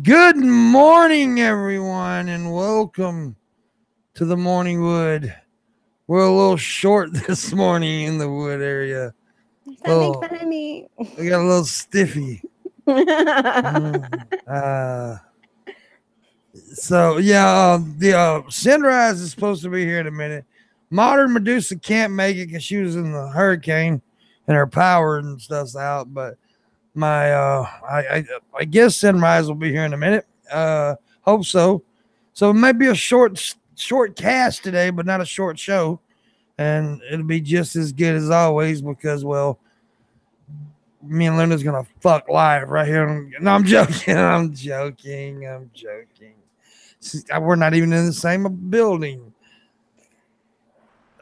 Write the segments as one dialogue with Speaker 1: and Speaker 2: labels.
Speaker 1: Good morning, everyone, and welcome to the Morning Wood. We're a little short this morning in the wood area.
Speaker 2: Don't make fun of me.
Speaker 1: We got a little stiffy. The sunrise is supposed to be here in a minute. Modern Medusa can't make it because she was in the hurricane and her power and stuff's out. But I guess sunrise will be here in a minute. Hope so. So it might be a short cast today, but not a short show, and it'll be just as good as always because me and Luna's gonna fuck live right here. No, I'm joking. I'm joking. We're not even in the same building.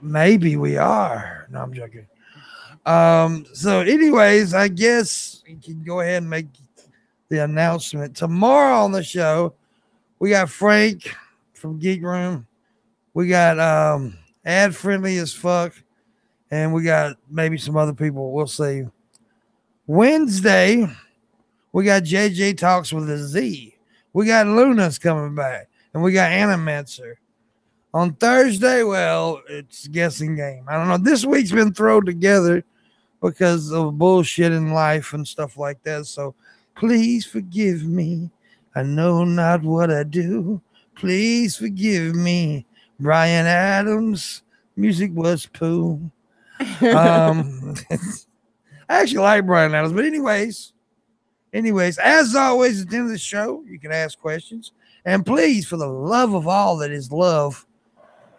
Speaker 1: Maybe we are. No, I'm joking. So anyways, I guess you can go ahead and make the announcement. Tomorrow on the show, we got Frank from Geek Room. We got ad friendly as fuck. And we got maybe some other people. We'll see. Wednesday, we got JJ Talks with a Z. We got Luna's coming back. And we got Animancer. On Thursday, well, it's guessing game. I don't know. This week's been thrown together because of bullshit in life and stuff like that. So please forgive me. I know not what I do. Please forgive me. Brian Adams, music was poo. I actually like Brian Adams, but anyways, as always, at the end of the show, you can ask questions. And please, for the love of all that is love,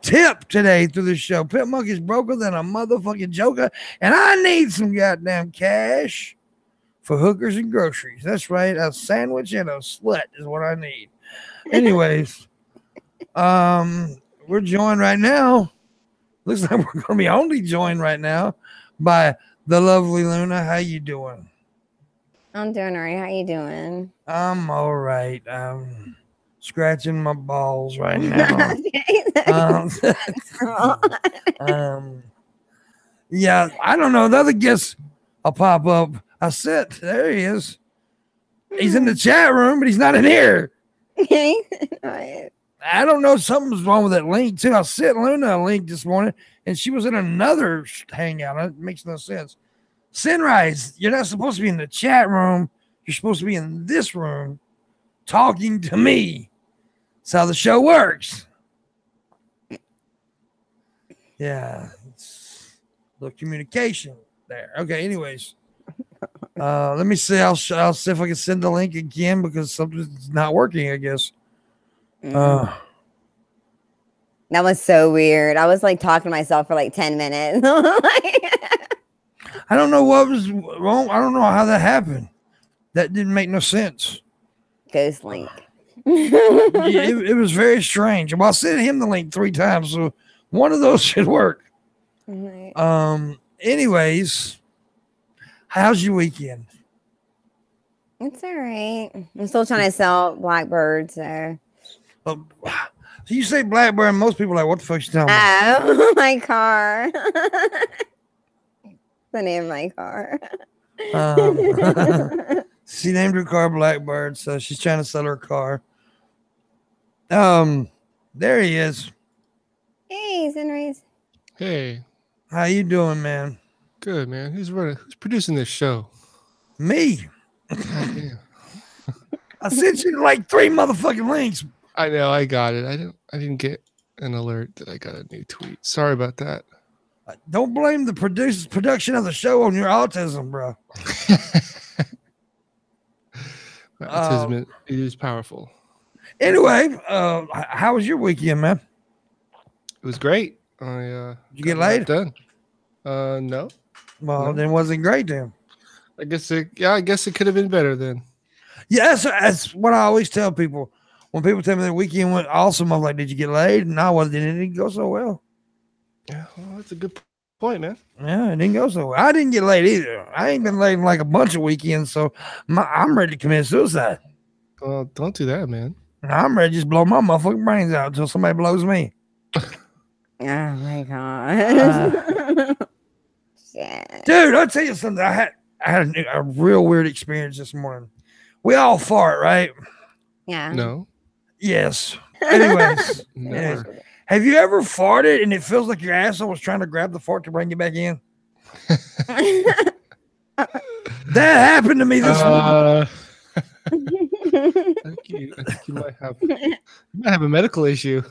Speaker 1: tip today through the show. Pimpmunk is broker than a motherfucking joker, and I need some goddamn cash for hookers and groceries. That's right, a sandwich and a slut is what I need. Anyways, we're joined right now. Looks like we're gonna be only joined right now by the lovely Luna. How you doing?
Speaker 2: I'm doing all right. How you doing?
Speaker 1: I'm all right. Scratching my balls right now. Yeah, I don't know. The other guests will pop up. I said, there he is. He's in the chat room, but he's not in here. I don't know. Something's wrong with that link, too. I sent Luna a link this morning, and she was in another hangout. It makes no sense. Sunrise, you're not supposed to be in the chat room. You're supposed to be in this room talking to me. That's how the show works. Yeah, it's the communication there. Okay, anyways. Let me see. I'll see if I can send the link again because something's not working, I guess.
Speaker 2: That was so weird. I was like talking to myself for like 10 minutes.
Speaker 1: I don't know what was wrong. I don't know how that happened. That didn't make no sense.
Speaker 2: Ghost link.
Speaker 1: It was very strange. Well, I sent him the link 3 times, so one of those should work. Anyways, how's your weekend?
Speaker 2: It's all right. I'm still trying to sell Blackbird, so.
Speaker 1: So you say Blackbird, and most people are like, what the fuck you talking about?
Speaker 2: Oh, my car. The name of my car.
Speaker 1: She named her car Blackbird, so she's trying to sell her car. There he is.
Speaker 2: Hey, Sunrise.
Speaker 3: Hey.
Speaker 1: How you doing, man?
Speaker 3: Good, man. Who's producing this show?
Speaker 1: Me.
Speaker 3: Yeah.
Speaker 1: I sent you like 3 motherfucking links.
Speaker 3: I know, I got it. I didn't get an alert that I got a new tweet. Sorry about that.
Speaker 1: Don't blame the production of the show on your autism, bro.
Speaker 3: Autism is powerful.
Speaker 1: Anyway, how was your weekend, man?
Speaker 3: It was great.
Speaker 1: Did you get laid?
Speaker 3: Done. No.
Speaker 1: Well,
Speaker 3: No.
Speaker 1: then wasn't great then.
Speaker 3: I guess it could have been better then.
Speaker 1: Yeah, that's what I always tell people. When people tell me their weekend went awesome, I'm like, did you get laid? No, it didn't go so well.
Speaker 3: Yeah, well, that's a good point, man.
Speaker 1: Yeah, it didn't go so well. I didn't get laid either. I ain't been laid in like a bunch of weekends, so I'm ready to commit suicide.
Speaker 3: Well, don't do that, man.
Speaker 1: I'm ready to just blow my motherfucking brains out until somebody blows me.
Speaker 2: Oh my god.
Speaker 1: Dude, I'll tell you something. I had a real weird experience this morning. We all fart, right?
Speaker 2: Yeah.
Speaker 3: No,
Speaker 1: Yes. Anyways,
Speaker 3: never.
Speaker 1: have you ever farted and it feels like your asshole was trying to grab the fart to bring you back in? That happened to me this morning.
Speaker 3: I think you might have a medical issue.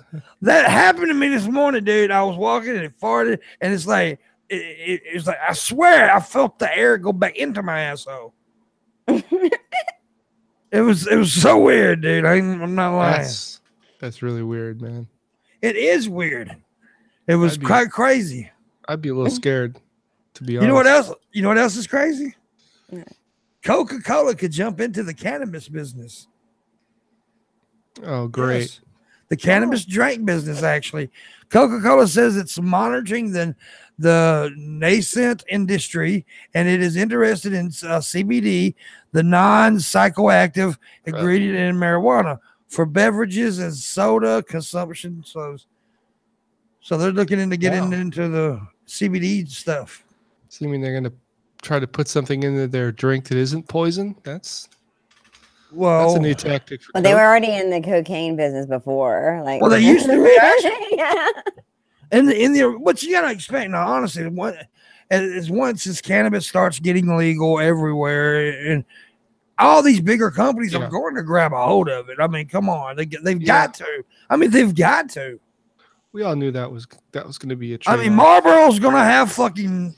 Speaker 1: That happened to me this morning, dude. I was walking and it farted, and it's like it's like I swear I felt the air go back into my asshole. It was so weird, dude. I'm not lying.
Speaker 3: That's really weird, man.
Speaker 1: It is weird. It was quite crazy.
Speaker 3: I'd be a little scared, to be honest.
Speaker 1: You know what else? You know what else is crazy?
Speaker 2: Yeah.
Speaker 1: Coca-Cola could jump into the cannabis business.
Speaker 3: Oh, great.
Speaker 1: Yes. The cannabis drink business, actually. Coca-Cola says it's monitoring the nascent industry, and it is interested in CBD, the non-psychoactive ingredient in marijuana, for beverages and soda consumption. So they're looking into getting into the CBD stuff.
Speaker 3: So you mean they're going to try to put something into their drink that isn't poison? That's a new tactic.
Speaker 2: Well, they were already in the cocaine business before. Like,
Speaker 1: well, they used to be actually.
Speaker 2: Yeah.
Speaker 1: In the what you gotta expect now, honestly, once this cannabis starts getting legal everywhere, and all these bigger companies are going to grab a hold of it. I mean, come on, they've got to. I mean, they've got to.
Speaker 3: We all knew that was going to be a trend.
Speaker 1: I mean, Marlboro's going to have fucking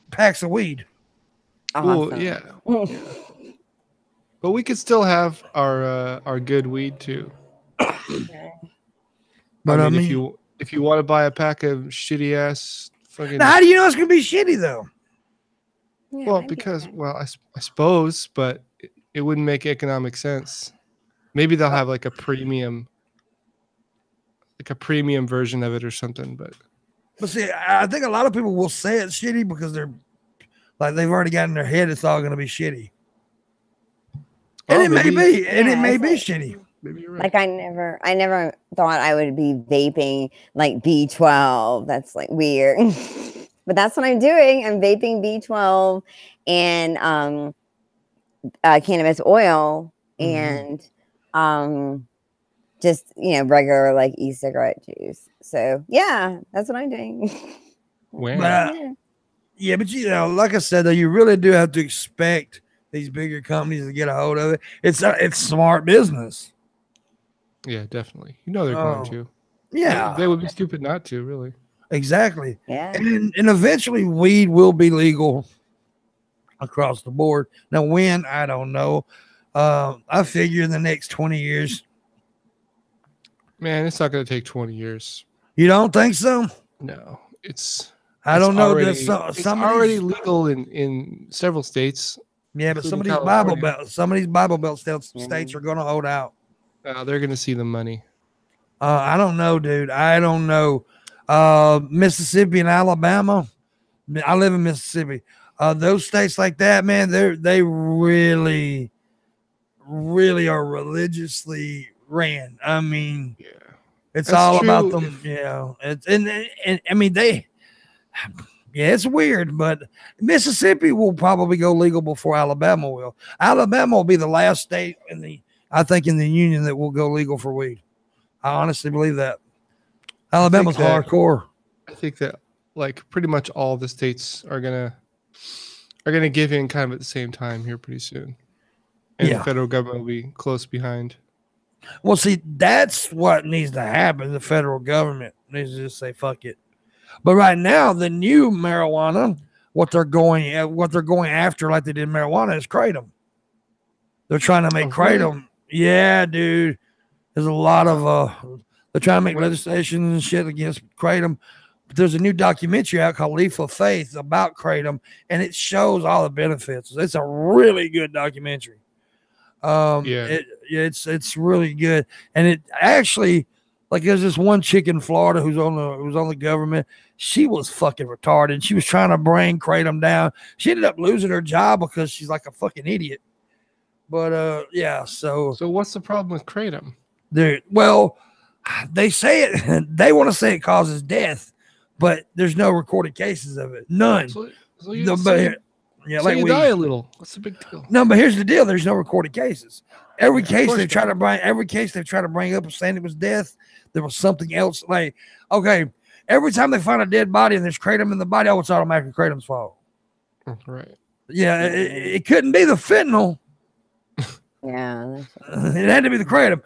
Speaker 1: packs of weed.
Speaker 3: Well, yeah. But we could still have our good weed too. But I mean, if you want to buy a pack of shitty ass fucking.
Speaker 1: Now, how do you know it's going to be shitty though?
Speaker 2: Yeah,
Speaker 3: well, because I suppose, but it wouldn't make economic sense. Maybe they'll have like a premium version of it or something. But
Speaker 1: see, I think a lot of people will say it's shitty because they've already got in their head it's all going to be shitty. And it may be, and it may be shitty.
Speaker 3: Maybe you're right.
Speaker 2: Like I never thought I would be vaping like B12. That's like weird. But that's what I'm doing. I'm vaping B12 and cannabis oil and just regular like e-cigarette juice. So yeah, that's what I'm doing.
Speaker 3: Wow.
Speaker 1: Yeah, but like I said, though, you really do have to expect these bigger companies to get a hold of it. It's smart business.
Speaker 3: Yeah, definitely. They're going to.
Speaker 1: Yeah.
Speaker 3: They would be stupid not to, really.
Speaker 1: Exactly.
Speaker 2: Yeah.
Speaker 1: And eventually weed will be legal across the board. Now, when, I don't know. I figure in the next 20 years.
Speaker 3: Man, it's not going to take 20 years.
Speaker 1: You don't think so?
Speaker 3: No.
Speaker 1: I don't know.
Speaker 3: It's already legal in several states.
Speaker 1: Yeah, but some of these Bible Belt states are going to hold out.
Speaker 3: They're going to see the money.
Speaker 1: I don't know, dude. I don't know. Mississippi and Alabama. I live in Mississippi. Those states like that, man, they really, really are religiously ran. I mean, it's all about them. It's and I mean it's weird, but Mississippi will probably go legal before Alabama will. Alabama will be the last state in the union that will go legal for weed. I honestly believe that. Alabama's hardcore.
Speaker 3: I think that like pretty much all the states are gonna give in kind of at the same time here pretty soon, and the federal government will be close behind.
Speaker 1: Well, see, that's what needs to happen. The federal government needs to just say fuck it. But right now, the new marijuana, what they're going after, like they did marijuana, is kratom. They're trying to make kratom. Yeah, dude. There's a lot of they're trying to make legislation and shit against kratom. But there's a new documentary out called Leaf of Faith about kratom, and it shows all the benefits. It's a really good documentary. It's really good, and it actually, like, there's this one chick in Florida who's on the government. She was fucking retarded. She was trying to bring kratom down. She ended up losing her job because she's like a fucking idiot. But so
Speaker 3: what's the problem with kratom?
Speaker 1: They say it. They want to say it causes death, but there's no recorded cases of it. None. Yeah,
Speaker 3: so
Speaker 1: like
Speaker 3: you die a little. What's the big deal?
Speaker 1: No, but here's the deal: there's no recorded cases. Every case they've tried to bring up saying it was death, there was something else. Like, okay, every time they find a dead body and there's kratom in the body, oh, it's automatically kratom's fault.
Speaker 3: Right.
Speaker 1: Yeah, it couldn't be the fentanyl.
Speaker 2: Yeah,
Speaker 1: It had to be the kratom.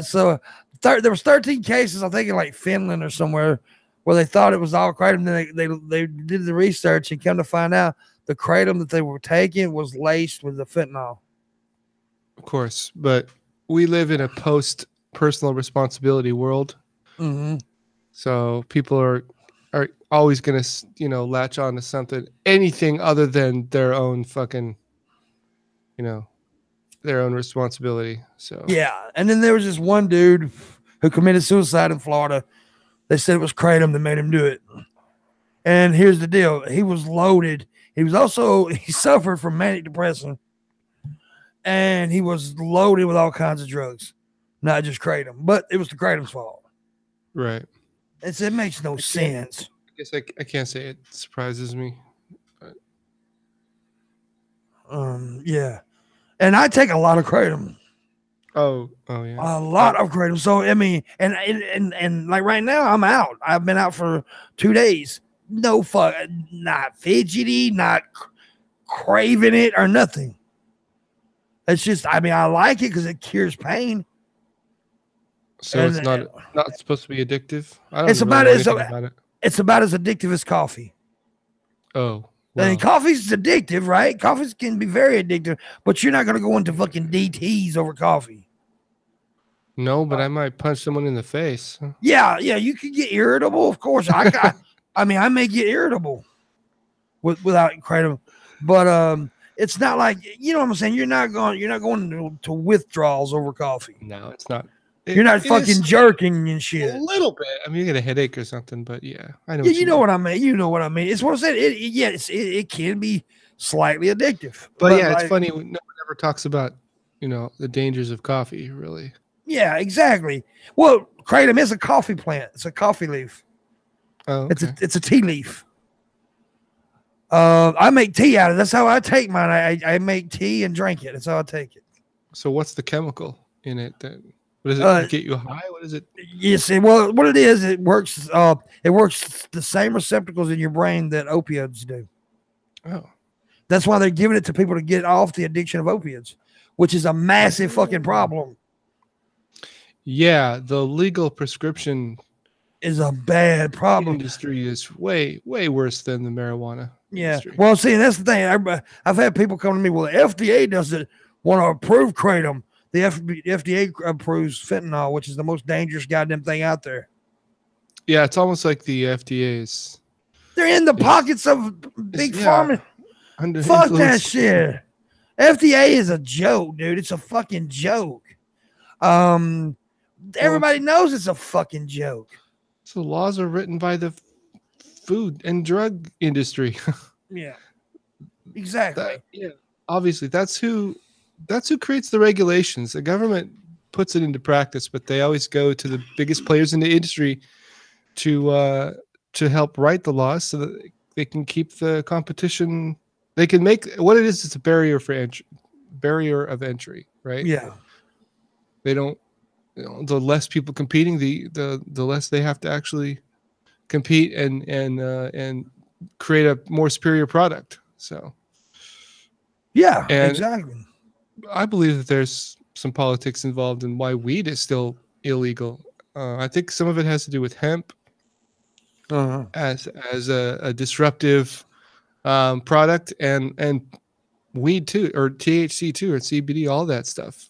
Speaker 1: So there was 13 cases, I think, in like Finland or somewhere, where they thought it was all kratom. Then they did the research and come to find out the kratom that they were taking was laced with the fentanyl.
Speaker 3: Of course, but we live in a post-personal responsibility world.
Speaker 1: Mm-hmm.
Speaker 3: So people are always going to, latch on to something, anything other than their own fucking, their own responsibility. So
Speaker 1: yeah, and then there was this one dude who committed suicide in Florida. They said it was kratom that made him do it. And here's the deal: he was loaded. He suffered from manic depression, and he was loaded with all kinds of drugs, not just kratom. But it was the kratom's fault.
Speaker 3: Right.
Speaker 1: It makes no sense.
Speaker 3: I guess I can't say it surprises me. But...
Speaker 1: Yeah. And I take a lot of kratom.
Speaker 3: Oh yeah.
Speaker 1: A lot of kratom. So I mean, and like right now, I'm out. I've been out for 2 days. No fuck, not fidgety, not craving it or nothing. It's just, I mean, I like it because it cures pain.
Speaker 3: So it's not supposed to be addictive. I don't
Speaker 1: it's
Speaker 3: really
Speaker 1: about
Speaker 3: know
Speaker 1: as
Speaker 3: anything about it.
Speaker 1: It's about as addictive as coffee.
Speaker 3: Oh.
Speaker 1: I mean, coffee's addictive, right? Coffee can be very addictive, but you're not going to go into fucking DTs over coffee.
Speaker 3: No, but I might punch someone in the face.
Speaker 1: Yeah, you can get irritable, of course. I mean, I may get irritable without kratom, but it's not like, you know what I'm saying. You're not going to withdrawals over coffee.
Speaker 3: No, it's not.
Speaker 1: You're not fucking jerking and shit.
Speaker 3: A little bit. I mean, you get a headache or something, but yeah, I know.
Speaker 1: Yeah, you know what I mean. You know what I mean. It's what I said. It can be slightly addictive.
Speaker 3: But yeah, it's funny. No one ever talks about, the dangers of coffee, really.
Speaker 1: Yeah, exactly. Well, kratom is a coffee plant. It's a coffee leaf.
Speaker 3: Oh, okay.
Speaker 1: It's a tea leaf. I make tea out of it. That's how I take mine. I make tea and drink it. That's how I take it.
Speaker 3: So what's the chemical in it that? What does it get you high? What is it?
Speaker 1: Yes, well, what it is, it works. It works the same receptacles in your brain that opioids do.
Speaker 3: Oh,
Speaker 1: that's why they're giving it to people to get off the addiction of opiates, which is a massive fucking problem.
Speaker 3: Yeah, the legal prescription
Speaker 1: is a bad problem.
Speaker 3: Industry is way worse than the marijuana.
Speaker 1: Yeah.
Speaker 3: Industry.
Speaker 1: Well, see, that's the thing. I've had people come to me. Well, the FDA doesn't want to approve kratom. The FDA approves fentanyl, which is the most dangerous goddamn thing out there.
Speaker 3: Yeah, it's almost like the FDA's.
Speaker 1: They're in the pockets of big pharma. Fuck that shit. FDA is a joke, dude. It's a fucking joke. Everybody knows it's a fucking joke.
Speaker 3: So laws are written by the food and drug industry.
Speaker 1: Yeah, exactly.
Speaker 3: Obviously, that's who creates the regulations. The government puts it into practice, but they always go to the biggest players in the industry to help write the laws so that they can keep the competition. They can make what it is. It's a barrier of entry, right?
Speaker 1: Yeah.
Speaker 3: They don't. The less people competing, the less they have to actually compete and create a more superior product. So.
Speaker 1: Yeah, exactly.
Speaker 3: I believe that there's some politics involved in why weed is still illegal. I think some of it has to do with hemp as a disruptive product, and weed too, or THC too, or CBD, all that stuff.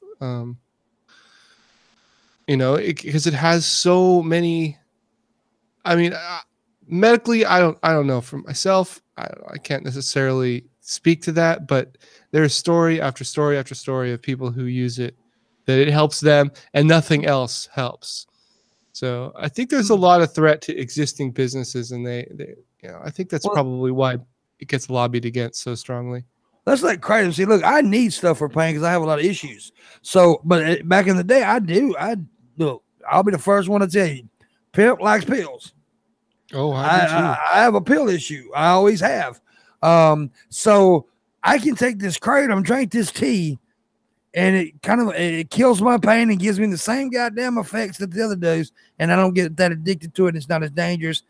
Speaker 3: Because it has so many. I mean, medically, I don't know for myself. I can't necessarily speak to that, but there's story after story after story of people who use it, that it helps them and nothing else helps. So I think there's a lot of threat to existing businesses, and I think that's probably why it gets lobbied against so strongly.
Speaker 1: That's like crazy. See, look, I need stuff for pain because I have a lot of issues. So, but back in the day, I'll be the first one to tell you, Pimp likes pills.
Speaker 3: Oh, I do too.
Speaker 1: I have a pill issue. I always have. So I can take this kratom, drink this tea, and it kills my pain and gives me the same goddamn effects that the other does, and I don't get that addicted to it. It's not as dangerous.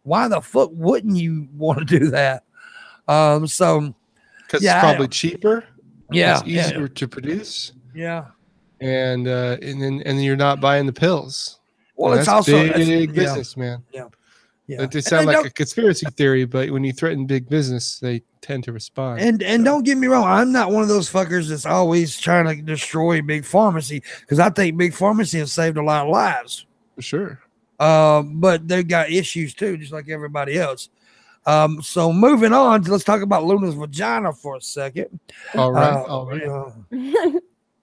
Speaker 1: Why the fuck wouldn't you want to do that? So
Speaker 3: Because
Speaker 1: yeah,
Speaker 3: it's probably cheaper.
Speaker 1: Yeah,
Speaker 3: It's easier to produce.
Speaker 1: Yeah.
Speaker 3: And then you're not buying the pills.
Speaker 1: Well,
Speaker 3: And
Speaker 1: it's
Speaker 3: that's
Speaker 1: also
Speaker 3: big business, man.
Speaker 1: Yeah. Yeah.
Speaker 3: They sound like a conspiracy theory, but when you threaten big business, they tend to respond.
Speaker 1: And don't get me wrong, I'm not one of those fuckers that's always trying to destroy big pharmacy, because I think big pharmacy has saved a lot of lives.
Speaker 3: For sure.
Speaker 1: But they've got issues too, just like everybody else. So moving on, let's talk about Luna's vagina for a second.
Speaker 3: All right.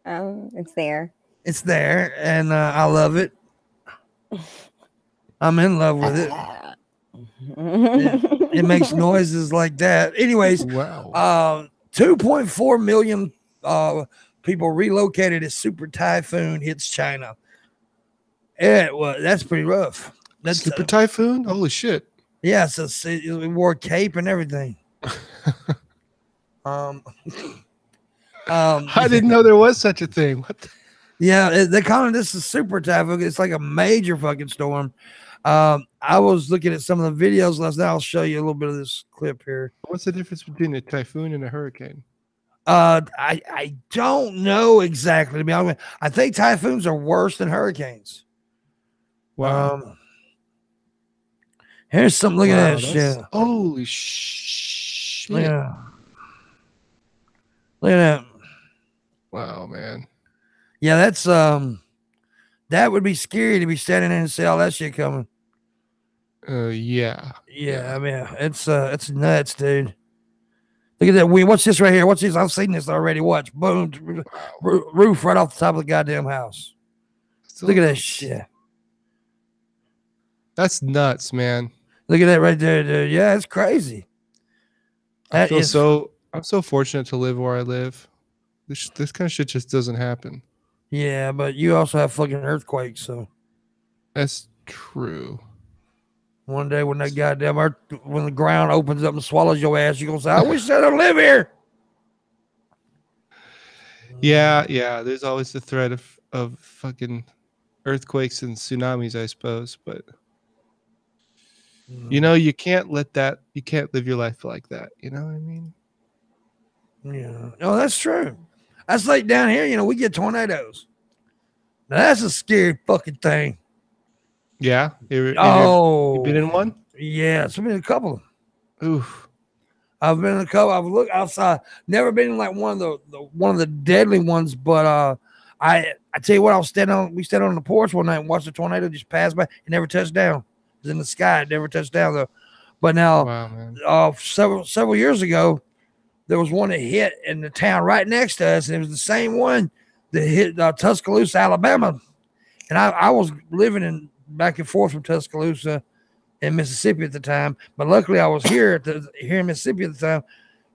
Speaker 2: It's there.
Speaker 1: It's there, and I love it. I'm in love with it. It makes noises like that. Anyways,
Speaker 3: wow.
Speaker 1: 2.4 million people relocated as super typhoon hits China. That's pretty rough. That's
Speaker 3: super typhoon. Holy shit!
Speaker 1: Yeah, so it wore a cape and everything.
Speaker 3: I didn't know there was such a thing. What the?
Speaker 1: Yeah, they call it this is super typhoon. It's like a major fucking storm. I was looking at some of the videos last night. I'll show you a little bit of this clip here.
Speaker 3: What's the difference between a typhoon and a hurricane?
Speaker 1: I don't know exactly, to be honest. I think typhoons are worse than hurricanes.
Speaker 3: Wow.
Speaker 1: Here's something. Look at that shit.
Speaker 3: Holy shit.
Speaker 1: Yeah. Look at that.
Speaker 3: Wow, man.
Speaker 1: Yeah, that's that would be scary to be standing there and see all that shit coming.
Speaker 3: Yeah.
Speaker 1: I mean, it's nuts, dude. Look at that. What's this right here? What's this? I've seen this already. Watch. Boom. Roof right off the top of the goddamn house. Look at that shit.
Speaker 3: That's nuts, man.
Speaker 1: Look at that right there, dude. Yeah, it's crazy.
Speaker 3: I'm so fortunate to live where I live. This kind of shit just doesn't happen.
Speaker 1: Yeah, but you also have fucking earthquakes, so
Speaker 3: that's true.
Speaker 1: One day when that goddamn earth, when the ground opens up and swallows your ass, you're gonna say, I wish I didn't live here.
Speaker 3: Yeah. There's always the threat of fucking earthquakes and tsunamis, I suppose, but you can't you can't live your life like that. You know what I mean?
Speaker 1: Yeah. No, that's true. That's like down here, we get tornadoes. Now that's a scary fucking thing.
Speaker 3: Yeah. You been in one?
Speaker 1: Yes, I've been in a couple.
Speaker 3: Oof.
Speaker 1: I've been in a couple. I've looked outside. Never been in like one of the deadly ones, but I tell you what, we stood on the porch one night and watched the tornado just pass by. It never touched down. It was in the sky. It never touched down though. But now, several years ago, there was one that hit in the town right next to us, and it was the same one that hit Tuscaloosa, Alabama. And I was living back and forth from Tuscaloosa in Mississippi at the time, but luckily I was here in Mississippi at the time.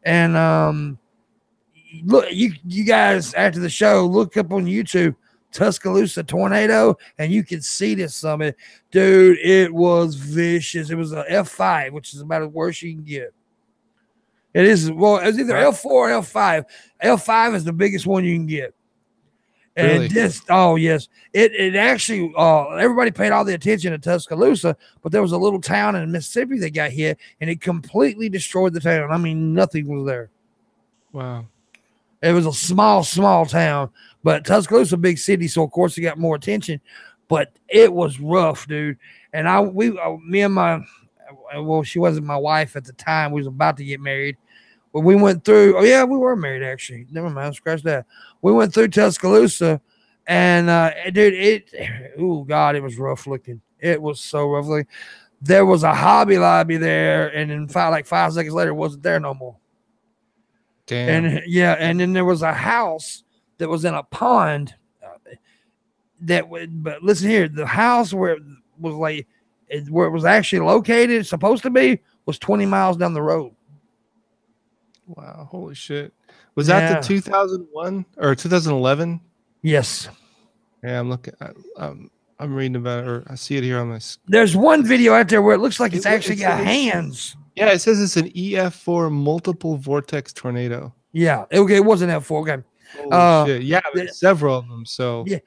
Speaker 1: And look, you guys after the show, look up on YouTube Tuscaloosa tornado, and you can see this summit, dude. It was vicious. It was a F5, which is about as worst you can get. It is, well, it's either F4 or F5. F5 is the biggest one you can get. And
Speaker 3: really?
Speaker 1: Yes. It actually, everybody paid all the attention to Tuscaloosa, but there was a little town in Mississippi that got hit, and it completely destroyed the town. I mean, nothing was there.
Speaker 3: Wow.
Speaker 1: It was a small town, but Tuscaloosa, big city, so of course it got more attention. But it was rough, dude. And she wasn't my wife at the time. We was about to get married. But we went through, we were married actually. Never mind, scratch that. We went through Tuscaloosa, and dude, it was rough looking. It was so rough looking. There was a Hobby Lobby there, and then 5 seconds later, it wasn't there no more.
Speaker 3: Damn.
Speaker 1: And then there was a house that was in a pond. But listen here, the house where it was actually located, supposed to be, was 20 miles down the road.
Speaker 3: Wow, holy shit. Was that the 2001 or 2011?
Speaker 1: Yes.
Speaker 3: Yeah, I'm looking. I'm reading about it, or I see it here on my.
Speaker 1: There's one video out there where it looks like it's
Speaker 3: It-
Speaker 1: actually got
Speaker 3: it's-
Speaker 1: hands.
Speaker 3: Yeah, it says it's an EF4 multiple vortex tornado.
Speaker 1: Yeah, okay, it wasn't F4. Okay.
Speaker 3: Holy shit! Yeah, there's several of them. So
Speaker 1: Yeah.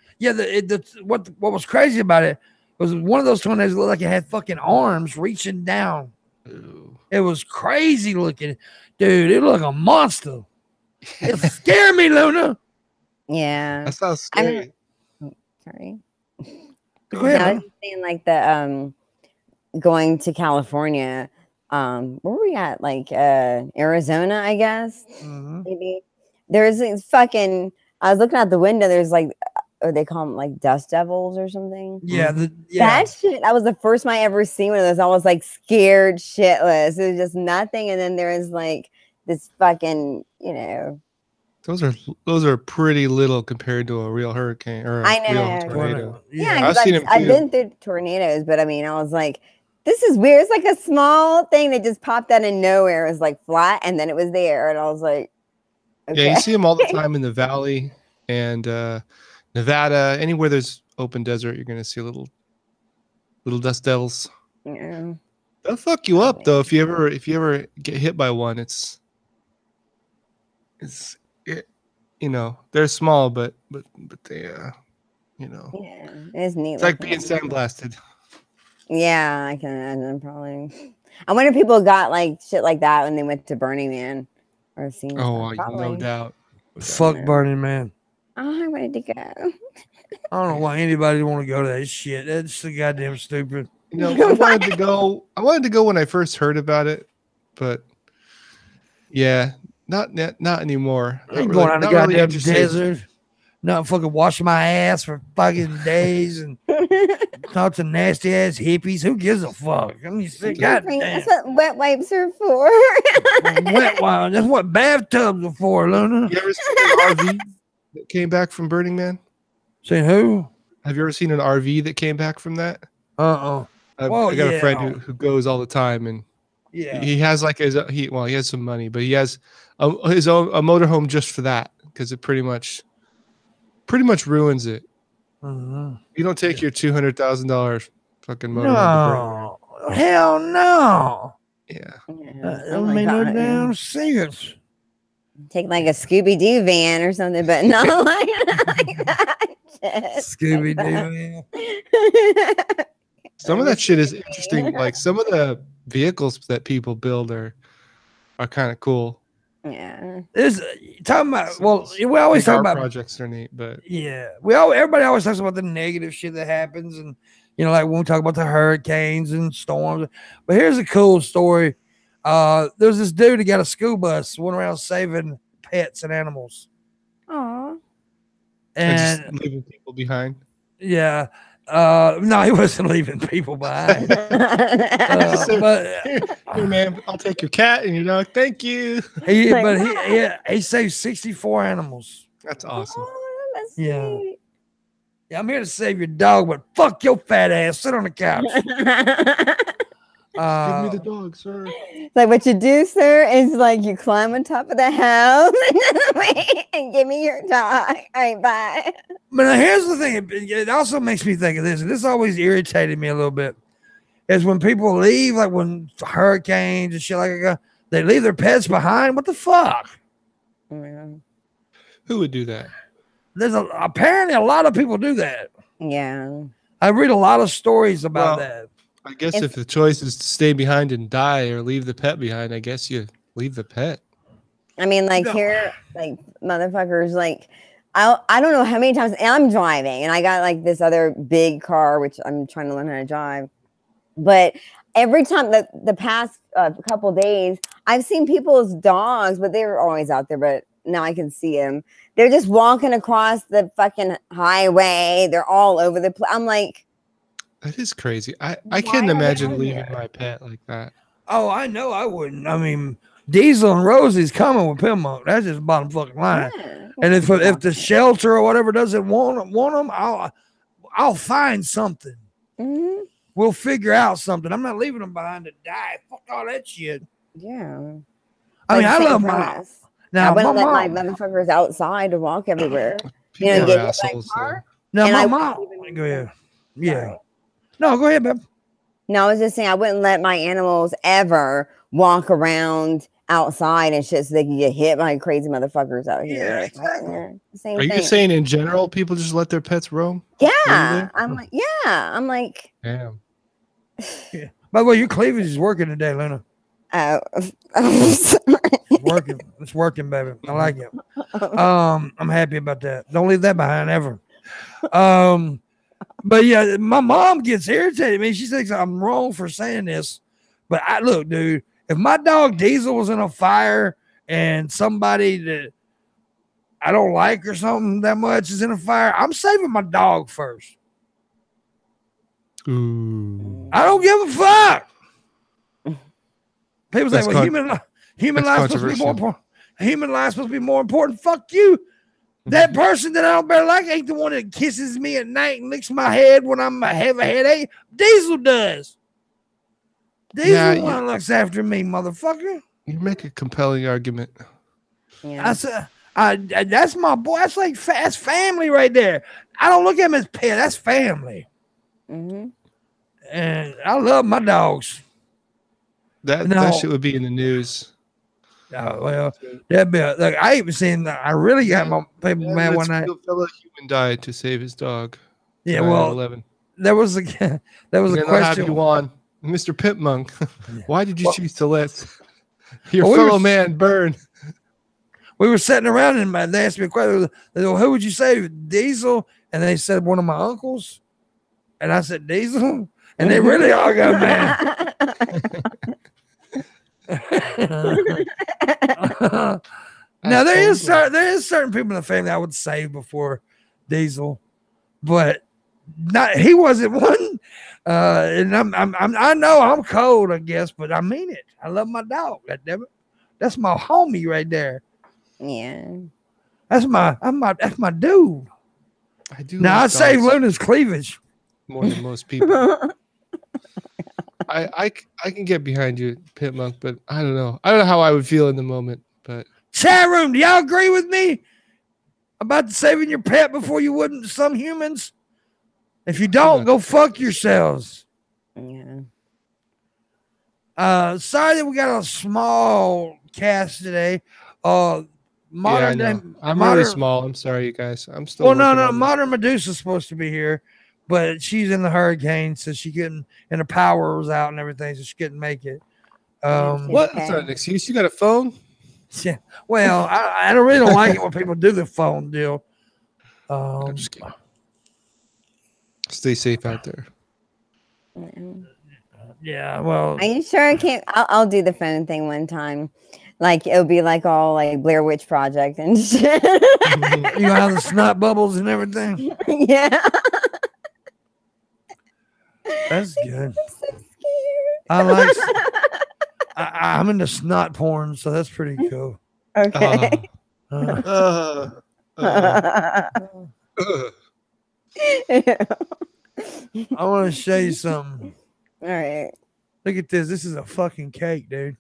Speaker 1: What was crazy about it was one of those tornadoes looked like it had fucking arms reaching down.
Speaker 3: Ooh.
Speaker 1: It was crazy looking, dude. It looked like a monster. It scared me, Luna.
Speaker 2: Yeah.
Speaker 3: That sounds scary.
Speaker 2: Sorry.
Speaker 1: Go ahead.
Speaker 2: I was saying like the going to California. Where were we at? Like Arizona, I guess.
Speaker 1: Mhm.
Speaker 2: Maybe there's these fucking. I was looking out the window. There's like, or they call them like dust devils or something.
Speaker 1: Yeah,
Speaker 2: That shit. That was the first time I ever seen one of those. I was like scared shitless. It was just nothing, and then there was like this fucking, you know.
Speaker 3: Those are pretty little compared to a real hurricane or a
Speaker 2: I know.
Speaker 3: real tornado.
Speaker 2: Yeah,
Speaker 3: I've seen them
Speaker 2: I've
Speaker 3: too.
Speaker 2: been through tornadoes, but I mean, I was like, this is weird. It's like a small thing that just popped out of nowhere. It was like flat, and then it was there, and I was like, okay.
Speaker 3: Yeah, you see them all the time in the valley and Nevada. Anywhere there's open desert, you're gonna see little dust devils.
Speaker 2: Yeah.
Speaker 3: They'll fuck you up though if you ever get hit by one. It's you know, they're small, but they you know,
Speaker 2: Yeah, it's neat.
Speaker 3: it's like being sandblasted.
Speaker 2: Yeah, I can imagine probably. I wonder if people got like shit like that when they went to Burning Man or seen.
Speaker 3: Oh, no
Speaker 2: probably.
Speaker 3: doubt.
Speaker 1: Fuck Burning Man.
Speaker 2: Oh, I wanted to go.
Speaker 1: I don't know why anybody want to go to that shit. That's so goddamn stupid.
Speaker 3: You know, I wanted to go. I wanted to go when I first heard about it, but yeah, not anymore.
Speaker 1: I ain't going out the goddamn desert. Not fucking washing my ass for fucking days and talk to nasty ass hippies. Who gives a fuck? I mean, goddamn.
Speaker 2: That's what wet wipes are for.
Speaker 1: Wet wipe. That's what bathtubs are for, Luna.
Speaker 3: You ever seen an RV that came back from Burning Man?
Speaker 1: Say who?
Speaker 3: Have you ever seen an RV that came back from that?
Speaker 1: Well,
Speaker 3: I got a friend who goes all the time, and he has like he has some money, but he has his own motorhome just for that because it pretty much ruins it. You don't take your $200,000 fucking motorhome.
Speaker 1: No, hell no.
Speaker 3: Yeah.
Speaker 1: Oh my God, no damn sense.
Speaker 2: Take like a Scooby Doo van or something, but not like that.
Speaker 1: Scooby Doo.
Speaker 3: Some of that shit is interesting. Like some of the vehicles that people build are kind of cool.
Speaker 2: Yeah.
Speaker 1: There's talking about. Well, we always talk about
Speaker 3: projects are neat, but
Speaker 1: yeah, everybody always talks about the negative shit that happens, and you know, like when we talk about the hurricanes and storms. But here's a cool story. There's this dude who got a school bus, went around saving pets and animals.
Speaker 2: Aw.
Speaker 1: And
Speaker 3: just leaving people behind.
Speaker 1: Yeah. No, he wasn't leaving people behind. But
Speaker 3: here, man, I'll take your cat and your dog. Thank you.
Speaker 1: He saved 64 animals.
Speaker 3: That's awesome.
Speaker 2: Oh, that's
Speaker 1: Yeah.
Speaker 2: sweet.
Speaker 1: Yeah, I'm here to save your dog, but fuck your fat ass. Sit on the couch.
Speaker 3: Give me the dog, sir.
Speaker 2: Like what you do, sir, is like you climb on top of the house and give me your dog. All right, bye.
Speaker 1: But now here's the thing. It also makes me think of this, and this always irritated me a little bit, is when people leave, like when hurricanes and shit like that, they leave their pets behind. What the fuck?
Speaker 2: Yeah.
Speaker 3: Who would do that?
Speaker 1: There's apparently a lot of people do that.
Speaker 2: Yeah.
Speaker 1: I read a lot of stories about that.
Speaker 3: I guess if the choice is to stay behind and die or leave the pet behind, I guess you leave the pet.
Speaker 2: I mean, like here, like motherfuckers, like I don't know how many times I'm driving and I got like this other big car, which I'm trying to learn how to drive. But every time the past couple days, I've seen people's dogs, but they were always out there, but now I can see them. They're just walking across the fucking highway. They're all over the place. I'm like,
Speaker 3: that is crazy. I couldn't imagine leaving my pet like that.
Speaker 1: Oh, I know I wouldn't. I mean, Diesel and Rosie's coming with Pimpmunk. That's just bottom fucking line.
Speaker 2: yeah.
Speaker 1: And if the shelter or whatever doesn't want them, I'll find something.
Speaker 2: Mm-hmm.
Speaker 1: We'll figure out something. I'm not leaving them behind to die. Fuck all that shit.
Speaker 2: Yeah.
Speaker 1: I mean, I
Speaker 2: same
Speaker 1: love
Speaker 2: for
Speaker 1: my.
Speaker 2: us.
Speaker 1: Now,
Speaker 2: I wouldn't
Speaker 1: my
Speaker 2: let
Speaker 1: mom.
Speaker 2: my motherfuckers outside to walk everywhere.
Speaker 3: People
Speaker 2: You know,
Speaker 3: are
Speaker 2: get hit by a
Speaker 3: assholes.
Speaker 2: car.
Speaker 1: Now,
Speaker 2: and
Speaker 1: my
Speaker 2: I
Speaker 1: mom.
Speaker 2: wouldn't even-
Speaker 1: Go ahead. Yeah.
Speaker 2: Sorry.
Speaker 1: No, go ahead, babe.
Speaker 2: No, I was just saying I wouldn't let my animals ever walk around outside and shit so they can get hit by crazy motherfuckers out here.
Speaker 1: Yeah,
Speaker 2: Like,
Speaker 1: exactly.
Speaker 2: yeah, same
Speaker 3: Are you
Speaker 2: thing.
Speaker 3: just saying in general people just let their pets roam?
Speaker 2: Yeah. I'm like,
Speaker 3: Damn.
Speaker 1: Yeah. By the way, your cleavage is working today, Luna.
Speaker 2: oh, I'm sorry.
Speaker 1: It's working. It's working, baby. I like it. I'm happy about that. Don't leave that behind ever. But yeah, my mom gets irritated at me. She thinks I'm wrong for saying this. But I look, dude, if my dog Diesel was in a fire and somebody that I don't like or something that much is in a fire, I'm saving my dog first.
Speaker 3: Ooh.
Speaker 1: I don't give a fuck. People say,
Speaker 3: That's
Speaker 1: well, human life's supposed to be more important. Human life's supposed to be more important. Fuck you. That person that I don't better like ain't the one that kisses me at night and licks my head when I have a headache. Diesel does. Diesel one looks after me, motherfucker.
Speaker 3: You make a compelling argument.
Speaker 2: Yeah.
Speaker 1: That's my boy. That's like that's family right there. I don't look at him as pet. That's family.
Speaker 2: Mm-hmm.
Speaker 1: And I love my dogs.
Speaker 3: That shit would be in the news.
Speaker 1: Oh, well, that be like I even seen. I really got my people mad one night.
Speaker 3: A fellow human died to save his dog.
Speaker 1: Yeah, well,
Speaker 3: 11.
Speaker 1: there was a question.
Speaker 3: Have you on, Mr. Pimpmunk? Why did you choose to let your fellow man burn?
Speaker 1: We were sitting around and they asked me a question. They go, "Who would you say, Diesel?" And they said one of my uncles, and I said Diesel, and they really all got mad. Now there is certain people in the family I would save before Diesel, but he wasn't one. And I know I'm cold, I guess, but I mean it. I love my dog. Goddammit. That's my homie right there.
Speaker 2: Yeah,
Speaker 1: that's my dude.
Speaker 3: I do.
Speaker 1: Now I save Luna's cleavage
Speaker 3: more than most people. I can get behind you, Pimpmunk, but I don't know. I don't know how I would feel in the moment. But
Speaker 1: chat room, do y'all agree with me about saving your pet before you wouldn't some humans? If you don't, go fuck yourselves.
Speaker 2: Yeah.
Speaker 1: Sorry that we got a small cast today. Modern day.
Speaker 3: I'm really small. I'm sorry, you guys. I'm still.
Speaker 1: Well, no. Modern Medusa's supposed to be here, but she's in the hurricane, so she couldn't, and her power was out and everything, so she couldn't make it.
Speaker 3: What? That's not an excuse. You got a phone?
Speaker 1: Yeah. Well, I really don't like it when people do the phone deal.
Speaker 3: I'm just kidding. Stay safe out there.
Speaker 1: Yeah. Well,
Speaker 2: are you sure I can't? I'll do the phone thing one time. Like it'll be like all like Blair Witch Project and shit.
Speaker 1: You have the snot bubbles and everything.
Speaker 2: Yeah.
Speaker 1: That's good.
Speaker 2: I'm so scared.
Speaker 1: I'm into snot porn, so that's pretty cool.
Speaker 2: Okay.
Speaker 1: I want to show you something.
Speaker 2: All right.
Speaker 1: Look at this. This is a fucking cake, dude.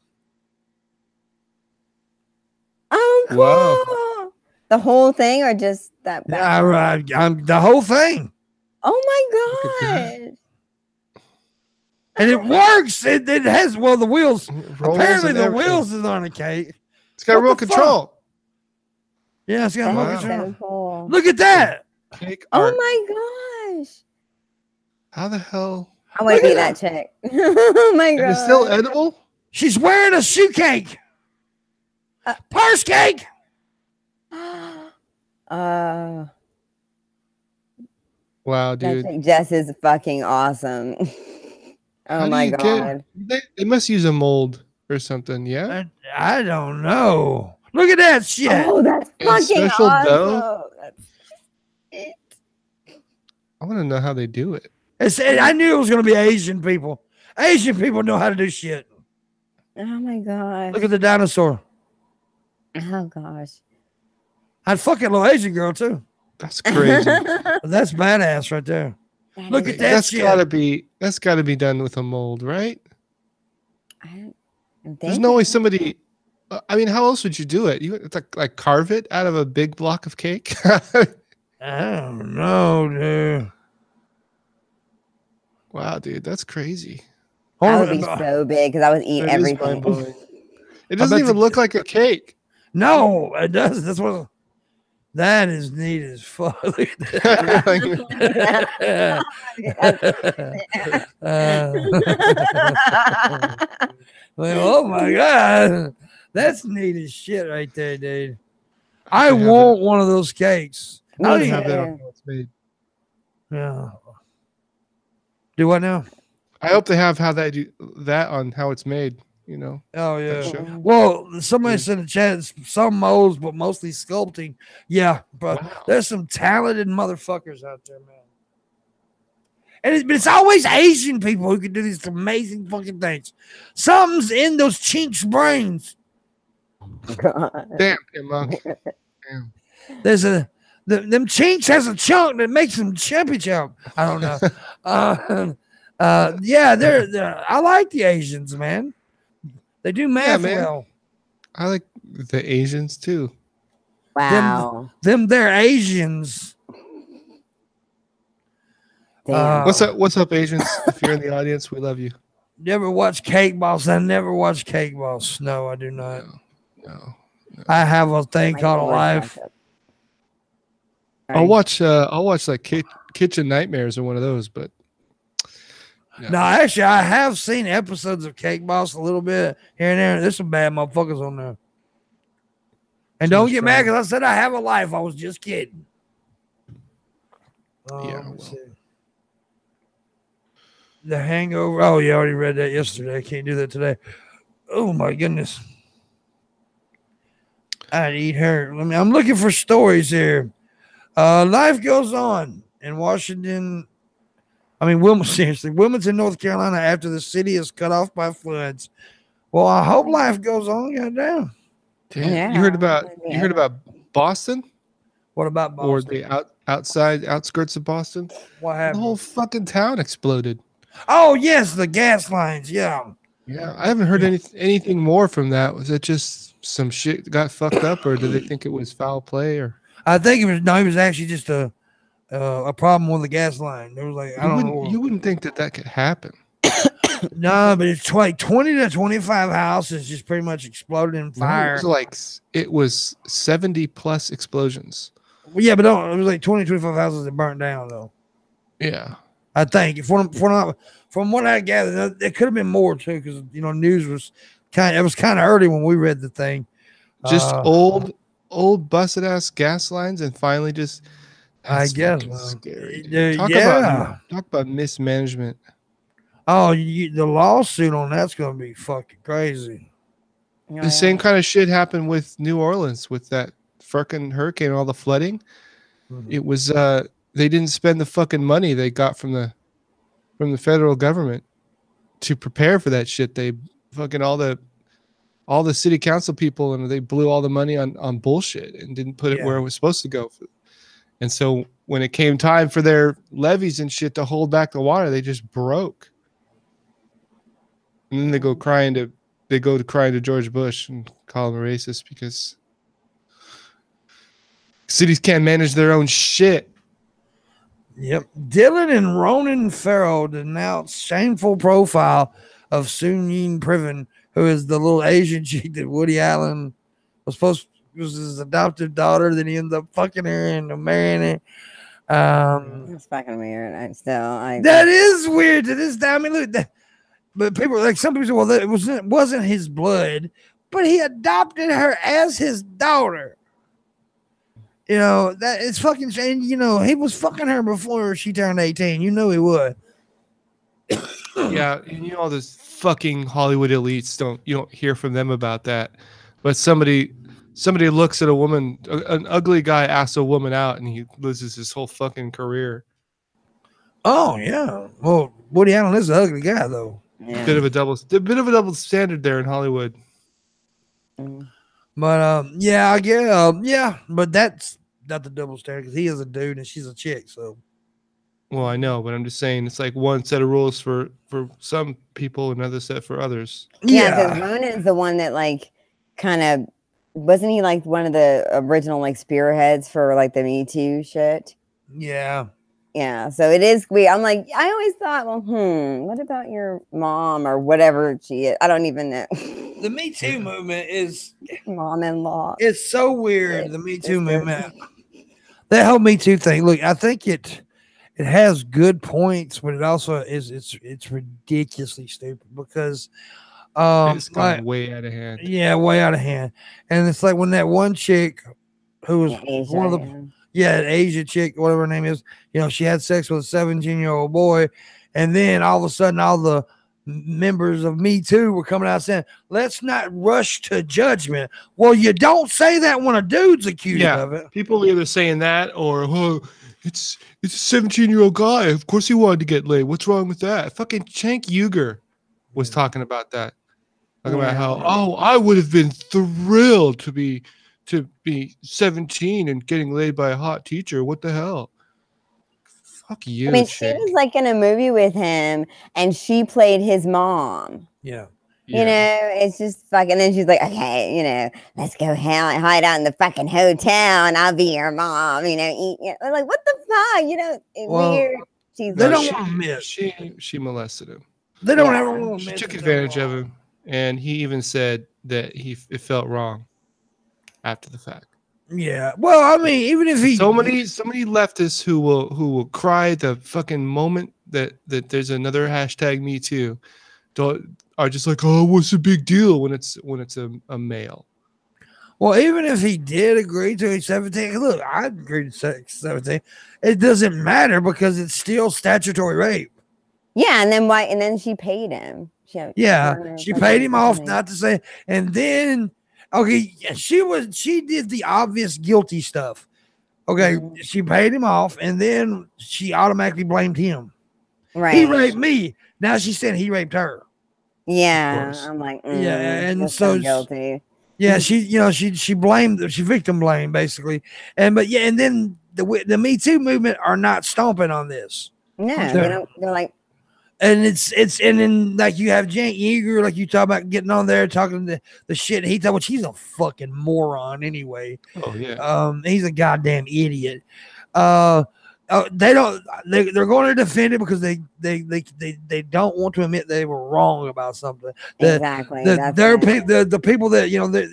Speaker 2: Oh, cool.
Speaker 3: Wow.
Speaker 2: The whole thing or just that back?
Speaker 1: Yeah, I'm the whole thing.
Speaker 2: Oh my god.
Speaker 1: And it works. It has, well, the wheels.
Speaker 3: Rolls
Speaker 1: Apparently, the
Speaker 3: everything.
Speaker 1: wheels is on a cake.
Speaker 3: It's got real control.
Speaker 1: Yeah, it's got real
Speaker 2: That's
Speaker 1: control.
Speaker 2: so cool.
Speaker 1: Look at that.
Speaker 3: Cake art.
Speaker 2: Oh my gosh.
Speaker 3: How the hell?
Speaker 2: I want to be that chick. Oh my god.
Speaker 3: It's still edible?
Speaker 1: She's wearing a shoe cake. Purse cake.
Speaker 3: Wow,
Speaker 2: That
Speaker 3: dude.
Speaker 2: chick Jess is fucking awesome.
Speaker 3: How
Speaker 2: Oh
Speaker 3: do
Speaker 2: my
Speaker 3: you
Speaker 2: god.
Speaker 3: They must use a mold or something, yeah?
Speaker 1: I don't know. Look at that shit.
Speaker 2: Oh, that's
Speaker 3: And
Speaker 2: fucking
Speaker 3: special
Speaker 2: awesome.
Speaker 3: dough?
Speaker 2: That's it.
Speaker 3: I want to know how they do it.
Speaker 1: I knew it was going to be Asian people. Asian people know how to do shit.
Speaker 2: Oh my gosh.
Speaker 1: Look at the dinosaur.
Speaker 2: Oh gosh.
Speaker 1: I'd fuck that little Asian girl too.
Speaker 3: That's crazy.
Speaker 1: That's badass right there. Look at that
Speaker 3: That's
Speaker 1: shit.
Speaker 3: gotta be done with a mold, right?
Speaker 2: I'm
Speaker 3: There's no way somebody. I mean, how else would you do it? It's like carve it out of a big block of cake.
Speaker 1: I don't know, dude.
Speaker 3: dude, that's crazy.
Speaker 2: I would be so big because I would eat
Speaker 3: That is
Speaker 2: everything.
Speaker 3: mind-blowing. It doesn't even look like a cake.
Speaker 1: No, it does. That's what. That is neat as fuck. Well, oh my god, that's neat as shit right there, dude. I want one of those cakes.
Speaker 2: Me
Speaker 1: I don't
Speaker 3: have
Speaker 1: even,
Speaker 3: that on how it's made.
Speaker 1: yeah. Do what now?
Speaker 3: I hope they have how they do that on how it's made. You know.
Speaker 1: Oh yeah.
Speaker 3: Sure.
Speaker 1: Well, somebody said in the chat it's some molds, but mostly sculpting. Yeah, but there's some talented motherfuckers out there, man. And but it's always Asian people who can do these amazing fucking things. Something's in those chinks' brains.
Speaker 3: Damn, Pimpmunk. Damn.
Speaker 1: There's them chinks has a chunk that makes them chimpy chump. I don't know. Yeah, they're I like the Asians, man. They do math well.
Speaker 3: I like the Asians too.
Speaker 2: Wow.
Speaker 1: They're Asians.
Speaker 3: What's up, Asians? If you're in the audience, we love you.
Speaker 1: Never watch Cake Boss. I never watch Cake Boss. No, I do not.
Speaker 3: No.
Speaker 1: I have a thing called a life.
Speaker 3: I'll watch like Kitchen Nightmares or one of those, but
Speaker 1: no, actually, I have seen episodes of Cake Boss a little bit here and there. There's some bad motherfuckers on there. And don't get mad because I said I have a life. I was just kidding. The Hangover. Oh, you already read that yesterday. I can't do that today. Oh my goodness. I'd eat her. I'm looking for stories here. Life goes on in Washington. Wilmington, North Carolina, after the city is cut off by floods. Well, I hope life goes on. Goddamn.
Speaker 3: Yeah. You heard about Boston?
Speaker 1: What about Boston?
Speaker 3: Or the outskirts of Boston?
Speaker 1: What happened?
Speaker 3: The whole fucking town exploded.
Speaker 1: Oh yes, the gas lines. Yeah.
Speaker 3: Yeah, I haven't heard anything more from that. Was it just some shit got fucked up, or did they think it was foul play? Or
Speaker 1: I think it was actually just a problem with the gas line. There was like I don't know.
Speaker 3: You wouldn't think that could happen.
Speaker 1: No, but it's like 20 to 25 houses just pretty much exploded in fire.
Speaker 3: It was 70 plus explosions.
Speaker 1: Well, yeah, but it was like 20, 25 houses that burnt down though.
Speaker 3: Yeah,
Speaker 1: I think from what I gathered, there could have been more too because news was kind of early when we read the thing.
Speaker 3: Just old busted ass gas lines, and finally just.
Speaker 1: I guess
Speaker 3: scary.
Speaker 1: Talk
Speaker 3: about mismanagement.
Speaker 1: Oh, the lawsuit on that's going to be fucking crazy.
Speaker 3: The same kind of shit happened with New Orleans with that fucking hurricane and all the flooding. Mm-hmm. It was they didn't spend the fucking money they got from the federal government to prepare for that shit. They fucking all the city council people, and they blew all the money on bullshit and didn't put it where it was supposed to go. And so when it came time for their levees and shit to hold back the water, they just broke. And then they go crying to George Bush and call him a racist because cities can't manage their own shit.
Speaker 1: Yep. Dylan and Ronan Farrow denounced shameful profile of Soon-Yin Priven, who is the little Asian chick that Woody Allen was his adopted daughter. Then he ended up fucking her and marrying her.
Speaker 2: It's fucking weird.
Speaker 1: That is weird to this time. I mean, look, but people like some people say, well, it wasn't his blood, but he adopted her as his daughter. That it's fucking strange. He was fucking her before she turned 18. He would.
Speaker 3: Yeah, and all those fucking Hollywood elites you don't hear from them about that. But somebody looks at a woman, an ugly guy asks a woman out, and he loses his whole fucking career.
Speaker 1: Oh yeah. Well, Woody Allen is an ugly guy though.
Speaker 2: Yeah.
Speaker 3: Bit of a double standard there in Hollywood.
Speaker 1: But I guess but that's not the double standard because he is a dude and she's a chick. So.
Speaker 3: Well, I know, but I'm just saying it's like one set of rules for some people, another set for others.
Speaker 2: Yeah, because Ronan's the one that kind of wasn't he one of the original spearheads for the Me Too shit?
Speaker 1: Yeah.
Speaker 2: Yeah, so it is weird. I'm like, I always thought, well, what about your mom or whatever she is? I don't even know.
Speaker 1: The Me Too movement is
Speaker 2: Mom-in-law.
Speaker 1: it's so weird. The Me Too movement, that whole Me Too thing. Look, I think it has good points, but it also it's ridiculously stupid because
Speaker 3: It's gone way out of hand.
Speaker 1: Yeah, way out of hand. And it's like when that one chick who was
Speaker 2: Asia,
Speaker 1: one of the Asia chick, whatever her name is, she had sex with a 17-year-old boy, and then all of a sudden all the members of Me Too were coming out saying, let's not rush to judgment. Well, you don't say that when a dude's accused of it.
Speaker 3: People either saying that or it's a 17-year-old guy. Of course he wanted to get laid. What's wrong with that? Fucking Cenk Uygur was talking about that. Talking about how, I would have been thrilled to be 17 and getting laid by a hot teacher. What the hell? Fuck you.
Speaker 2: I mean, she was like in a movie with him and she played his mom.
Speaker 1: Yeah.
Speaker 2: It's just fucking, and then she's like, okay, let's go hide out in the fucking hotel and I'll be your mom, I'm like, what the fuck? Weird.
Speaker 1: They don't want to admit.
Speaker 3: She molested him.
Speaker 1: They don't ever want to admit.
Speaker 3: She took advantage of him. And he even said that it felt wrong after the fact.
Speaker 1: Yeah. Well, I mean, even if he
Speaker 3: so many leftists who will cry the fucking moment that there's another hashtag Me Too are just like, oh, what's the big deal when it's a male?
Speaker 1: Well, even if he did agree to 17, look, I agreed to 17. It doesn't matter because it's still statutory rape.
Speaker 2: Yeah, and then why? And then she paid him.
Speaker 1: She paid him off not to say, and then she did the obvious guilty stuff. Okay, she paid him off, and then she automatically blamed him.
Speaker 2: Right,
Speaker 1: he raped me. Now she said he raped her.
Speaker 2: Yeah, I'm like,
Speaker 1: and so
Speaker 2: guilty.
Speaker 1: Yeah, she blamed, she victim blamed basically, and then the Me Too movement are not stomping on this.
Speaker 2: No, they don't. They're like.
Speaker 1: And and then like you have Cenk Uygur, like you talk about getting on there talking the shit he thought, which he's a fucking moron anyway.
Speaker 3: Oh yeah.
Speaker 1: He's a goddamn idiot. They're going to defend it because they don't want to admit they were wrong about something.
Speaker 2: Exactly.
Speaker 1: The people that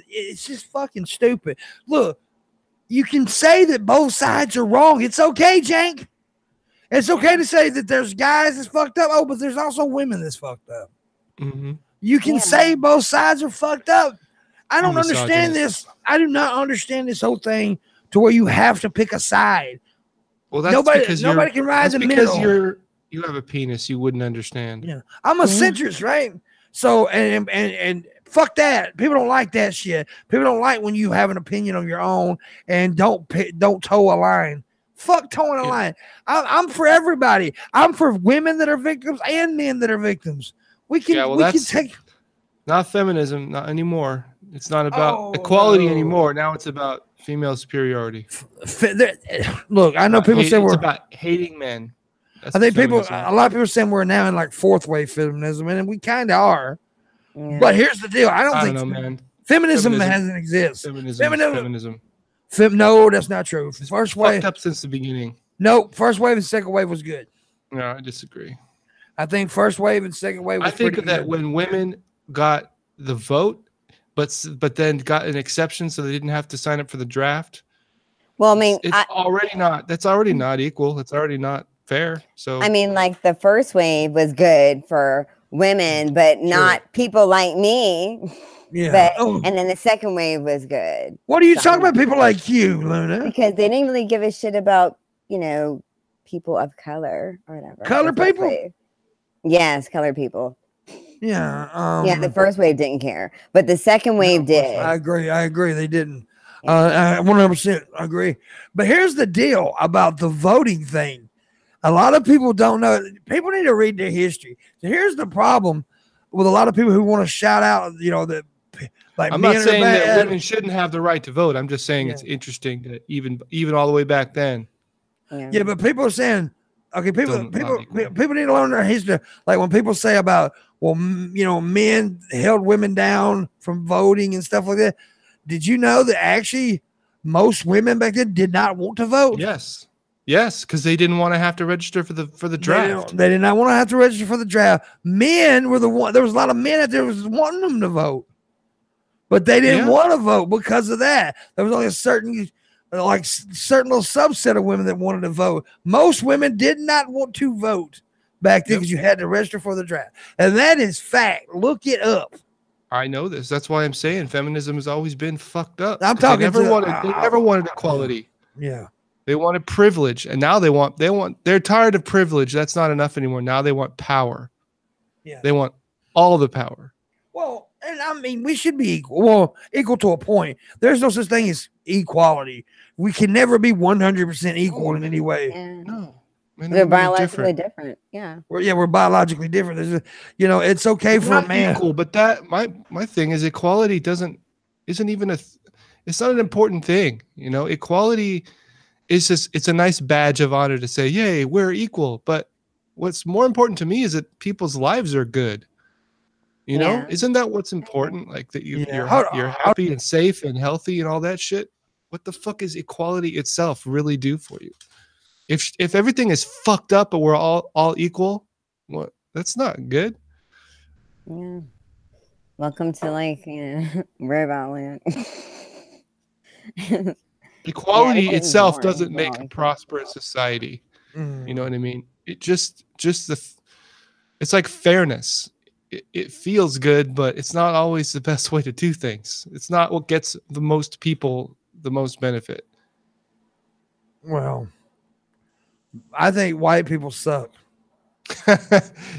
Speaker 1: it's just fucking stupid. Look, you can say that both sides are wrong. It's okay, Cenk. It's okay to say that there's guys that's fucked up. Oh, but there's also women that's fucked up.
Speaker 3: Mm-hmm.
Speaker 1: You can say both sides are fucked up. I don't understand this. I do not understand this whole thing to where you have to pick a side.
Speaker 3: Well, that's because
Speaker 1: nobody can ride the middle.
Speaker 3: Because you have a penis, you wouldn't understand.
Speaker 1: Yeah, I'm a centrist, right? So and fuck that. People don't like that shit. People don't like when you have an opinion on your own and don't toe a line. Fuck towing a line. I'm for everybody. I'm for women that are victims and men that are victims. We can take
Speaker 3: not feminism, not anymore. It's not about equality anymore. Now it's about female superiority.
Speaker 1: Look, I know people say
Speaker 3: it's about hating men. That's
Speaker 1: I think a lot of people saying we're now in like fourth wave feminism, and we kind of are. Yeah. But here's the deal. I don't think
Speaker 3: man.
Speaker 1: Feminism hasn't existed.
Speaker 3: Feminism.
Speaker 1: No, that's not true. First wave
Speaker 3: fucked up since the beginning.
Speaker 1: No, first wave and second wave was good.
Speaker 3: No, I disagree.
Speaker 1: I think first wave and second wave was pretty good.
Speaker 3: That when women got the vote, but then got an exception so they didn't have to sign up for the draft.
Speaker 2: Well, I mean,
Speaker 3: that's already not equal. It's already not fair. So
Speaker 2: I mean, like the first wave was good for women, but not people like me.
Speaker 1: Yeah.
Speaker 2: And then the second wave was good.
Speaker 1: What are you talking about? People like you, Luna?
Speaker 2: Because they didn't really give a shit about, people of color or whatever.
Speaker 1: Color people?
Speaker 2: Wave. Yes, color people.
Speaker 1: Yeah.
Speaker 2: The first wave didn't care, but the second wave did.
Speaker 1: I agree. They didn't. I 100% agree. But here's the deal about the voting thing. A lot of people don't know. People need to read their history. So here's the problem with a lot of people who want to shout out, that like
Speaker 3: I'm not saying that women shouldn't have the right to vote. I'm just saying it's interesting that even all the way back then.
Speaker 1: Yeah, but people are saying, okay, people need to learn their history. Like when people say about, well, men held women down from voting and stuff like that. Did you know that actually most women back then did not want to vote?
Speaker 3: Yes. Yes, because they didn't want to have to register for the draft.
Speaker 1: They did not want to have to register for the draft. Men were the one. There was a lot of men out there was wanting them to vote, but they didn't want to vote because of that. There was only a certain little subset of women that wanted to vote. Most women did not want to vote back then because you had to register for the draft, and that is fact. Look it up.
Speaker 3: I know this. That's why I'm saying feminism has always been fucked up.
Speaker 1: I'm talking.
Speaker 3: They never wanted equality.
Speaker 1: Yeah.
Speaker 3: They wanted privilege, and now they're tired of privilege. That's not enough anymore. Now they want power.
Speaker 1: Yeah.
Speaker 3: They want all the power.
Speaker 1: Well, and I mean, we should be equal. Well, equal to a point. There's no such thing as equality. We can never be 100% equal in any way.
Speaker 2: Yeah.
Speaker 3: No.
Speaker 2: They're biologically different. Yeah.
Speaker 1: We're biologically different. It's okay for a man.
Speaker 3: Equal, but that my thing is equality isn't even it's not an important thing. Equality it's a nice badge of honor to say, yay, we're equal. But what's more important to me is that people's lives are good. Isn't that what's important? Like that you're happy and safe and healthy and all that shit. What the fuck is equality itself really do for you? If everything is fucked up but we're all equal, what? That's not good.
Speaker 2: Yeah. Welcome to robot land.
Speaker 3: Equality itself doesn't make a prosperous society. You know what I mean? It it's like fairness. It feels good, but it's not always the best way to do things. It's not what gets the most people the most benefit.
Speaker 1: Well, I think white people suck.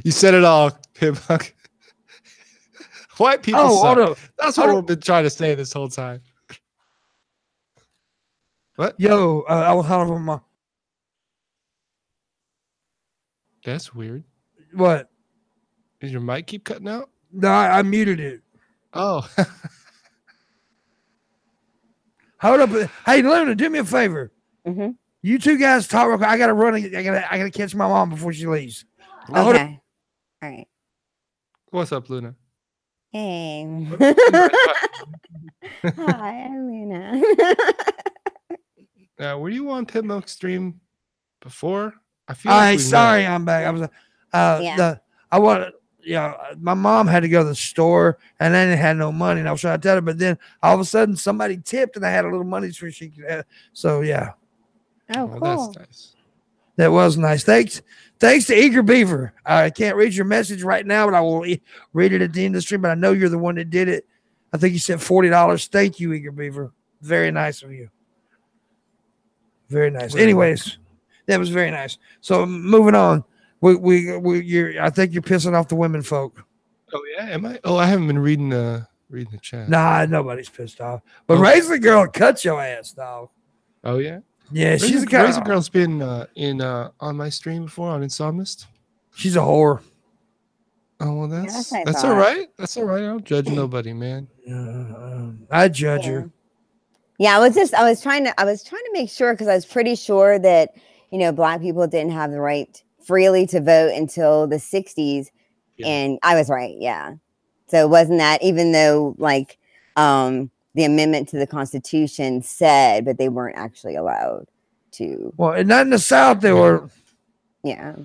Speaker 3: You said it all, Pimpmunk. White people suck. That's what we've been trying to say this whole time. What?
Speaker 1: Yo, I was hollering from my.
Speaker 3: That's weird.
Speaker 1: What?
Speaker 3: Did your mic keep cutting out?
Speaker 1: No, I muted it.
Speaker 3: Oh.
Speaker 1: Hold up. Hey, Luna, do me a favor.
Speaker 2: Mm-hmm.
Speaker 1: You two guys talk real quick. I gotta run. I gotta catch my mom before she leaves.
Speaker 2: Okay. All right.
Speaker 3: What's up, Luna?
Speaker 2: Hey. Hi, I'm Luna.
Speaker 3: Were you on Pimpmunk stream before? I feel.
Speaker 1: Sorry, I'm back. I was. My mom had to go to the store and then had no money, and I was trying to tell her, but then all of a sudden somebody tipped and I had a little money so she could have. So yeah.
Speaker 2: Oh, cool.
Speaker 3: That's nice.
Speaker 1: That was nice. Thanks to Eager Beaver. I can't read your message right now, but I will read it at the end of the stream. But I know you're the one that did it. I think you sent $40. Thank you, Eager Beaver. Very nice of you. Very nice. Anyways, that was very nice. So moving on. I think you're pissing off the women folk.
Speaker 3: Oh yeah, am I? Oh, I haven't been reading the chat.
Speaker 1: Nah, nobody's pissed off. But Razor Girl cut your ass, dog.
Speaker 3: Oh yeah.
Speaker 1: Yeah,
Speaker 3: she's a kind Razor Girl's been on my stream before on Insomnist.
Speaker 1: She's a whore.
Speaker 3: Oh well, that's all right. That's all right. I don't judge nobody, man.
Speaker 1: I judge her.
Speaker 2: Yeah, I was trying to make sure because I was pretty sure that Black people didn't have the right freely to vote until the 60s, and I was right. Yeah, so it wasn't that, even though the amendment to the Constitution said, but they weren't actually allowed to.
Speaker 1: Well, and not in the South they were.
Speaker 2: Yeah.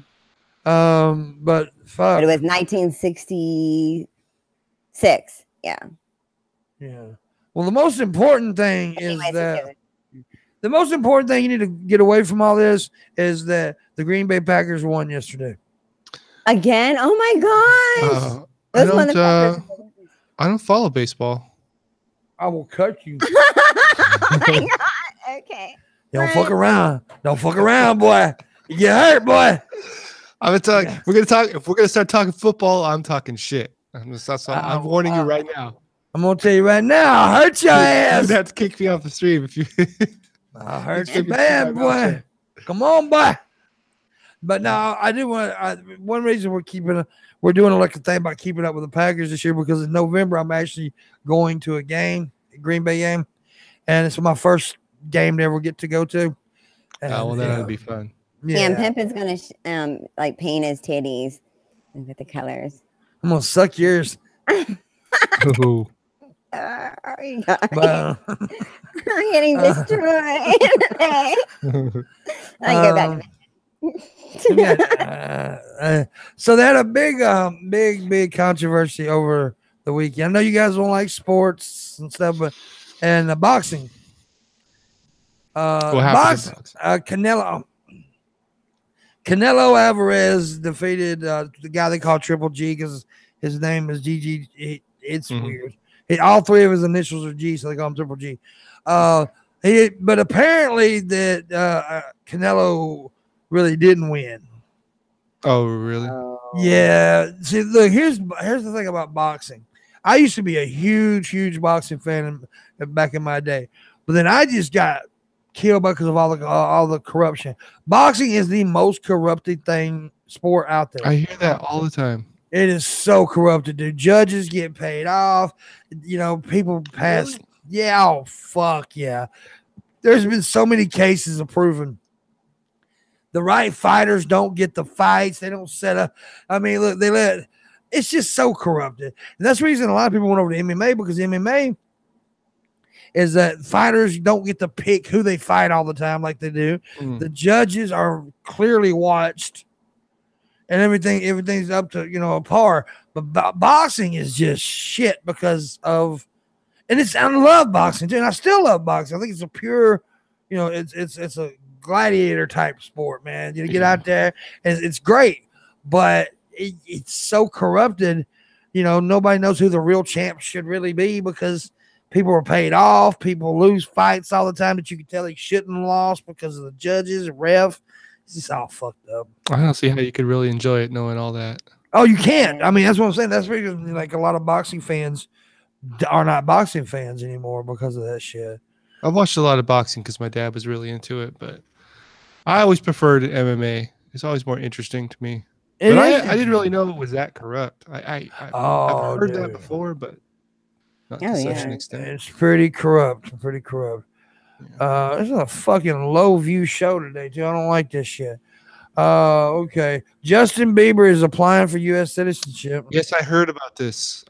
Speaker 1: But fuck.
Speaker 2: But it was 1966. Yeah.
Speaker 1: Yeah. Well, the most important thing is that the most important thing you need to get away from all this is that the Green Bay Packers won yesterday.
Speaker 2: Again? Oh my gosh!
Speaker 3: I don't follow baseball.
Speaker 1: I will cut you.
Speaker 2: Oh my God. Okay.
Speaker 1: Don't fuck around. Don't fuck around, boy. You get hurt, boy.
Speaker 3: I'm gonna talk. If we're gonna start talking football, I'm talking shit. I'm warning you right now.
Speaker 1: I'm gonna tell you right now. I'll hurt your ass.
Speaker 3: You'd have to kick me off the stream if you.
Speaker 1: I'll hurt you bad, boy. Come on, boy. But now I do want. One reason we're doing a thing about keeping up with the Packers this year because in November I'm actually going to a Green Bay game, and it's my first game to ever get to go to. And,
Speaker 3: that'll be fun.
Speaker 2: Yeah, and Pimp is gonna paint his titties with the colors.
Speaker 1: I'm gonna suck yours.
Speaker 3: Ooh.
Speaker 1: But
Speaker 2: I'm getting destroyed. I go back.
Speaker 1: So they had a big controversy over the weekend. I know you guys don't like sports and stuff, but and boxing.
Speaker 3: What happened in boxing?
Speaker 1: Canelo Alvarez defeated the guy they call Triple G because his name is GG. It's weird. All three of his initials are G, so they call him Triple G. But apparently that Canelo really didn't win.
Speaker 3: Oh, really?
Speaker 1: Yeah. See, look, here's the thing about boxing. I used to be a huge boxing fan back in my day, but then I just got killed because of all the corruption. Boxing is the most corrupted sport out there.
Speaker 3: I hear that all the time.
Speaker 1: It is so corrupted, dude. Judges get paid off. People pass. Really? Yeah. Oh, fuck yeah. There's been so many cases of proving the right fighters don't get the fights. They don't set up. I mean, look, it's just so corrupted. And that's the reason a lot of people went over to MMA, because MMA is that fighters don't get to pick who they fight all the time like they do. The judges are clearly watched and everything's up to, a par. But boxing is just shit because of, and I love boxing too. And I still love boxing. I think it's a pure, it's a gladiator type sport, man. You get out there and it's great, but it's so corrupted. Nobody knows who the real champ should really be because people are paid off. People lose fights all the time that you can tell they shouldn't have lost because of the judges, ref. It's just all fucked up.
Speaker 3: I don't see how you could really enjoy it knowing all that.
Speaker 1: Oh, you can't. I mean, that's what I'm saying. That's because like a lot of boxing fans are not boxing fans anymore because of that shit.
Speaker 3: I've watched a lot of boxing because my dad was really into it, but I always preferred MMA. It's always more interesting to me. But I didn't really know it was that corrupt. I've heard that before, but not to such an extent.
Speaker 1: It's pretty corrupt. Yeah. This is a fucking low view show today, too. I don't like this shit. Okay. Justin Bieber is applying for U.S. citizenship.
Speaker 3: Yes, I heard about this.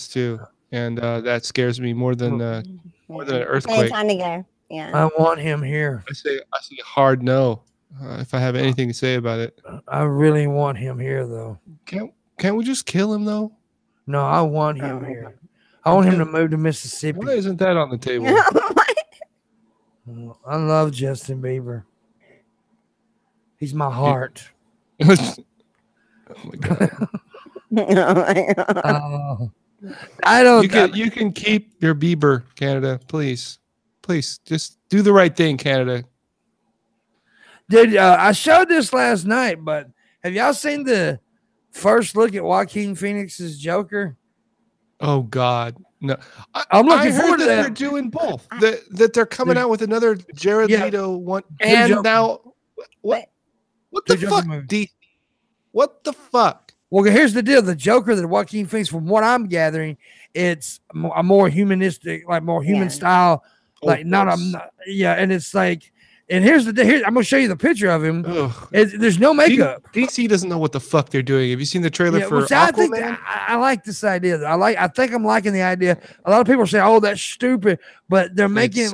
Speaker 3: Too, and that scares me more than an earthquake.
Speaker 2: Okay, time to go. Yeah.
Speaker 1: I want him here.
Speaker 3: I say hard no. If I have anything to say about it,
Speaker 1: I really want him here, though.
Speaker 3: Can't we just kill him, though?
Speaker 1: No, I want him here. I want him to move to Mississippi.
Speaker 3: Why isn't that on the table?
Speaker 1: I love Justin Bieber. He's my heart.
Speaker 3: Oh my god!
Speaker 1: I don't.
Speaker 3: You can keep your Bieber, Canada. Please, just do the right thing, Canada.
Speaker 1: Dude, I showed this last night, but have y'all seen the first look at Joaquin Phoenix's Joker?
Speaker 3: Oh God, no!
Speaker 1: I'm looking forward to that.
Speaker 3: They're doing both. That they're coming out with another Jared Leto one, and now what the fuck, DC? What the fuck?
Speaker 1: Well, here's the deal: the Joker that Joaquin Phoenix, from what I'm gathering, it's a more humanistic, like more human style, like and it's like. And here's I'm gonna show you the picture of him. There's no makeup.
Speaker 3: DC doesn't know what the fuck they're doing. Have you seen the trailer for Aquaman?
Speaker 1: I like this idea. I think I'm liking the idea. A lot of people say, "Oh, that's stupid," but they're making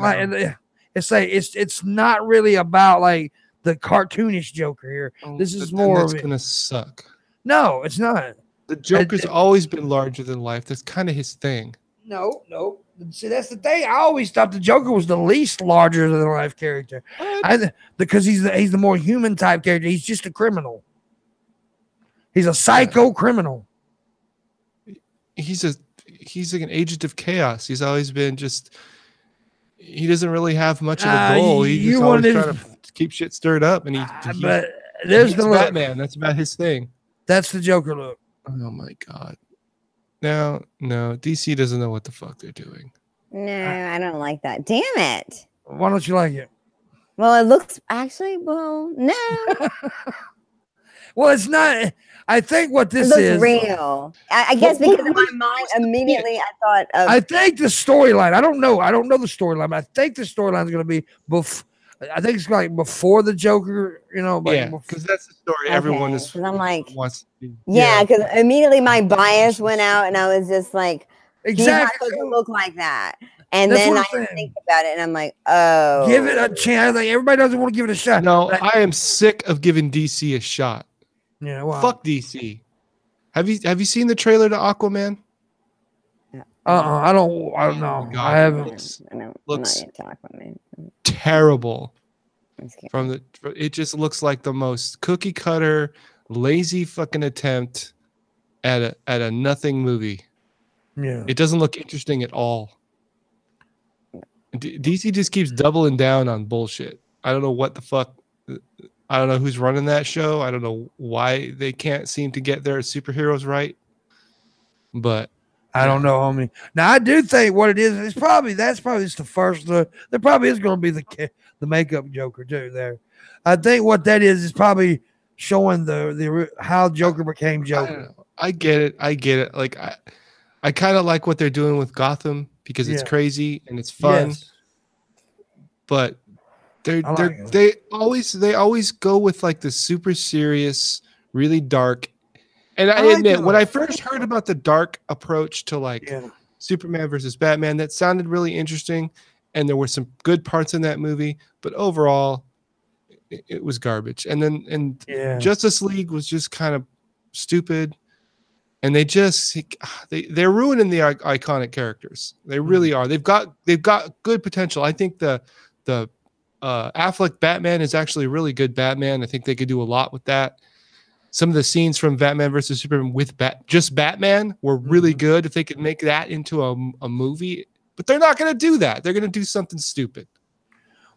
Speaker 1: it's not really about like the cartoonish Joker here. This is more.
Speaker 3: That's gonna suck.
Speaker 1: No, it's not.
Speaker 3: The Joker's always been larger than life. That's kind of his thing.
Speaker 1: No. See, that's the thing. I always thought the Joker was the least larger than life character, because he's the more human type character. He's just a criminal. He's a psycho criminal.
Speaker 3: He's like an agent of chaos. He's always been he doesn't really have much of a goal. He's just always trying to keep shit stirred up. And
Speaker 1: but there's the
Speaker 3: Batman. That's about his thing.
Speaker 1: That's the Joker look.
Speaker 3: Oh my God. No, DC doesn't know what the fuck they're doing.
Speaker 2: No, I don't like that. Damn it.
Speaker 1: Why don't you like it?
Speaker 2: Well, it looks no.
Speaker 1: Well, it's not. I think what this
Speaker 2: is real. I guess because in my mind, immediately I thought of.
Speaker 1: I think the storyline. I don't know the storyline, but I think the storyline is going to be I think it's like before the Joker,
Speaker 3: because that's the story everyone
Speaker 2: I'm like,
Speaker 3: wants to do.
Speaker 2: Yeah, because immediately my bias went out, and I was just like,
Speaker 1: Exactly.
Speaker 2: He's not supposed to look like that. And
Speaker 1: That's
Speaker 2: then
Speaker 1: what
Speaker 2: I
Speaker 1: I'm saying.
Speaker 2: think about it, and I'm like, oh,
Speaker 1: Give it a chance. Like everybody doesn't want to give it a shot.
Speaker 3: No,
Speaker 1: But
Speaker 3: I am sick of giving DC a shot.
Speaker 1: yeah, well,
Speaker 3: Fuck DC. Have you seen the trailer to Aquaman?
Speaker 1: I don't know.
Speaker 3: God,
Speaker 1: I haven't.
Speaker 3: Looks
Speaker 2: I'm not talking about me.
Speaker 3: terrible.
Speaker 2: I'm scared.
Speaker 3: It just looks like the most cookie cutter, lazy fucking attempt at a nothing movie.
Speaker 1: Yeah.
Speaker 3: It doesn't look interesting at all. DC just keeps doubling down on bullshit. I don't know what the fuck. I don't know who's running that show. I don't know why they can't seem to get their superheroes right. But
Speaker 1: I don't know, homie. Now I do think what it is. That's probably just the first look. There probably is going to be the makeup Joker too. There, I think what that is probably showing the how Joker became Joker.
Speaker 3: I get it. Like I kind of like what they're doing with Gotham because it's crazy and it's fun.
Speaker 1: Yes.
Speaker 3: But they always go with like the super serious, really dark. And I admit, when I first heard about the dark approach to like Superman versus Batman, that sounded really interesting, and there were some good parts in that movie. But overall, it was garbage. And then Justice League was just kind of stupid, and they're ruining the iconic characters. They really are. They've got good potential. I think the Affleck Batman is actually a really good Batman. I think they could do a lot with that. Some of the scenes from Batman versus Superman with just Batman were really good. If they could make that into a movie, but they're not going to do that. They're going to do something stupid.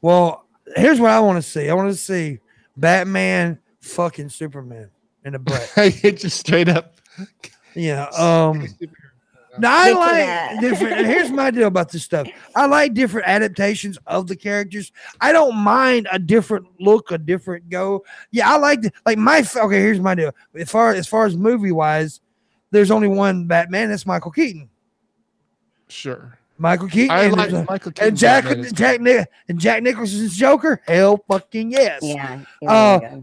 Speaker 1: Well, here's what I want to see. I want to see Batman fucking Superman in the butt.
Speaker 3: Just straight up.
Speaker 1: Yeah. Now I like different. Here's my deal about this stuff. I like different adaptations of the characters. I don't mind a different look, a different go. Yeah, I like okay. Here's my deal. As far as movie wise, there's only one Batman. That's Michael Keaton.
Speaker 3: Sure.
Speaker 1: Michael Keaton.
Speaker 3: I like Michael Keaton.
Speaker 1: And Jack Nicholson's Joker. Hell fucking yes.
Speaker 2: Yeah.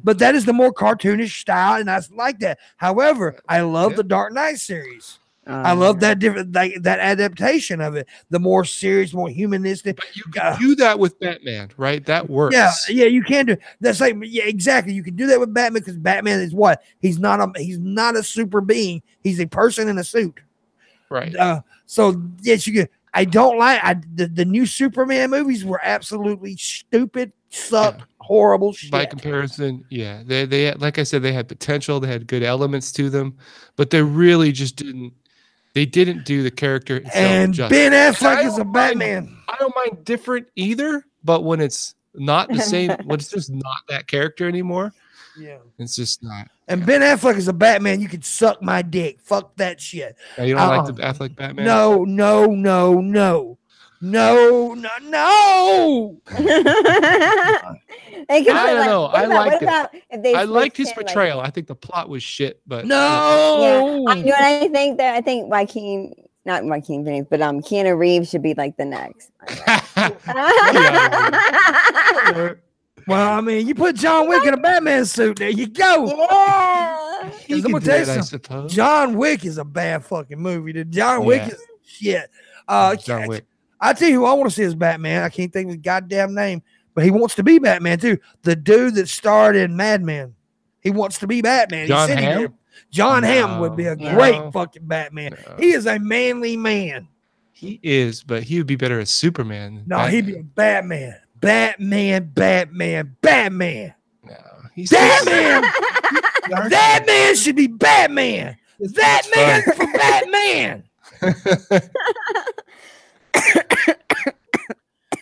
Speaker 1: But that is the more cartoonish style, and I like that. However, I love the Dark Knight series. I love that different that adaptation of it. The more serious, more humanistic.
Speaker 3: But you can do that with Batman, right? That works.
Speaker 1: Yeah, you can do. That's like exactly. You can do that with Batman because Batman is what? He's not a super being. He's a person in a suit.
Speaker 3: Right.
Speaker 1: So yes, you can. I don't like the new Superman movies were absolutely stupid, horrible shit.
Speaker 3: By comparison, yeah, they like I said, they had potential. They had good elements to them, but they really just didn't. They didn't do the character itself
Speaker 1: and
Speaker 3: justice.
Speaker 1: Ben Affleck is a Batman.
Speaker 3: I don't mind different either, but when it's not the same, when it's just not that character anymore, it's just not.
Speaker 1: And Ben Affleck is a Batman. You can suck my dick. Fuck that shit.
Speaker 3: Now, you don't like the Affleck Batman?
Speaker 1: No.
Speaker 2: I
Speaker 3: don't know. I liked his
Speaker 2: him,
Speaker 3: portrayal. I think the plot was shit, but
Speaker 1: no.
Speaker 2: Yeah. I know what I think that I think not Joaquin Phoenix, but Keanu Reeves should be like the next.
Speaker 1: Well, I mean, you put John Wick in a Batman suit, there you go.
Speaker 2: Yeah.
Speaker 3: He can do it, I suppose.
Speaker 1: John Wick is a bad fucking movie. John Wick is shit.
Speaker 3: John Wick.
Speaker 1: I tell you who I want to see as Batman. I can't think of his goddamn name, but he wants to be Batman too. The dude that starred in Mad Men. He wants to be Batman.
Speaker 3: John Hamm?
Speaker 1: John Hamm would be a great fucking Batman. No. He is a manly man.
Speaker 3: He is, but he would be better as Superman.
Speaker 1: No, Batman. He'd be a Batman. Batman.
Speaker 3: No,
Speaker 1: he's Batman. That man should be Batman. That man for Batman.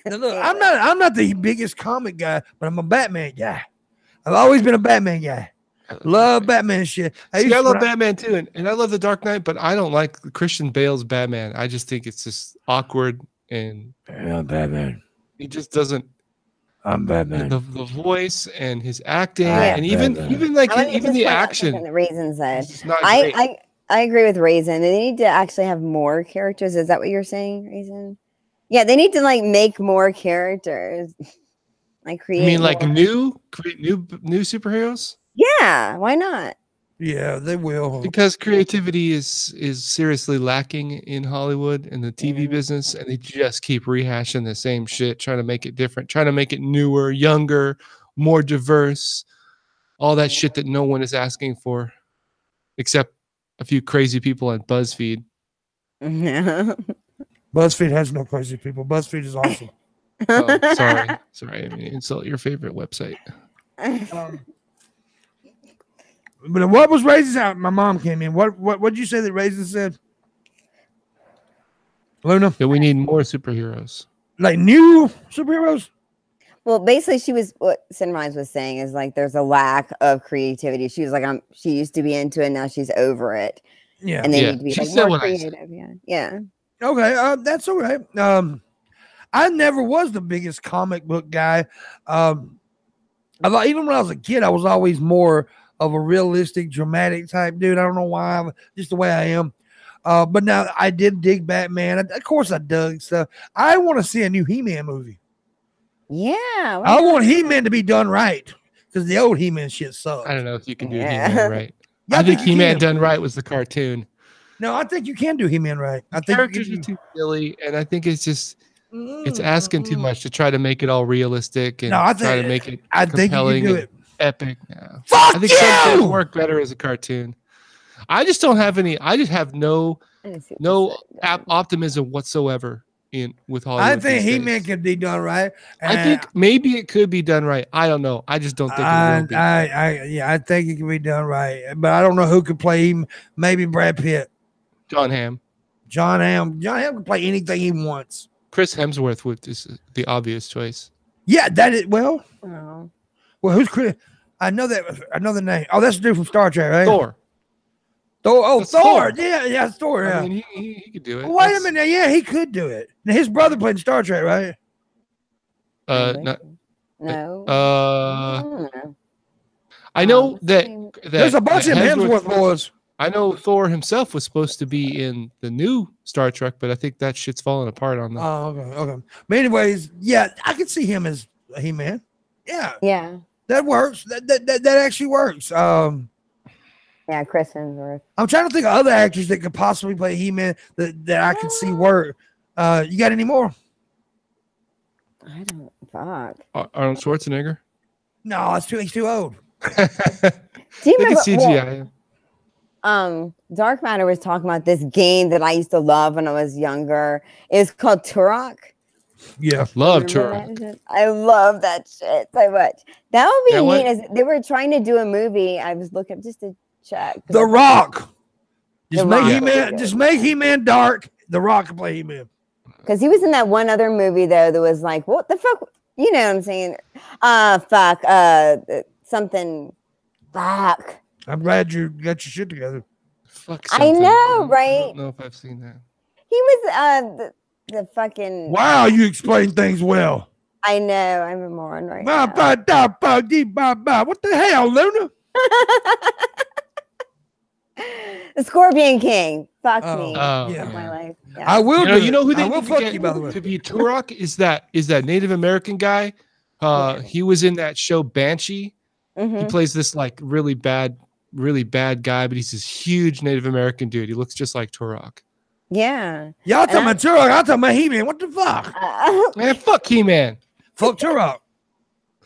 Speaker 1: Now look, I'm not the biggest comic guy, but I'm a Batman guy. I've always been a Batman guy. Love Batman shit.
Speaker 3: I love Batman too, and I love the Dark Knight, but I don't like Christian Bale's Batman. I just think it's just awkward and
Speaker 1: Batman.
Speaker 3: He just doesn't.
Speaker 1: I'm Batman.
Speaker 3: The voice and his acting, and even the action.
Speaker 2: The Raisin said, I agree with Raisin. They need to actually have more characters. Is that what you're saying, Raisin? Yeah, they need to make more characters. Create.
Speaker 3: You mean create new superheroes?
Speaker 2: Yeah, why not?
Speaker 1: Yeah, they will.
Speaker 3: because creativity is seriously lacking in Hollywood and the TV business, and they just keep rehashing the same shit, trying to make it different, trying to make it newer, younger, more diverse, all that shit that no one is asking for, except a few crazy people at BuzzFeed.
Speaker 1: BuzzFeed has no crazy people. BuzzFeed is awesome.
Speaker 3: Oh, sorry, I mean, insult your favorite website.
Speaker 1: But what was Raisin's out? My mom came in. What did you say that Raisin said? Luna?
Speaker 3: Yeah, we need more superheroes.
Speaker 1: Like new superheroes?
Speaker 2: Well, basically, what Sunrise was saying is like there's a lack of creativity. She was like, she used to be into it, now she's over it.
Speaker 1: Yeah.
Speaker 2: And they need to be
Speaker 3: She
Speaker 2: like
Speaker 3: said
Speaker 2: more
Speaker 3: what I
Speaker 2: creative.
Speaker 3: said.
Speaker 2: Yeah.
Speaker 1: Okay, that's all right. I never was the biggest comic book guy. Even when I was a kid, I was always more of a realistic, dramatic type dude. I don't know why, just the way I am. But now I did dig Batman. Of course, I dug stuff. I want to see a new He-Man movie.
Speaker 2: Yeah.
Speaker 1: I want He-Man to be done right because the old He-Man shit sucks.
Speaker 3: I don't know if you can do He-Man right.
Speaker 1: Yeah,
Speaker 3: I think
Speaker 1: you
Speaker 3: He-Man
Speaker 1: can.
Speaker 3: done right was the cartoon.
Speaker 1: No, I think you can do He-Man right. I think
Speaker 3: Characters are too silly, and I think it's asking too much to try to make it all realistic and try to make it compelling and epic. No.
Speaker 1: Fuck
Speaker 3: I think
Speaker 1: you!
Speaker 3: some things work better as a cartoon. I just don't have any. I just have no optimism whatsoever with Hollywood.
Speaker 1: I think He-Man can be done right.
Speaker 3: I think maybe it could be done right. I don't know. I just don't think it will be.
Speaker 1: I think it can be done right, but I don't know who could play him. Maybe Brad Pitt.
Speaker 3: John Hamm.
Speaker 1: John Hamm can play anything he wants.
Speaker 3: Chris Hemsworth is the obvious choice.
Speaker 1: Yeah, that is well.
Speaker 2: Oh.
Speaker 1: Well, who's Chris? I know the name. Oh, that's the dude from Star Trek, right?
Speaker 3: Thor.
Speaker 1: Oh,
Speaker 3: That's
Speaker 1: Thor.
Speaker 3: Thor.
Speaker 1: Yeah, Thor. Yeah.
Speaker 3: I mean, he could do it.
Speaker 1: Wait a minute. Yeah, he could do it. Now, his brother played in Star Trek, right?
Speaker 2: No.
Speaker 3: I know that
Speaker 1: there's a bunch of Hemsworth boys.
Speaker 3: I know Thor himself was supposed to be in the new Star Trek, but I think that shit's falling apart on them.
Speaker 1: Oh, okay. But anyways, yeah, I could see him as a He-Man. Yeah, that works. That actually works.
Speaker 2: Yeah, Chris Hemsworth.
Speaker 1: I'm trying to think of other actors that could possibly play He-Man that I could see work. You got any more?
Speaker 2: I don't. Fuck.
Speaker 3: Arnold Schwarzenegger.
Speaker 1: No, he's too old.
Speaker 2: Do you remember
Speaker 3: CGI?
Speaker 2: Dark Matter was talking about this game that I used to love when I was younger. It's called Turok.
Speaker 1: Yeah,
Speaker 3: love Turok.
Speaker 2: I love that shit so much. That would be neat. As they were trying to do a movie. I was looking just to check.
Speaker 1: The Rock. Just make He-Man dark. The Rock can play He-Man.
Speaker 2: Because he was in that one other movie though that was like, what the fuck? You know what I'm saying? Something. Fuck.
Speaker 1: I'm glad you got your shit together.
Speaker 3: Fuck.
Speaker 2: I know, right?
Speaker 3: I don't know if I've seen that.
Speaker 2: He was the fucking.
Speaker 1: Wow, you explain things well.
Speaker 2: I know. I'm a moron right now.
Speaker 1: What the hell, Luna?
Speaker 2: The Scorpion King. Fuck me.
Speaker 1: Yeah.
Speaker 2: My life. Yeah.
Speaker 1: I will.
Speaker 3: You know who they will
Speaker 1: fuck you, by the way.
Speaker 3: To be Turok is that Native American guy. He was in that show Banshee.
Speaker 2: Mm-hmm.
Speaker 3: He plays this like really bad guy, but he's this huge Native American dude. He looks just like Turok.
Speaker 2: Yeah.
Speaker 1: Y'all talking about Turok? I'm talking about He-Man. What the fuck?
Speaker 3: Man, fuck He-Man.
Speaker 1: Fuck Turok.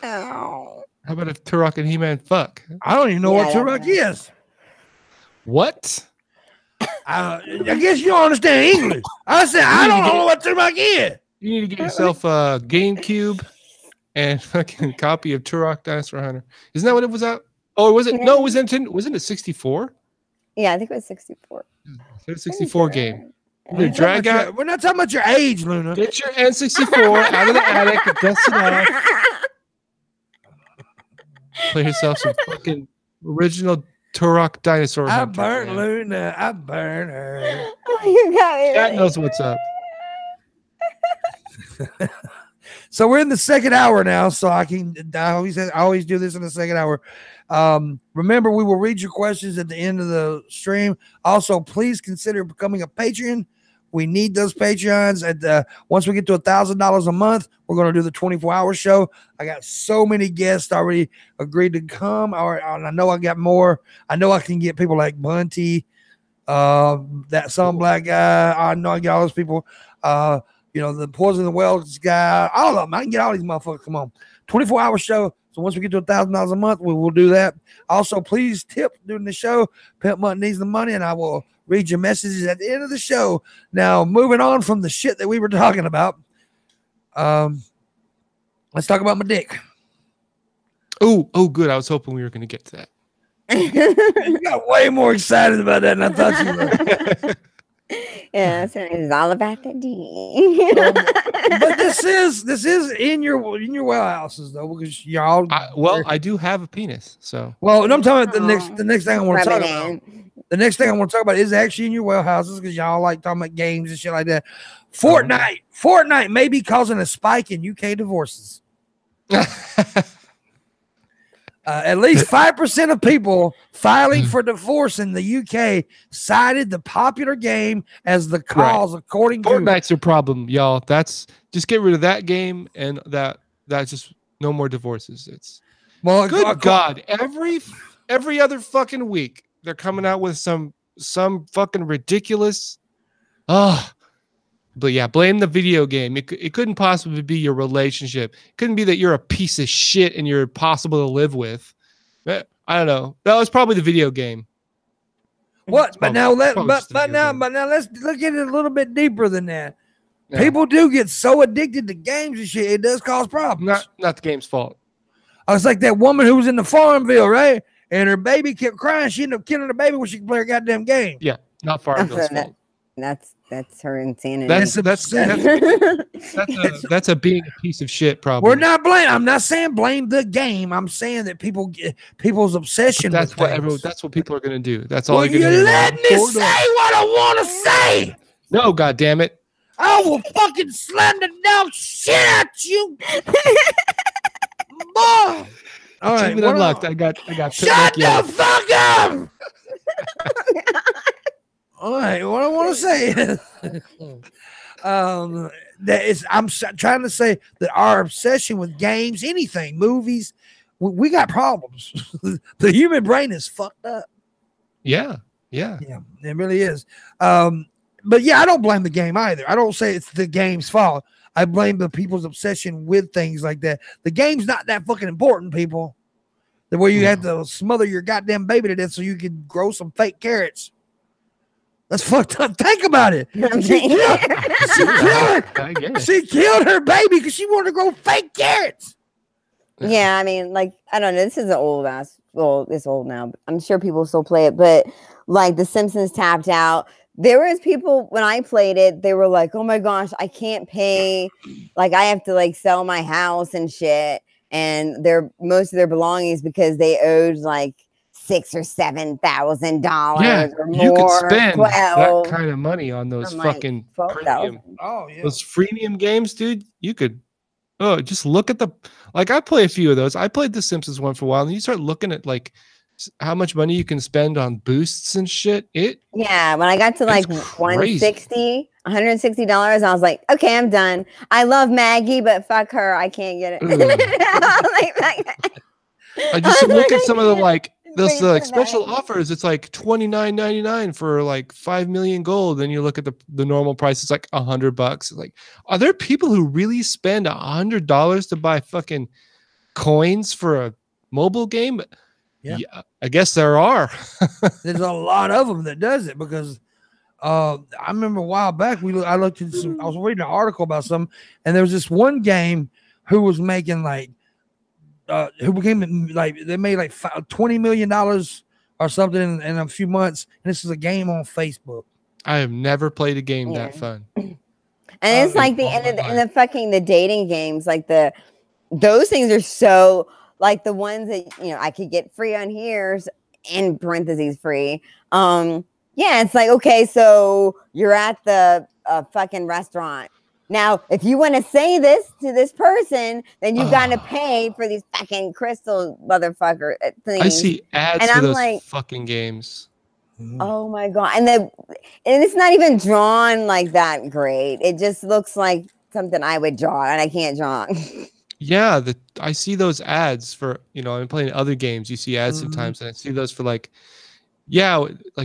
Speaker 2: Oh.
Speaker 3: How about if Turok and He-Man fuck?
Speaker 1: I don't even know what Turok is.
Speaker 3: What?
Speaker 1: I guess you don't understand English. I said I don't know what Turok is.
Speaker 3: You need to get yourself a GameCube and fucking copy of Turok Dinosaur Hunter. Isn't that what it was out? Oh, was it? Yeah. No, wasn't it 64?
Speaker 2: Yeah, I think it was 64.
Speaker 3: It's a 64 game. We're
Speaker 1: not talking about your age, Luna.
Speaker 3: Get your N64 out of the attic and dust it off. Play yourself some fucking original Turok Dinosaur Hunter.
Speaker 1: I burn Luna. I burn her.
Speaker 2: Oh, you got me.
Speaker 3: Cat knows what's up.
Speaker 1: So we're in the second hour now. So I always do this in the second hour. Remember, we will read your questions at the end of the stream. Also, please consider becoming a Patreon. We need those Patreons. Once we get to $1,000 a month, we're going to do the 24-hour show. I got so many guests already agreed to come. I know I got more. I know I can get people like Bunty, that some black guy. I know I get all those people. The Poison the Wells guy. All of them. I can get all these motherfuckers. Come on. 24-hour show. So once we get to $1,000 a month, we will do that. Also, please tip during the show. Pimpmunk needs the money, and I will read your messages at the end of the show. Now, moving on from the shit that we were talking about, let's talk about my dick.
Speaker 3: Oh, good. I was hoping we were going to get to that.
Speaker 1: You got way more excited about that than I thought you were.
Speaker 2: Yeah, so it's all about the D.
Speaker 1: But this is in your wellhouses though, because y'all.
Speaker 3: I do have a penis, so.
Speaker 1: Well, and I'm talking about the next thing I want to talk about. The next thing I want to talk about is actually in your wellhouses, because y'all like talking about games and shit like that. Fortnite may be causing a spike in UK divorces. At least 5% of people filing for divorce in the UK cited the popular game as the cause, according to
Speaker 3: Fortnite's your problem, y'all. Just get rid of that game, and that's just no more divorces. It's good God, every other fucking week they're coming out with some fucking ridiculous. But yeah, blame the video game. It couldn't possibly be your relationship. It couldn't be that you're a piece of shit and you're impossible to live with. I don't know. That was probably the video game.
Speaker 1: What? But now let's look at it a little bit deeper than that. Yeah. People do get so addicted to games and shit, it does cause problems.
Speaker 3: Not the game's fault.
Speaker 1: I was like that woman who was in the Farmville, right? And her baby kept crying. She ended up killing her baby when she could play her goddamn game.
Speaker 3: Yeah, not Farmville's fault.
Speaker 2: That's her insanity.
Speaker 3: That's a being a piece of shit problem.
Speaker 1: We're not I'm not saying blame the game. I'm saying that people's obsession.
Speaker 3: That's what people are gonna do. That's all you're gonna
Speaker 1: do. Let me say what I want to say.
Speaker 3: No, God damn it.
Speaker 1: I will fucking slam the dog shit at you. Boy. All right.
Speaker 3: Even unlocked. I got
Speaker 1: shut the fuck up. All right, what I want to say is, I'm trying to say that our obsession with games, anything, movies, we got problems. The human brain is fucked up.
Speaker 3: Yeah,
Speaker 1: it really is. But yeah, I don't blame the game either. I don't say it's the game's fault. I blame the people's obsession with things like that. The game's not that fucking important, people. The way you had to smother your goddamn baby to death so you could grow some fake carrots. That's fucked up. Think about it. She killed her baby because she wanted to grow fake carrots.
Speaker 2: Yeah, I mean, like, I don't know. This is it's old now. But I'm sure people still play it, but like The Simpsons tapped out. There was people when I played it, they were like, "Oh my gosh, I can't pay. Like, I have to like sell my house and shit, and most of their belongings because they owed like $6,000 or $7,000 or more.
Speaker 3: You could spend that kind of money on those fucking premium. Those freemium games, dude. You could just look at I play a few of those. I played the Simpsons one for a while, and you start looking at like how much money you can spend on boosts and shit.
Speaker 2: When I got to like $160, I was like, okay, I'm done. I love Maggie, but fuck her. I can't get it.
Speaker 3: I just look at some of the those special offers. It's like $29.99 for like 5 million gold. Then you look at the normal price. It's like $100. Like, are there people who really spend $100 to buy fucking coins for a mobile game? Yeah, I guess there are.
Speaker 1: There's a lot of them that does it because I remember a while back I looked at I was reading an article about something, and there was this one game who was making who became like they made like $20 million or something in a few months, and this is a game on Facebook.
Speaker 3: I have never played a game that fun.
Speaker 2: And it's like the dating games, like those things are so like the ones that I could get free on here's in parentheses free. It's like, okay, so you're at the fucking restaurant. Now, if you want to say this to this person, then you got to pay for these fucking crystal motherfucker things.
Speaker 3: I see ads for those fucking games.
Speaker 2: Oh my god! And it's not even drawn like that great. It just looks like something I would draw, and I can't draw.
Speaker 3: Yeah, I see those ads for, I'm playing other games. You see ads sometimes, and I see those for like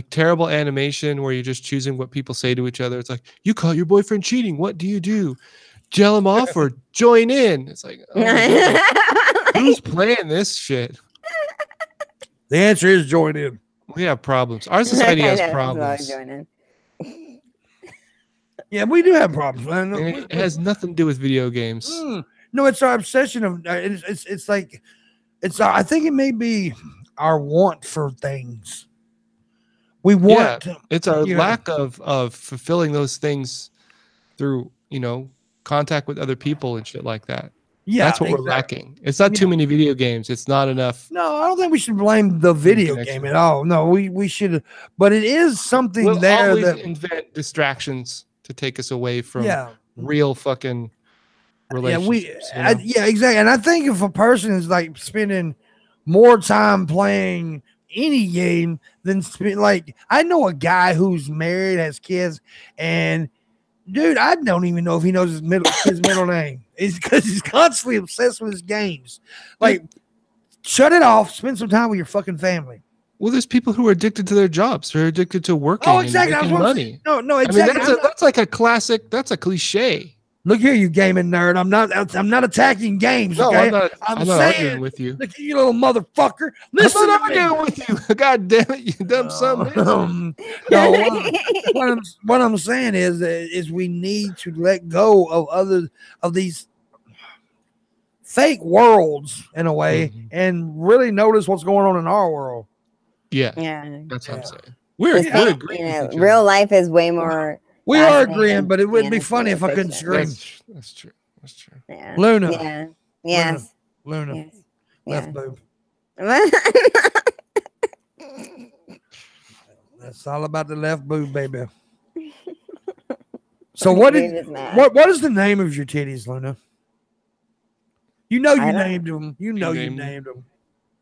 Speaker 3: terrible animation where you're just choosing what people say to each other. It's like, you caught your boyfriend cheating. What do you do? Gel him off or join in? It's like, oh my God. Who's playing this shit?
Speaker 1: The answer is join in.
Speaker 3: We have problems. Our society has problems.
Speaker 1: Yeah, we do have problems, man.
Speaker 3: It has nothing to do with video games.
Speaker 1: No, it's our obsession of it's like I think it may be our want for things. We want
Speaker 3: it's our lack of fulfilling those things through, contact with other people and shit like that. Yeah, that's what we're lacking. It's not too many video games. It's not enough.
Speaker 1: No, I don't think we should blame the video game at all. No, we should, but it is something
Speaker 3: we'll
Speaker 1: there
Speaker 3: always
Speaker 1: that
Speaker 3: invent distractions to take us away from real fucking relationships.
Speaker 1: Exactly. And I think if a person is like spending more time playing any game than like, I know a guy who's married, has kids, and dude, I don't even know if he knows his middle name. It's because he's constantly obsessed with his games. Like, shut it off. Spend some time with your fucking family.
Speaker 3: Well, there's people who are addicted to their jobs. They're addicted to working. Oh, exactly. And making money.
Speaker 1: No, exactly.
Speaker 3: I mean, that's like a classic. That's a cliche.
Speaker 1: Look here, you gaming nerd. I'm not attacking games.
Speaker 3: No,
Speaker 1: okay?
Speaker 3: I'm not arguing with you.
Speaker 1: Look at you, little motherfucker. Listen,
Speaker 3: I'm not arguing with you. God damn it, you dumb son.
Speaker 1: No, what I'm saying is we need to let go of these fake worlds in a way and really notice what's going on in our world.
Speaker 3: Yeah. That's what I'm saying. We're agreeing.
Speaker 2: Real life is way more.
Speaker 1: We are agreeing, but it would be funny if I couldn't scream.
Speaker 3: That's true.
Speaker 2: Yeah.
Speaker 1: Luna.
Speaker 2: Yeah. Yes.
Speaker 1: Luna.
Speaker 2: Yes.
Speaker 1: Left boob. That's all about the left boob, baby. So what is the name of your titties, Luna? You named them. You named them.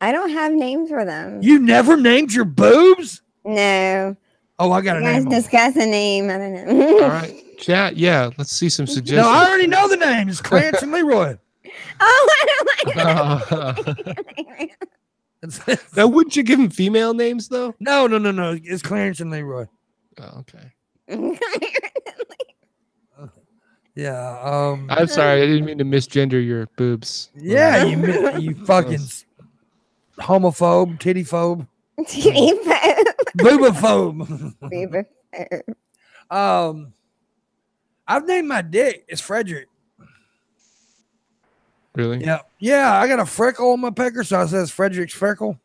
Speaker 2: I don't have names for them.
Speaker 1: You never named your boobs?
Speaker 2: No.
Speaker 1: Oh, I got a name.
Speaker 2: Discuss a name. I don't know.
Speaker 3: All right. Chat. Yeah. Let's see some suggestions.
Speaker 1: No, I already know the name. It's Clarence and Leroy.
Speaker 2: Oh, I don't like
Speaker 3: Now, wouldn't you give them female names, though?
Speaker 1: No. It's Clarence and Leroy.
Speaker 3: Oh, okay.
Speaker 1: Yeah.
Speaker 3: I'm sorry. I didn't mean to misgender your boobs.
Speaker 1: Yeah, you fucking homophobe, tittyphobe. Boobophobe. I've named my dick. It's Frederick.
Speaker 3: Really?
Speaker 1: Yeah. I got a freckle on my pecker, so it says Frederick's freckle.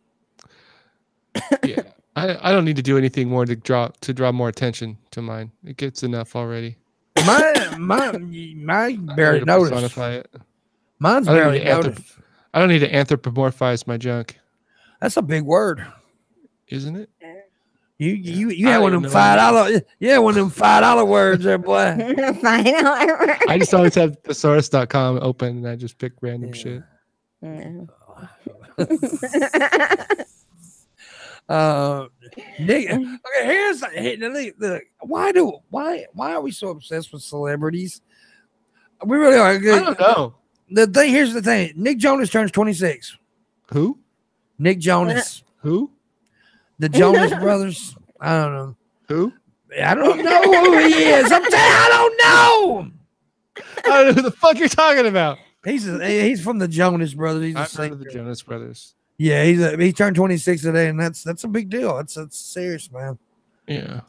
Speaker 3: Yeah, I don't need to do anything more to draw more attention to mine. It gets enough already. My barely noticed. Mine's barely noticed. I don't need to anthropomorphize my junk.
Speaker 1: That's a big word,
Speaker 3: isn't it?
Speaker 1: You had one of them $5. Yeah, one of them $5 words there, boy.
Speaker 2: $5 word.
Speaker 3: I just always have thesaurus.com open and I just pick random shit.
Speaker 2: No.
Speaker 1: Nick, okay, why are we so obsessed with celebrities? We really are.
Speaker 3: I don't know.
Speaker 1: Here's the thing. Nick Jonas turns 26.
Speaker 3: Who?
Speaker 1: Nick Jonas.
Speaker 3: Who?
Speaker 1: The Jonas Brothers. I don't know.
Speaker 3: Who?
Speaker 1: I don't know who he is. I don't know.
Speaker 3: I don't know who the fuck you're talking about.
Speaker 1: He's from the Jonas Brothers. He's
Speaker 3: I've heard of the Jonas Brothers.
Speaker 1: Yeah, he turned 26 today, and that's a big deal. That's serious, man.
Speaker 3: Yeah.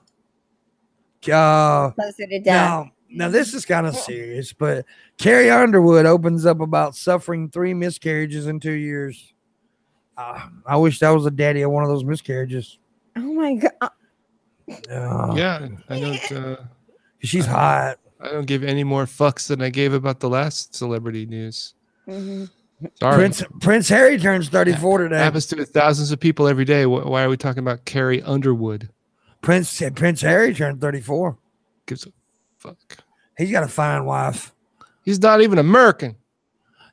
Speaker 2: Closer to death.
Speaker 1: Now this is kind of serious, but Carrie Underwood opens up about suffering 3 miscarriages in 2 years. I wish that was the daddy of one of those miscarriages.
Speaker 2: Oh my god.
Speaker 3: Yeah, I don't.
Speaker 1: She's hot.
Speaker 3: I don't give any more fucks than I gave about the last celebrity news.
Speaker 2: Mm-hmm.
Speaker 3: Sorry.
Speaker 1: Prince Harry turns 34 today.
Speaker 3: Happens to thousands of people every day. Why are we talking about Carrie Underwood?
Speaker 1: Prince Harry turned 34.
Speaker 3: Gives a fuck.
Speaker 1: He's got a fine wife.
Speaker 3: He's not even American.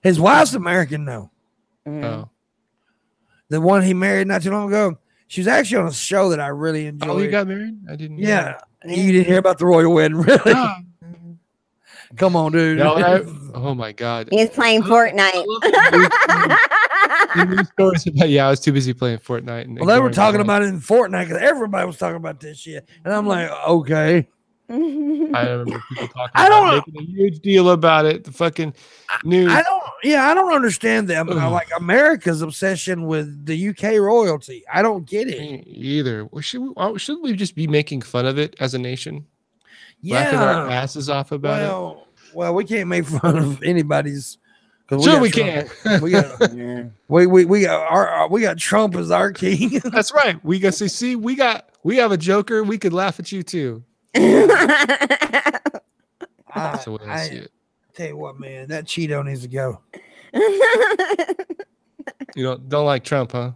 Speaker 1: His wife's American though.
Speaker 3: Oh.
Speaker 1: The one he married not too long ago. She was actually on a show that I really enjoyed.
Speaker 3: Oh, you got married? I didn't.
Speaker 1: Yeah. You didn't hear about the royal wedding, really?
Speaker 3: Ah.
Speaker 1: Come on, dude.
Speaker 3: Oh my God.
Speaker 2: He's playing Fortnite.
Speaker 3: Stories about, I was too busy playing Fortnite. And
Speaker 1: Well, they were talking about it in Fortnite because everybody was talking about this shit, and I'm like, okay.
Speaker 3: I remember people talking about making a huge deal about it. The fucking news.
Speaker 1: I don't understand them. Like America's obsession with the UK royalty. I don't get it
Speaker 3: either. Shouldn't we just be making fun of it as a nation?
Speaker 1: Yeah,
Speaker 3: laughing our asses off about it.
Speaker 1: Well, we can't make fun of anybody's.
Speaker 3: Sure, we can.
Speaker 1: We got we got Trump as our king.
Speaker 3: That's right. We got see we have a Joker. We could laugh at you too. That's the way I see it.
Speaker 1: Tell you what, man, that Cheeto needs to go.
Speaker 3: You don't like Trump, huh?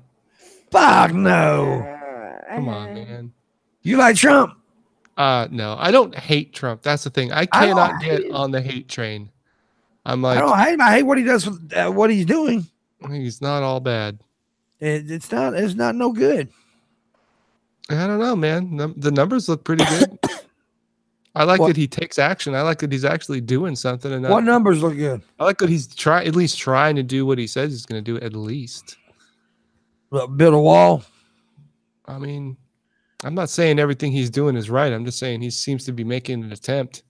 Speaker 1: Fuck no.
Speaker 3: Come on, man.
Speaker 1: You like Trump?
Speaker 3: No, I don't hate Trump. That's the thing. I cannot get on the hate train. I'm like,
Speaker 1: I hate what he does with what he's doing.
Speaker 3: He's not all bad.
Speaker 1: It's not no good.
Speaker 3: I don't know, man. The numbers look pretty good. I like that he takes action. I like that he's actually doing something. And
Speaker 1: what numbers look good?
Speaker 3: I like that he's at least trying to do what he says he's going to do. At least
Speaker 1: build a wall.
Speaker 3: I mean, I'm not saying everything he's doing is right. I'm just saying he seems to be making an attempt.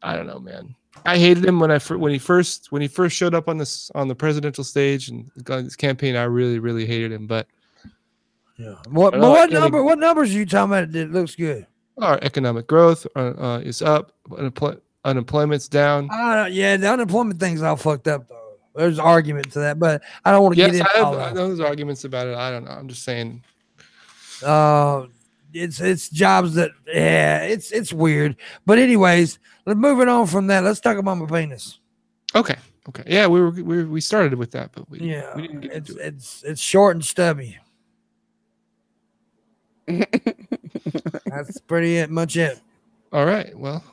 Speaker 3: I don't know, man. I hated him when he first showed up on the presidential stage and got his campaign. I really, really hated him. But
Speaker 1: yeah, what numbers are you talking about that looks good?
Speaker 3: Our economic growth is up. Unemployment's down.
Speaker 1: Yeah, the unemployment thing's all fucked up though. There's argument to that, but I don't want to get into all that.
Speaker 3: I know there's arguments about it. I don't know. I'm just saying.
Speaker 1: It's jobs that it's weird. But anyways, moving on from that, let's talk about my penis.
Speaker 3: Okay. Yeah, we started with that, but we didn't get into it.
Speaker 1: It's short and stubby. That's pretty much it.
Speaker 3: All right. Well,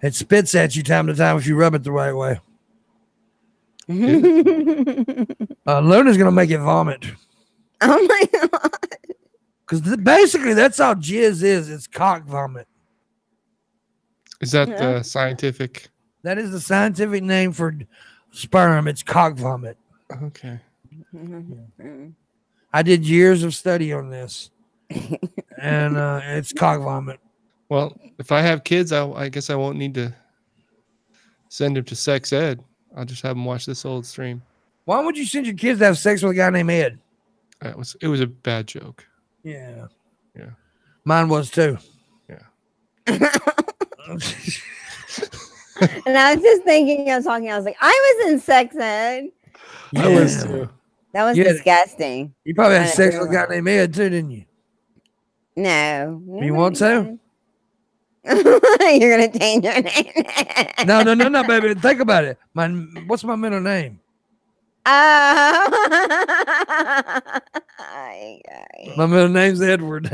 Speaker 1: it spits at you time to time if you rub it the right way. Luna's gonna make it vomit.
Speaker 2: Oh my god!
Speaker 1: Because basically that's all jizz is. It's cock vomit.
Speaker 3: Is that the scientific?
Speaker 1: That is the scientific name for sperm. It's cock vomit.
Speaker 3: Okay.
Speaker 1: I did years of study on this, and it's cock vomit.
Speaker 3: Well, if I have kids, I guess I won't need to send them to sex ed. I'll just have them watch this old stream.
Speaker 1: Why would you send your kids to have sex with a guy named Ed?
Speaker 3: It was a bad joke.
Speaker 1: Yeah.
Speaker 3: Mine
Speaker 1: was too.
Speaker 3: Yeah.
Speaker 2: And I was just thinking, I was like, I was in sex ed.
Speaker 1: Yeah. I was too.
Speaker 2: That was disgusting.
Speaker 1: You probably had sex with a guy named Ed too, didn't you?
Speaker 2: No.
Speaker 1: You want to?
Speaker 2: You're gonna change your name.
Speaker 1: No, baby. Think about it. What's my middle name? My middle name's Edward.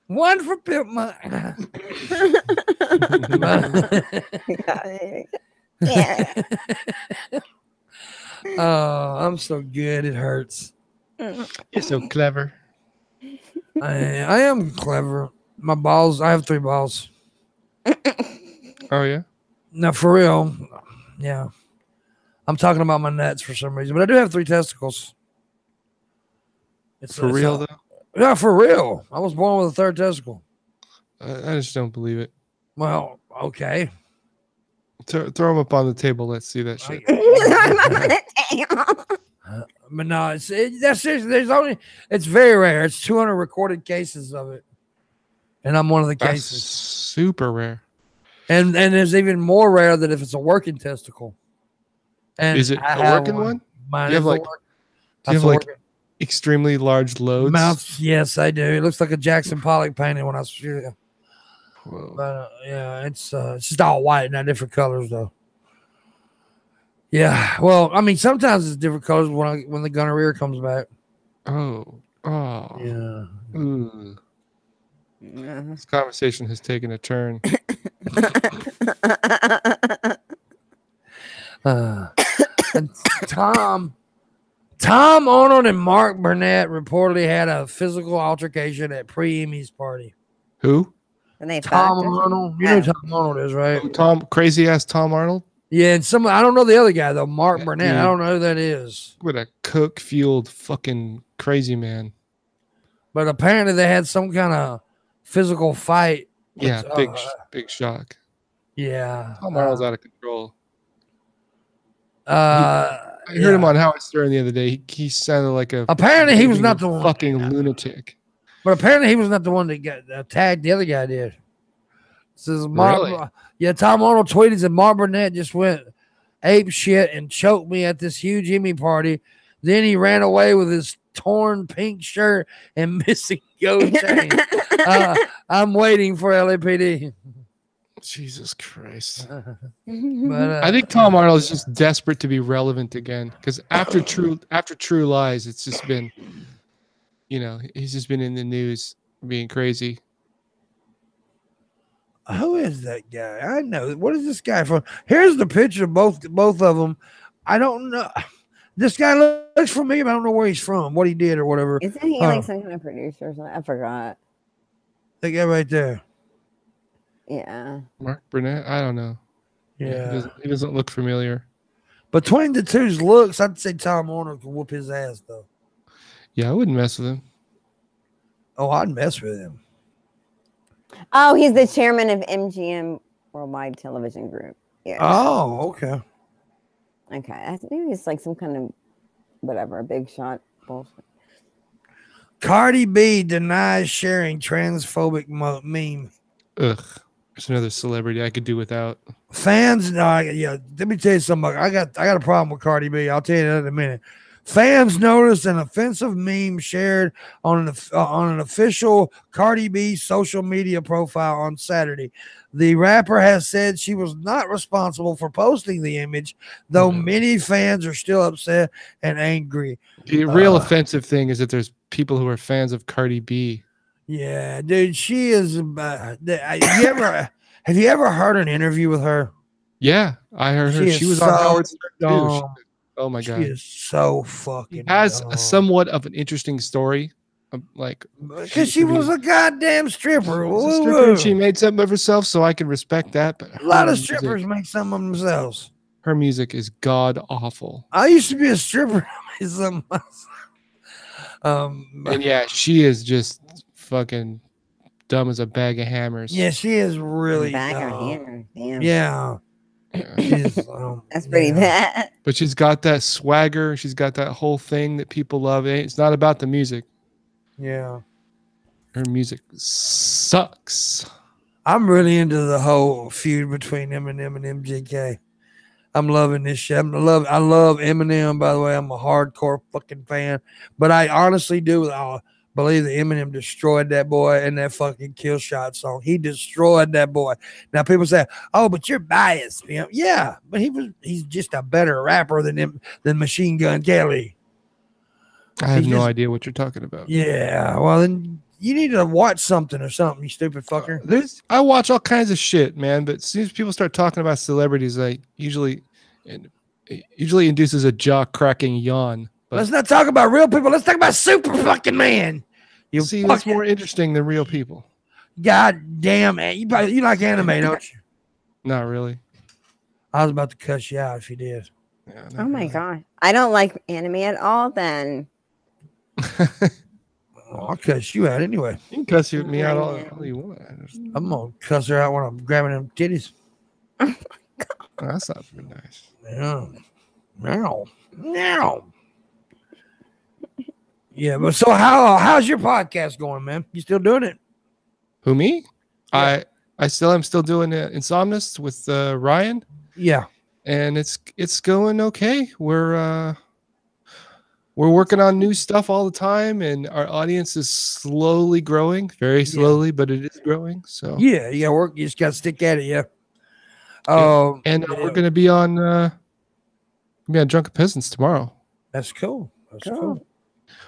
Speaker 1: One for Pimpmunk. Oh, I'm so good. It hurts.
Speaker 3: You're so clever.
Speaker 1: I am clever. My balls. I have 3 balls.
Speaker 3: Oh yeah.
Speaker 1: No, for real. Yeah. I'm talking about my nuts for some reason, but I do have 3 testicles.
Speaker 3: For real though?
Speaker 1: Yeah, for real. I was born with a 3rd testicle.
Speaker 3: I just don't believe it.
Speaker 1: Well, okay.
Speaker 3: Throw them up on the table. Let's see that shit.
Speaker 1: But no, that's seriously. It's very rare. It's 200 recorded cases of it, and I'm one of the cases.
Speaker 3: Super rare.
Speaker 1: And there's even more rare that if it's a working testicle. And
Speaker 3: is it a working one?
Speaker 1: Mine
Speaker 3: do you have like extremely large loads?
Speaker 1: Mouth, yes, I do. It looks like a Jackson Pollock painting when I was here. But yeah, it's just all white, not different colors though. Yeah, well, I mean, sometimes it's different colors when the gonorrhea comes back.
Speaker 3: Oh,
Speaker 1: yeah.
Speaker 3: Ooh. This conversation has taken a turn. And
Speaker 1: Tom Arnold and Mark Burnett reportedly had a physical altercation at pre-Emmys party.
Speaker 3: Who?
Speaker 2: And they
Speaker 1: Tom
Speaker 2: fucked or
Speaker 1: Arnold.
Speaker 2: something?
Speaker 1: You know
Speaker 2: Oh.
Speaker 1: who Tom Arnold is, right?
Speaker 3: Crazy ass Tom Arnold.
Speaker 1: Yeah, and some I don't know the other guy though. Mark
Speaker 3: That
Speaker 1: Burnett. I
Speaker 3: dude.
Speaker 1: don't know who that is.
Speaker 3: What a coke fueled fucking crazy man.
Speaker 1: But apparently they had some kind of physical fight.
Speaker 3: Yeah, big shock.
Speaker 1: Yeah.
Speaker 3: Tom Arnold's out of control.
Speaker 1: I
Speaker 3: I heard him on Howard Stern the other day. He sounded like a
Speaker 1: apparently he was not the one.
Speaker 3: fucking lunatic.
Speaker 1: But apparently he was not the one that got attacked. The other guy did. Says
Speaker 3: Really?
Speaker 1: Yeah, Tom Arnold tweeted that Mark Burnett just went ape shit and choked me at this huge Emmy party. Then he ran away with his torn pink shirt and missing gold chain. I'm waiting for LAPD.
Speaker 3: Jesus Christ.
Speaker 1: But,
Speaker 3: I think Tom Arnold is just desperate to be relevant again. Because after True Lies, it's just been, he's just been in the news being crazy.
Speaker 1: who is that guy? I know. What is this guy from? Here's the picture of both of them. I don't know. This guy looks familiar, but I don't know where he's from, what he did or whatever.
Speaker 2: Isn't he like some kind of producer or something? I forgot.
Speaker 1: That guy right there.
Speaker 2: Yeah.
Speaker 3: Mark Burnett? I don't know.
Speaker 1: Yeah.
Speaker 3: He doesn't look familiar.
Speaker 1: Between the two's looks, I'd say Tom Warner could whoop his ass, though.
Speaker 3: Yeah, I wouldn't mess with him.
Speaker 1: Oh, I'd mess with him.
Speaker 2: Oh, he's the chairman of MGM Worldwide Television Group. Yeah.
Speaker 1: Oh, okay.
Speaker 2: Okay. I think it's like some kind of whatever, a big shot bullshit.
Speaker 1: Cardi B denies sharing transphobic meme.
Speaker 3: Ugh. There's another celebrity I could do without.
Speaker 1: Fans, yeah. Let me tell you something. I got a problem with Cardi B. I'll tell you that in a minute. Fans noticed an offensive meme shared on an official Cardi B social media profile on Saturday. The rapper has said she was not responsible for posting the image, though many fans are still upset and angry.
Speaker 3: The real offensive thing is that there's people who are fans of Cardi B.
Speaker 1: Yeah, dude, she is. Have you ever heard an interview with her?
Speaker 3: Yeah, I heard her. She was on Howard Stern too. Oh my god,
Speaker 1: she is so fucking.
Speaker 3: She has a somewhat of an interesting story,
Speaker 1: because she was a goddamn stripper.
Speaker 3: She made something of herself, so I can respect that. But
Speaker 1: a lot of strippers make some of themselves.
Speaker 3: Her music is god awful.
Speaker 1: I used to be a stripper.
Speaker 3: And yeah, she is just fucking dumb as a bag of hammers.
Speaker 1: Yeah, she is really
Speaker 2: bag of hammers. Damn.
Speaker 1: Yeah.
Speaker 2: That's pretty bad.
Speaker 3: But she's got that swagger. She's got that whole thing that people love. It's not about the music.
Speaker 1: Yeah.
Speaker 3: Her music sucks.
Speaker 1: I'm really into the whole feud between Eminem and MGK. I'm loving this shit. I love Eminem, by the way. I'm a hardcore fucking fan. But I honestly do believe that Eminem destroyed that boy in that fucking Kill Shot song. He destroyed that boy. Now people say, "Oh, but you're biased." Yeah, but he's just a better rapper than Machine Gun Kelly.
Speaker 3: I have no idea what you're talking about.
Speaker 1: Yeah, well then you need to watch something or something, you stupid fucker.
Speaker 3: I watch all kinds of shit, man. But as soon as people start talking about celebrities, it usually induces a jaw cracking yawn. But
Speaker 1: let's not talk about real people. Let's talk about super fucking man.
Speaker 3: That's more interesting than real people.
Speaker 1: God damn it. You like anime, don't you?
Speaker 3: Not really.
Speaker 1: I was about to cuss you out if you did.
Speaker 2: Yeah, oh my god. I don't like anime at all then.
Speaker 1: I'll cuss you out anyway.
Speaker 3: You can cuss me out all you want.
Speaker 1: I'm gonna cuss her out when I'm grabbing them titties.
Speaker 3: Oh, that's not very nice.
Speaker 1: Yeah. Now. Yeah, but so how's your podcast going, man? You still doing it?
Speaker 3: Who, me?
Speaker 1: Yeah.
Speaker 3: I still am still doing Insomnus with Ryan.
Speaker 1: Yeah.
Speaker 3: And it's going okay. We're working on new stuff all the time, and our audience is slowly growing, very slowly, but it is growing. So
Speaker 1: yeah, you gotta work. You just gotta stick at it. Yeah.
Speaker 3: We're gonna be on Drunken Peasants tomorrow.
Speaker 1: That's cool. That's cool.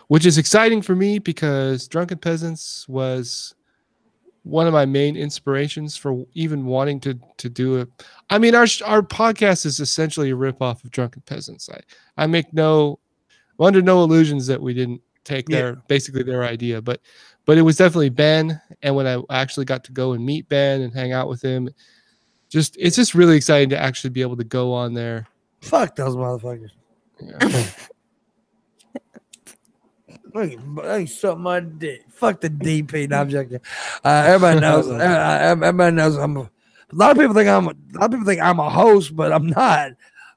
Speaker 3: Which is exciting for me because Drunken Peasants was one of my main inspirations for even wanting to do it. I mean, our podcast is essentially a ripoff of Drunken Peasants. I make no under no illusions that we didn't take basically their idea, but it was definitely Ben. And when I actually got to go and meet Ben and hang out with him, it's just really exciting to actually be able to go on there.
Speaker 1: Fuck those motherfuckers.
Speaker 3: Yeah.
Speaker 1: Look, suck my dick. Fuck the DP. No, I'm joking. Everybody knows. Everybody knows. A lot of people think I'm a host, but I'm not.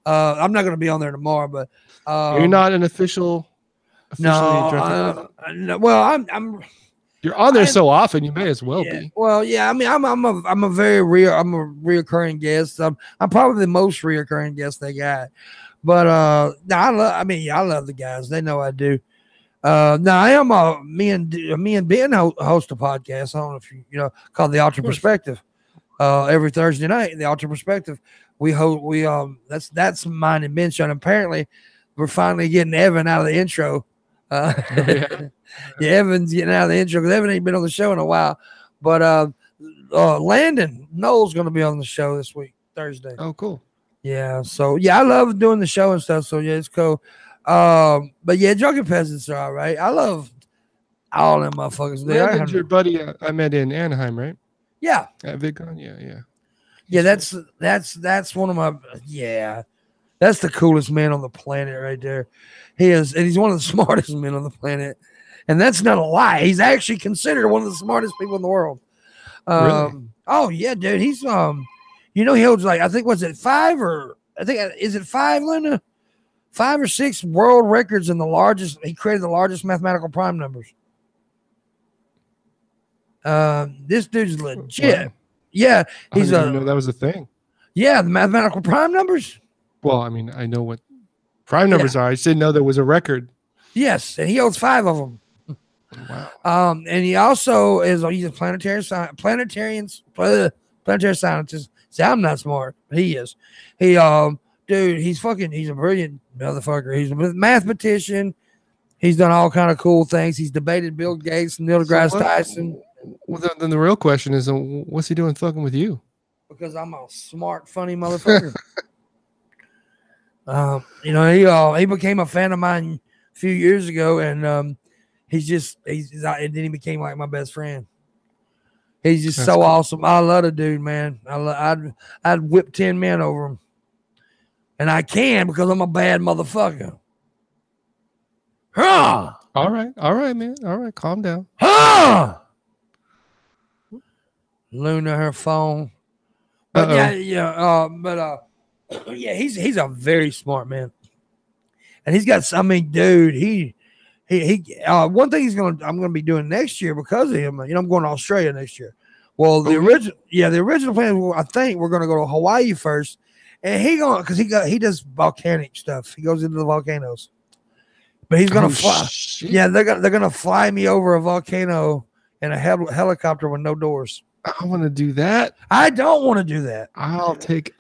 Speaker 1: I'm not going to be on there tomorrow. But
Speaker 3: you're not an officially
Speaker 1: no. Well, I'm.
Speaker 3: You're on there so often, you may as well be.
Speaker 1: Well, yeah. I mean, I'm a reoccurring guest. I'm probably the most reoccurring guest they got. But I love the guys. They know I do. Now I am me and Ben host a podcast. I don't know if you know, called the Alter Perspective. Every Thursday night, the Alter Perspective. That's mine and Ben's show. And apparently, we're finally getting Evan out of the intro. Evan's getting out of the intro because Evan ain't been on the show in a while. But Landon Noel's going to be on the show this week, Thursday.
Speaker 3: Oh, cool.
Speaker 1: Yeah. So I love doing the show and stuff. So yeah, it's cool. But yeah, Drunken Peasants are all right. I love all them motherfuckers.
Speaker 3: Landon's your buddy I met in Anaheim, right?
Speaker 1: Yeah.
Speaker 3: At VidCon, yeah.
Speaker 1: Yeah, that's one of my that's the coolest man on the planet right there. He is, and he's one of the smartest men on the planet. And that's not a lie. He's actually considered one of the smartest people in the world.
Speaker 3: Really?
Speaker 1: Oh yeah, dude. He's he holds like, I think, is it 5, Luna? 5 or 6 world records in he created the largest mathematical prime numbers. This dude's legit.
Speaker 3: Wow.
Speaker 1: Yeah,
Speaker 3: I didn't even know that was a thing.
Speaker 1: Yeah, the mathematical prime numbers.
Speaker 3: Well, I mean, I know what prime numbers are. I just didn't know there was a record.
Speaker 1: Yes, and he owns 5 of them.
Speaker 3: Wow.
Speaker 1: And he also he's a planetary scientist. See, I'm not smart. He is. Dude, he's a brilliant motherfucker. He's a mathematician. He's done all kind of cool things. He's debated Bill Gates and Neil deGrasse Tyson.
Speaker 3: Well, then the real question is, what's he doing fucking with you?
Speaker 1: Because I'm a smart, funny motherfucker. He became a fan of mine a few years ago, and and then he became like my best friend. He's just so awesome. I love the dude, man. I'd whip 10 men over him. And I can because I'm a bad motherfucker. Huh?
Speaker 3: All right, man. All right, calm down.
Speaker 1: Huh? Luna, her phone. But he's a very smart man. And he's got, dude, one thing I'm gonna be doing next year because of him, I'm going to Australia next year. Well, the original plan, I think we're gonna go to Hawaii first. And because he does volcanic stuff. He goes into the volcanoes. But he's gonna fly. Shit. Yeah, they're gonna fly me over a volcano in a helicopter with no doors.
Speaker 3: I want to do that.
Speaker 1: I don't want to do that.
Speaker 3: I'll take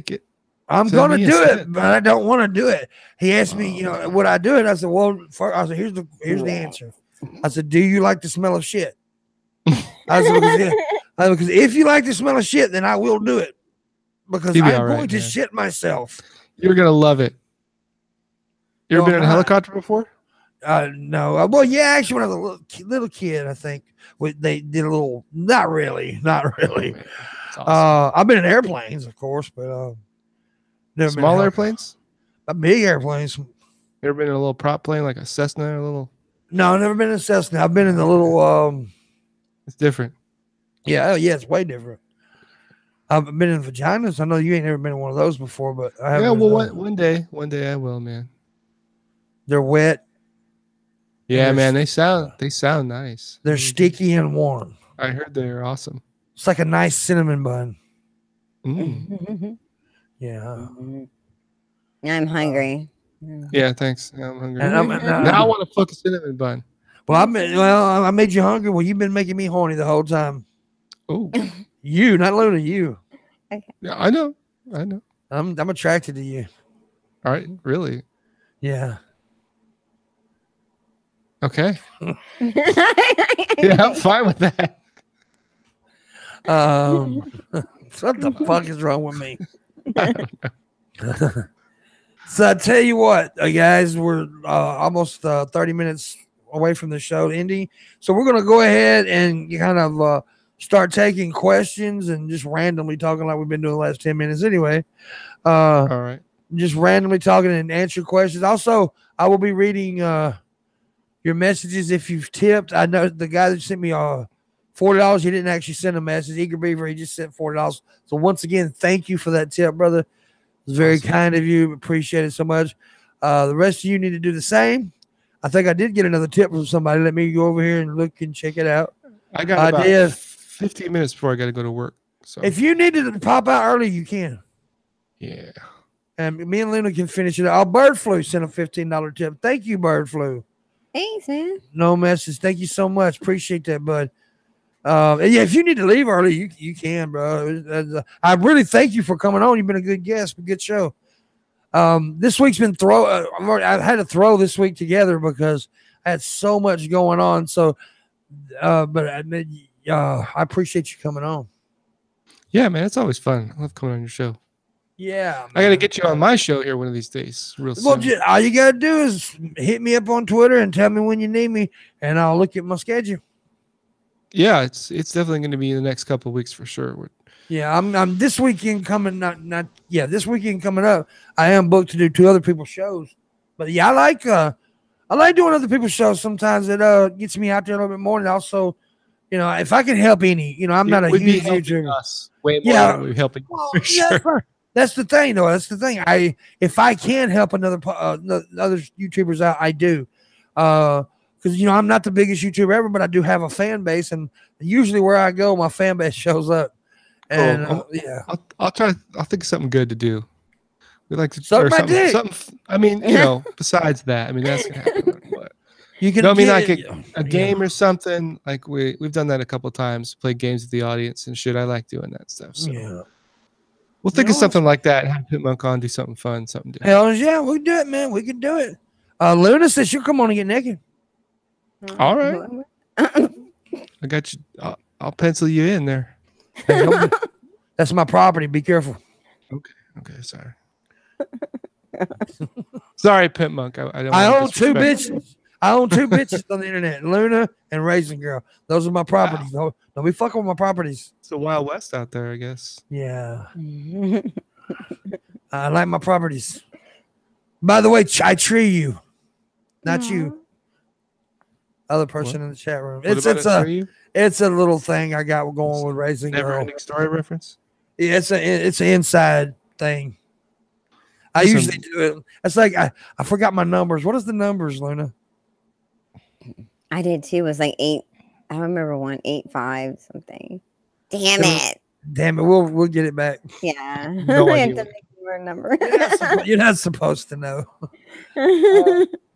Speaker 3: it.
Speaker 1: I'm gonna do it, but I don't want to do it. He asked me, would I do it? I said, well, here's the answer. I said, do you like the smell of shit? I said, because if you like the smell of shit, then I will do it. Because I'm going to shit myself.
Speaker 3: You're gonna love it. You ever been in a helicopter before?
Speaker 1: No. Well, yeah, actually, when I was a little kid, I think they did a little. Not really. Awesome. I've been in airplanes, of course, but
Speaker 3: small airplanes.
Speaker 1: Big airplanes.
Speaker 3: You ever been in a little prop plane like a Cessna or a little?
Speaker 1: No, I've never been in a Cessna. I've been in the little.
Speaker 3: It's different.
Speaker 1: Yeah, it's way different. I've been in vaginas. I know you ain't never been in one of those before, but I haven't.
Speaker 3: Yeah, well, one day I will, man.
Speaker 1: They're wet.
Speaker 3: Yeah, man, they sound nice.
Speaker 1: They're sticky and warm.
Speaker 3: I heard they're awesome.
Speaker 1: It's like a nice cinnamon bun.
Speaker 3: Mm.
Speaker 1: Yeah.
Speaker 2: I'm hungry.
Speaker 3: Yeah, thanks. I'm hungry.
Speaker 1: Now
Speaker 3: I want to fuck a cinnamon bun.
Speaker 1: Well, I made you hungry. Well, you've been making me horny the whole time.
Speaker 3: Oh.
Speaker 1: You, not Luna, you.
Speaker 2: Okay.
Speaker 3: Yeah, I know.
Speaker 1: I'm attracted to you.
Speaker 3: All right, really?
Speaker 1: Yeah.
Speaker 3: Okay. Yeah, I'm fine with that.
Speaker 1: What the fuck is wrong with me? So I tell you what, guys, we're almost 30 minutes away from the show ending. So we're going to go ahead and kind of start taking questions and just randomly talking like we've been doing the last 10 minutes anyway.
Speaker 3: All right.
Speaker 1: Just randomly talking and answer questions. Also, I will be reading your messages if you've tipped. I know the guy that sent me $40, he didn't actually send a message. Eager Beaver, he just sent $40. So once again, thank you for that tip, brother. It's very kind of you. Appreciate it so much. The rest of you need to do the same. I think I did get another tip from somebody. Let me go over here and look and check it out.
Speaker 3: I got about 15 minutes before I got to go to work. So
Speaker 1: if you need to pop out early, you can.
Speaker 3: Yeah.
Speaker 1: And me and Luna can finish it. Bird Flu sent a $15 tip. Thank you, Bird Flu.
Speaker 2: Thanks, man.
Speaker 1: No message. Thank you so much. Appreciate that, bud. Yeah, if you need to leave early, you can, bro. I really thank you for coming on. You've been a good guest, a good show. This week's been I had to throw this week together because I had so much going on. So, but I appreciate you coming on.
Speaker 3: Yeah, man, it's always fun. I love coming on your show.
Speaker 1: Yeah, man.
Speaker 3: I got to get you on my show here one of these days, real soon.
Speaker 1: Well, all you got to do is hit me up on Twitter and tell me when you need me, and I'll look at my schedule.
Speaker 3: Yeah, it's definitely going to be in the next couple of weeks for sure.
Speaker 1: Yeah, I'm this weekend coming this weekend coming up. I am booked to do 2 other people's shows. But yeah, I like doing other people's shows sometimes. It gets me out there a little bit more, and also, if I can help any, I'm not a huge YouTuber.
Speaker 3: Us way more than we're helping.
Speaker 1: Well,
Speaker 3: for sure.
Speaker 1: That's the thing, though. That's the thing. If I can help other YouTubers out, I do. Because I'm not the biggest YouTuber ever, but I do have a fan base, and usually where I go, my fan base shows up. And yeah,
Speaker 3: I'll try. I'll think of something good to do. We like to
Speaker 1: suck my dick.
Speaker 3: Something. I mean, besides that, I mean that's gonna happen. What?
Speaker 1: You can.
Speaker 3: Like a game or something. Like we've done that a couple of times. Play games with the audience and shit. I like doing that stuff. So
Speaker 1: yeah.
Speaker 3: We'll think of something like that and have Pimpmunk on, do something fun, something different.
Speaker 1: Hell yeah, we can do it, man. We can do it. Luna says she'll come on and get naked.
Speaker 3: All right. I got you. I'll pencil you in there.
Speaker 1: Hey, that's my property. Be careful.
Speaker 3: Okay. Sorry. Sorry, Pimpmunk.
Speaker 1: I own 2 bitches. I own 2 bitches on the internet, Luna and Raisin Girl. Those are my properties. Wow. Don't be fucking with my properties.
Speaker 3: It's the Wild West out there, I guess.
Speaker 1: Yeah. I like my properties. By the way, I tree you. Not you. Other person in the chat room. It's a little thing I got going with Raisin Girl.
Speaker 3: Never-ending story reference?
Speaker 1: Yeah, it's an inside thing. I usually do it. It's like I forgot my numbers. What is the numbers, Luna?
Speaker 2: I did too. It was like 8. I remember 185 something. Damn it!
Speaker 1: We'll get it back.
Speaker 2: Yeah.
Speaker 3: No
Speaker 2: I
Speaker 3: idea.
Speaker 2: have to make your number.
Speaker 1: You're not supposed to know.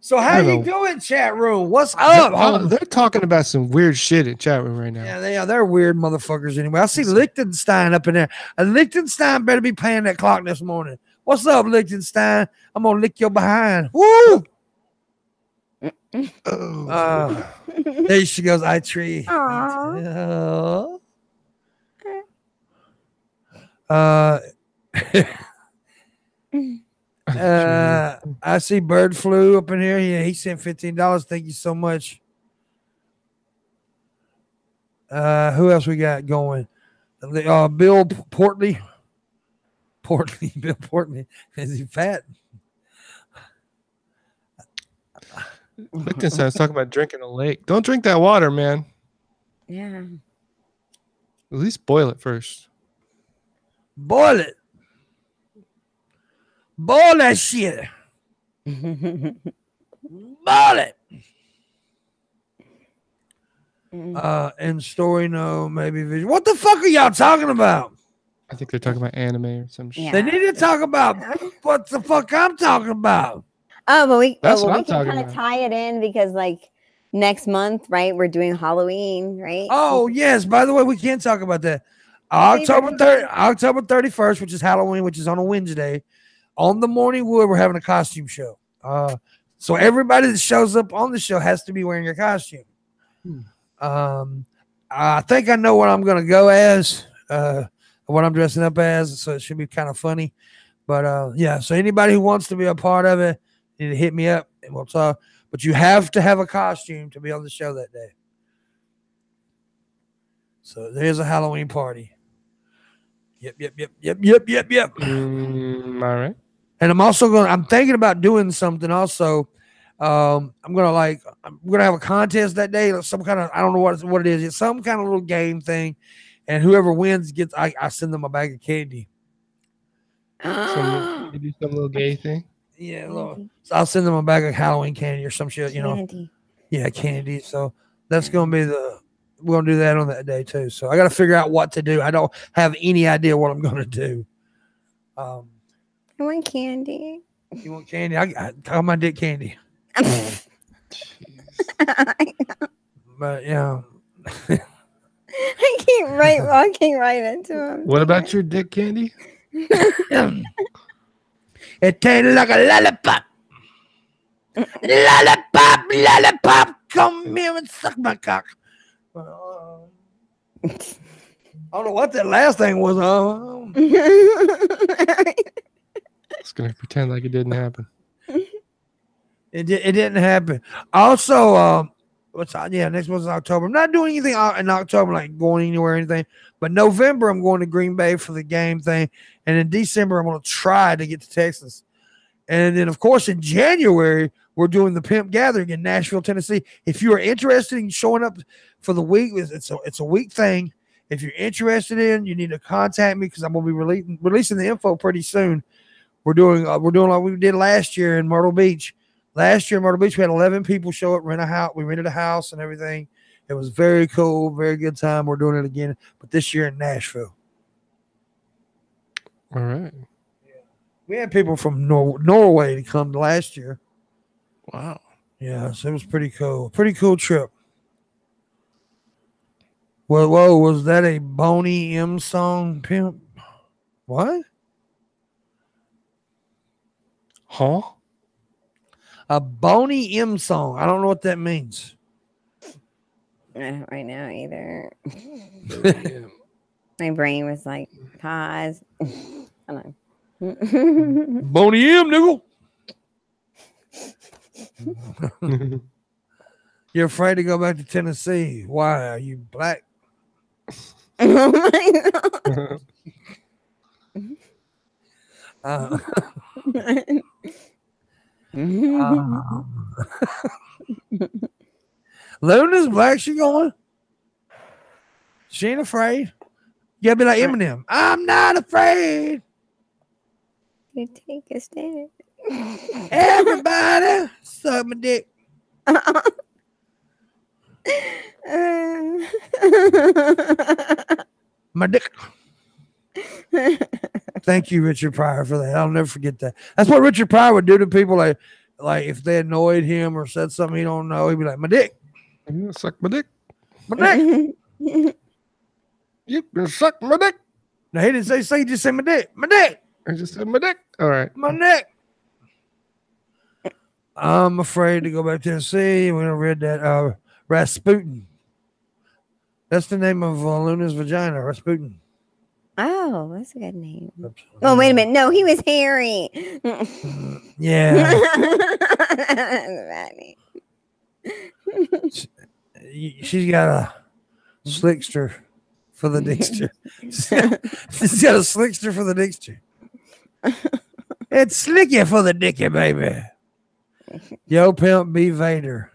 Speaker 1: So how you doing, chat room? What's up?
Speaker 3: They're talking about some weird shit in chat room right now.
Speaker 1: Yeah, they are. They're weird motherfuckers anyway. I see Liechtenstein up in there. Liechtenstein better be paying that clock this morning. What's up, Liechtenstein? I'm gonna lick your behind. Woo! There she goes. I tree. I see Bird Flu up in here. Yeah, he sent $15. Thank you so much. Who else we got going? Bill Portley. Bill Portley. Is he fat?
Speaker 3: Liechtenstein's talking about drinking a lake. Don't drink that water, man.
Speaker 2: Yeah.
Speaker 3: At least boil it first.
Speaker 1: Boil it. Boil that shit. Boil it. And story, no, maybe vision. What the fuck are y'all talking about?
Speaker 3: I think they're talking about anime or some shit.
Speaker 2: Yeah.
Speaker 1: They need to talk about what the fuck I'm talking about.
Speaker 2: Oh, but we
Speaker 3: That's what
Speaker 2: we
Speaker 3: I'm
Speaker 2: can
Speaker 3: talking
Speaker 2: kind of
Speaker 3: about.
Speaker 2: tie it in because like next month, right? We're doing Halloween, right?
Speaker 1: Oh, yes. By the way, we can't talk about that. October 31st, which is Halloween, which is on a Wednesday. On the Morning Wood, we're having a costume show. So everybody that shows up on the show has to be wearing a costume. I think I know what I'm going to go as, what I'm dressing up as, so it should be kind of funny. But yeah, so anybody who wants to be a part of it, you need to hit me up and we'll talk. But you have to have a costume to be on the show that day. So there's a Halloween party. Yep.
Speaker 3: All right.
Speaker 1: And I'm thinking about doing something also. I'm gonna have a contest that day, like some kind of, I don't know what it is. It's some kind of little game thing, and whoever wins gets, I send them a bag of candy.
Speaker 3: You do some little gay thing.
Speaker 1: Yeah, so I'll send them a bag of Halloween candy or some shit,
Speaker 2: Candy.
Speaker 1: Yeah, candy. So that's gonna be we're gonna do that on that day too. So I got to figure out what to do. I don't have any idea what I'm gonna do.
Speaker 2: I want candy.
Speaker 1: You want candy? I call my dick candy. But yeah.
Speaker 2: I keep walking right into him.
Speaker 3: What about your dick candy?
Speaker 1: It tastes like a lollipop. Lollipop, come here and suck my cock. I don't know what that last thing was.
Speaker 3: I was gonna pretend like it didn't happen.
Speaker 1: It didn't happen. Also, next month's October. I'm not doing anything in October, like going anywhere or anything. But November, I'm going to Green Bay for the game thing. And in December, I'm going to try to get to Texas. And then, of course, in January, we're doing the Pimp Gathering in Nashville, Tennessee. If you are interested in showing up for the week, it's a week thing. If you're interested you need to contact me because I'm going to be releasing the info pretty soon. We're doing like we did last year in Myrtle Beach. Last year in Myrtle Beach, we had 11 people show up, rent a house. We rented a house and everything. It was very cool, very good time. We're doing it again, but this year in Nashville.
Speaker 3: All right.
Speaker 1: Yeah. We had people from Norway to come last year.
Speaker 3: Wow.
Speaker 1: Yeah, so it was pretty cool. Pretty cool trip. Well, whoa, was that a Boney M song, Pimp? What?
Speaker 3: Huh?
Speaker 1: A Boney M song. I don't know what that means.
Speaker 2: Right now either. My brain was like, pause. I don't know.
Speaker 1: Boney M, nigga. You're afraid to go back to Tennessee. Why? Are you black?
Speaker 2: Oh my God.
Speaker 1: Luna's black. She going? She ain't afraid. You gotta be like Eminem. I'm not afraid.
Speaker 2: You take a stand.
Speaker 1: Everybody suck my dick. My dick. Thank you, Richard Pryor, for that. I'll never forget that. That's what Richard Pryor would do to people, like if they annoyed him or said something he don't know, he'd be like, my dick.
Speaker 3: You suck my dick.
Speaker 1: My dick.
Speaker 3: You can suck my dick.
Speaker 1: No, he didn't say, he just said my dick. My dick.
Speaker 3: I just said my dick. All right.
Speaker 1: My neck. I'm afraid to go back to Tennessee. We read that Rasputin. That's the name of Luna's vagina, Rasputin.
Speaker 2: Oh, that's a good name. Oh, wait a minute. No, he was Harry.
Speaker 1: Yeah. She's got a slickster for the dickster. She's got a slickster for the dickster. It's slicky for the dicky, baby. Yo, Pimp, be Vader.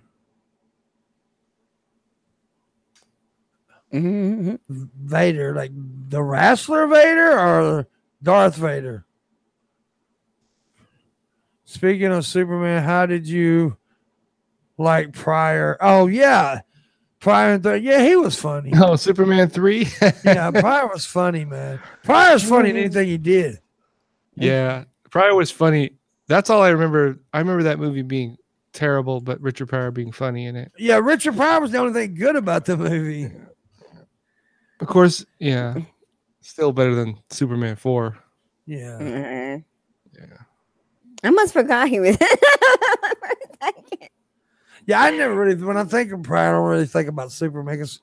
Speaker 1: Vader, like the wrestler Vader or Darth Vader? Speaking of Superman, how did you like Pryor? Oh, yeah. Pryor, yeah, he was funny.
Speaker 3: Oh, Superman 3?
Speaker 1: Yeah, Pryor was funny, man. Pryor's funny in anything he did.
Speaker 3: Yeah, Pryor was funny. That's all I remember. I remember that movie being terrible, but Richard Pryor being funny in it.
Speaker 1: Yeah, Richard Pryor was the only thing good about the movie.
Speaker 3: Of course, yeah. Still better than Superman 4.
Speaker 1: Yeah.
Speaker 3: Yeah.
Speaker 2: I almost forgot he was.
Speaker 1: Yeah, I never really, when I think of Pryor, I don't really think about Superman because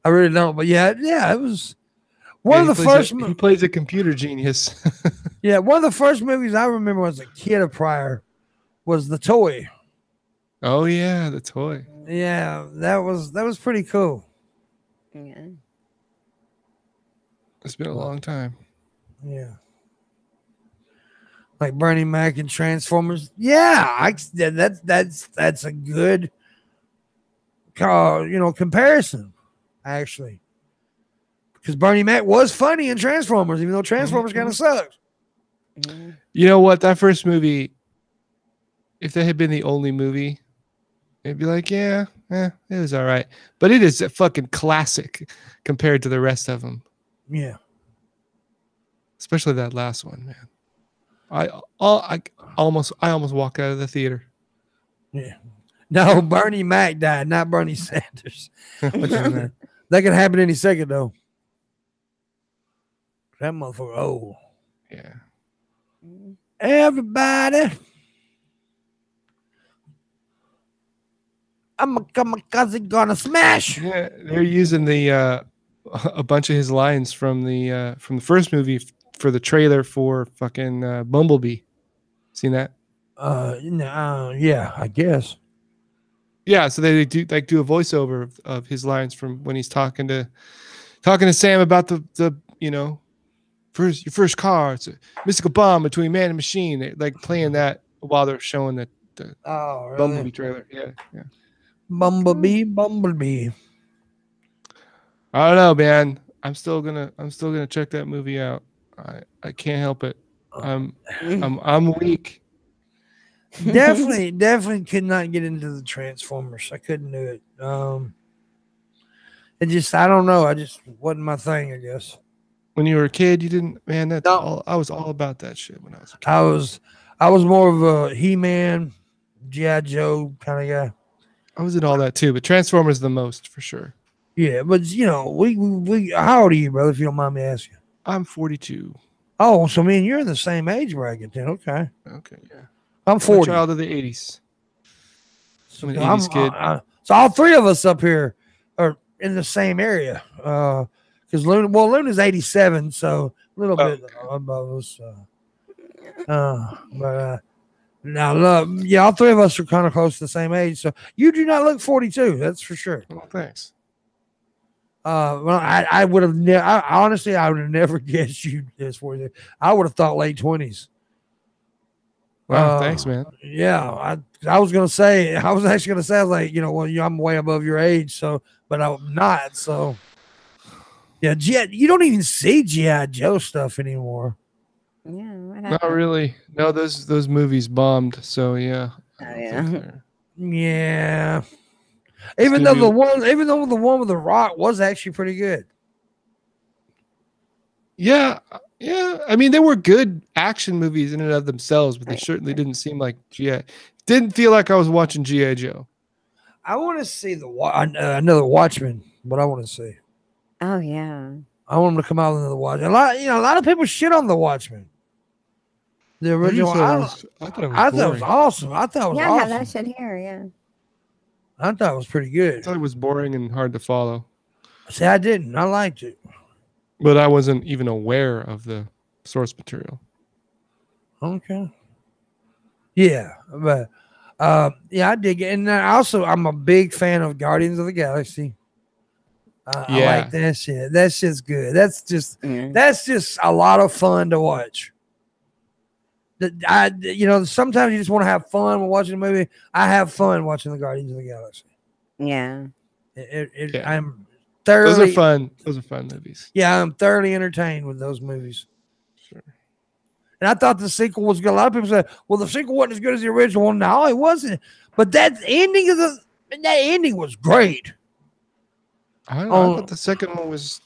Speaker 1: I really don't. But yeah, it was one of the first.
Speaker 3: He plays a computer genius.
Speaker 1: Yeah, one of the first movies I remember as a kid of Pryor was The Toy.
Speaker 3: Oh yeah, the toy.
Speaker 1: Yeah, that was pretty cool.
Speaker 2: Yeah.
Speaker 3: It's been a long time.
Speaker 1: Yeah. Like Bernie Mac and Transformers. Yeah, that's a good comparison, actually. Because Bernie Mac was funny in Transformers, even though Transformers kind of sucked.
Speaker 3: You know what? That first movie, if that had been the only movie, it'd be like, yeah, it was all right. But it is a fucking classic compared to the rest of them.
Speaker 1: Yeah.
Speaker 3: Especially that last one, man. I almost walked out of the theater.
Speaker 1: Yeah. No, Bernie Mac died, not Bernie Sanders. That could happen any second, though. That motherfucker old.
Speaker 3: Yeah.
Speaker 1: Everybody. I'm a kamikaze gonna smash.
Speaker 3: Yeah, they're using the a bunch of his lines from the first movie for the trailer for fucking Bumblebee. Seen that?
Speaker 1: Yeah, I guess.
Speaker 3: Yeah, so they do a voiceover of his lines from when he's talking to Sam about the your first car. It's a mystical bond between man and machine. They're like playing that while they're showing the
Speaker 1: really?
Speaker 3: Bumblebee trailer. Yeah.
Speaker 1: Bumblebee.
Speaker 3: I don't know, man. I'm still gonna check that movie out. I can't help it. I'm weak.
Speaker 1: Definitely could not get into the Transformers. I couldn't do it. I don't know. I just wasn't my thing, I guess.
Speaker 3: When you were a kid, you didn't, man. That's
Speaker 1: No.
Speaker 3: all. I was all about that shit when I was a kid.
Speaker 1: I was more of a He-Man, G.I. Joe kind of guy.
Speaker 3: I was in all that too, but Transformers the most for sure.
Speaker 1: Yeah, but we how old are you, brother? If you don't mind me asking.
Speaker 3: I'm 42.
Speaker 1: Oh, so me and you're in the same age bracket then. Okay.
Speaker 3: Okay, yeah.
Speaker 1: I'm 40.
Speaker 3: I'm a child of the 80s. I'm an 80s kid.
Speaker 1: So all three of us up here are in the same area. Because Luna's 87, so a little bit above us. Now look, yeah, all three of us are kind of close to the same age. So you do not look 42, that's for sure.
Speaker 3: Well, thanks.
Speaker 1: Well, I would have honestly, I would have never guessed you this 42. I would have thought late 20s.
Speaker 3: Wow, thanks, man.
Speaker 1: Yeah, I was actually gonna say, like, I'm way above your age, so, but I'm not. So, yeah, you don't even see G.I. Joe stuff anymore.
Speaker 2: Yeah,
Speaker 3: not really. No, those movies bombed. So yeah.
Speaker 1: Yeah. Even though the one with the Rock was actually pretty good.
Speaker 3: Yeah. I mean, they were good action movies in and of themselves, but they certainly didn't seem like G.I. Didn't feel like I was watching G.I. Joe.
Speaker 1: I want to see another Watchmen. What I want to see.
Speaker 2: Oh yeah.
Speaker 1: I want them to come out with another Watchmen. A lot of people shit on the Watchmen. The original. I thought it was awesome. I thought it was awesome.
Speaker 2: Yeah, I have that shit here. Yeah.
Speaker 1: I thought it was pretty good.
Speaker 3: I thought it was boring and hard to follow.
Speaker 1: See, I didn't. I liked it.
Speaker 3: But I wasn't even aware of the source material.
Speaker 1: Okay. Yeah, but I dig it. And I'm a big fan of Guardians of the Galaxy. I like that shit. That shit's good. That's just a lot of fun to watch. Sometimes you just want to have fun when watching a movie. I have fun watching the Guardians of the Galaxy.
Speaker 2: Yeah.
Speaker 1: I'm thoroughly.
Speaker 3: Those are fun movies.
Speaker 1: Yeah, I'm thoroughly entertained with those movies.
Speaker 3: Sure.
Speaker 1: And I thought the sequel was good. A lot of people said, "Well, the sequel wasn't as good as the original." Well, no, it wasn't. But that ending was great.
Speaker 3: I thought the second one was.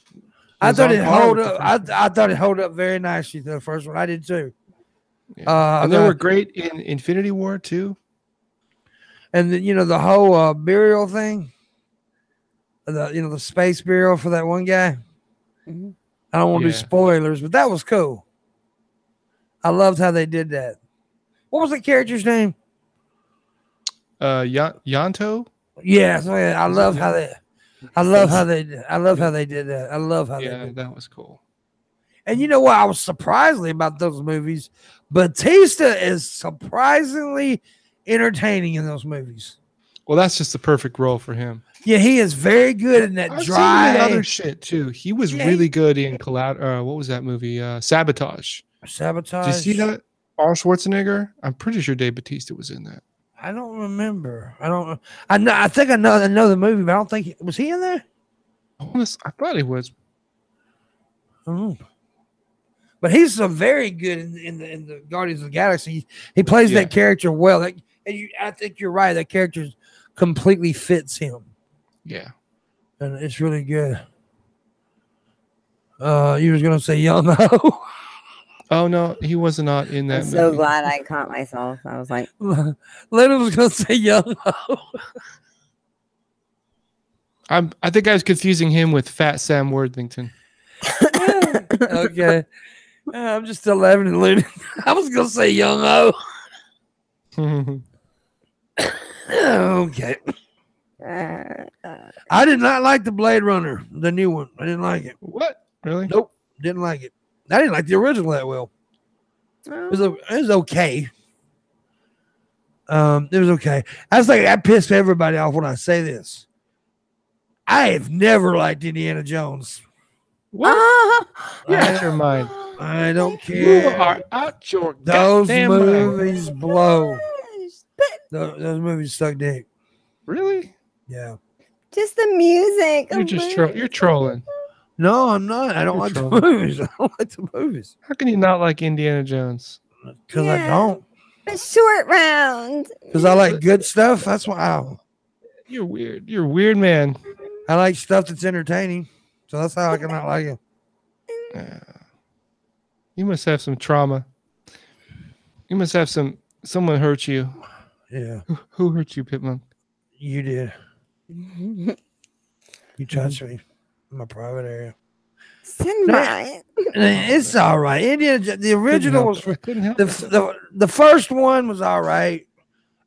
Speaker 1: I thought it held up. I thought it held up very nicely to the first one. I did too.
Speaker 3: Yeah. And they were great in Infinity War too.
Speaker 1: And the whole burial thing. The space burial for that one guy.
Speaker 2: Mm-hmm.
Speaker 1: I don't want to do spoilers, but that was cool. I loved how they did that. What was the character's name?
Speaker 3: Yanto.
Speaker 1: Yeah, so I love how they did that. I love how they.
Speaker 3: Yeah, that was cool.
Speaker 1: And you know what? I was surprisingly about those movies. Batista is surprisingly entertaining in those movies.
Speaker 3: Well, that's just the perfect role for him.
Speaker 1: Yeah, he is very good in that
Speaker 3: I've
Speaker 1: dry.
Speaker 3: seen him in other shit too. He was really good in what was that movie? Sabotage.
Speaker 1: Sabotage.
Speaker 3: Did you see that? Arnold Schwarzenegger. I'm pretty sure Dave Bautista was in that.
Speaker 1: I don't remember. I don't. I know. I think I know the movie, but I don't think was he in there.
Speaker 3: I thought he was.
Speaker 1: Oh. But he's so very good in the Guardians of the Galaxy. He plays that character well. I think you're right. That character completely fits him.
Speaker 3: Yeah,
Speaker 1: and it's really good. You was gonna say Young Ho.
Speaker 3: Oh no, he was not in that.
Speaker 2: I'm so glad I caught myself. I was like,
Speaker 1: Lennon was gonna say Young Ho.
Speaker 3: I think I was confusing him with Fat Sam Worthington.
Speaker 1: Okay. I'm just 11 and Looney. I was gonna say Young Ho. Okay. I did not like the Blade Runner, the new one. I didn't like it.
Speaker 3: What? Really?
Speaker 1: Nope. Didn't like it. I didn't like the original that well. It was okay. It was okay. I pissed everybody off when I say this. I have never liked Indiana Jones.
Speaker 3: What? You're out your mind.
Speaker 1: I don't care.
Speaker 3: You are out your
Speaker 1: Those
Speaker 3: goddamn
Speaker 1: movies
Speaker 3: mind.
Speaker 1: blow. Those movies suck dick.
Speaker 3: Really?
Speaker 1: Yeah.
Speaker 2: Just the music.
Speaker 3: You're just you're trolling.
Speaker 1: No, I'm not. I don't like the movies. I don't like the movies.
Speaker 3: How can you not like Indiana Jones?
Speaker 1: Because I don't.
Speaker 2: A short round.
Speaker 1: Because I like good stuff. That's why
Speaker 3: You're weird. You're a weird man.
Speaker 1: I like stuff that's entertaining. So that's how I cannot like it.
Speaker 3: You must have some trauma. You must have someone hurt you.
Speaker 1: Yeah.
Speaker 3: Who hurt you, Pimpmunk?
Speaker 1: You did. You touched me in my private area. It's all right. Indiana, the original was the first one was all right.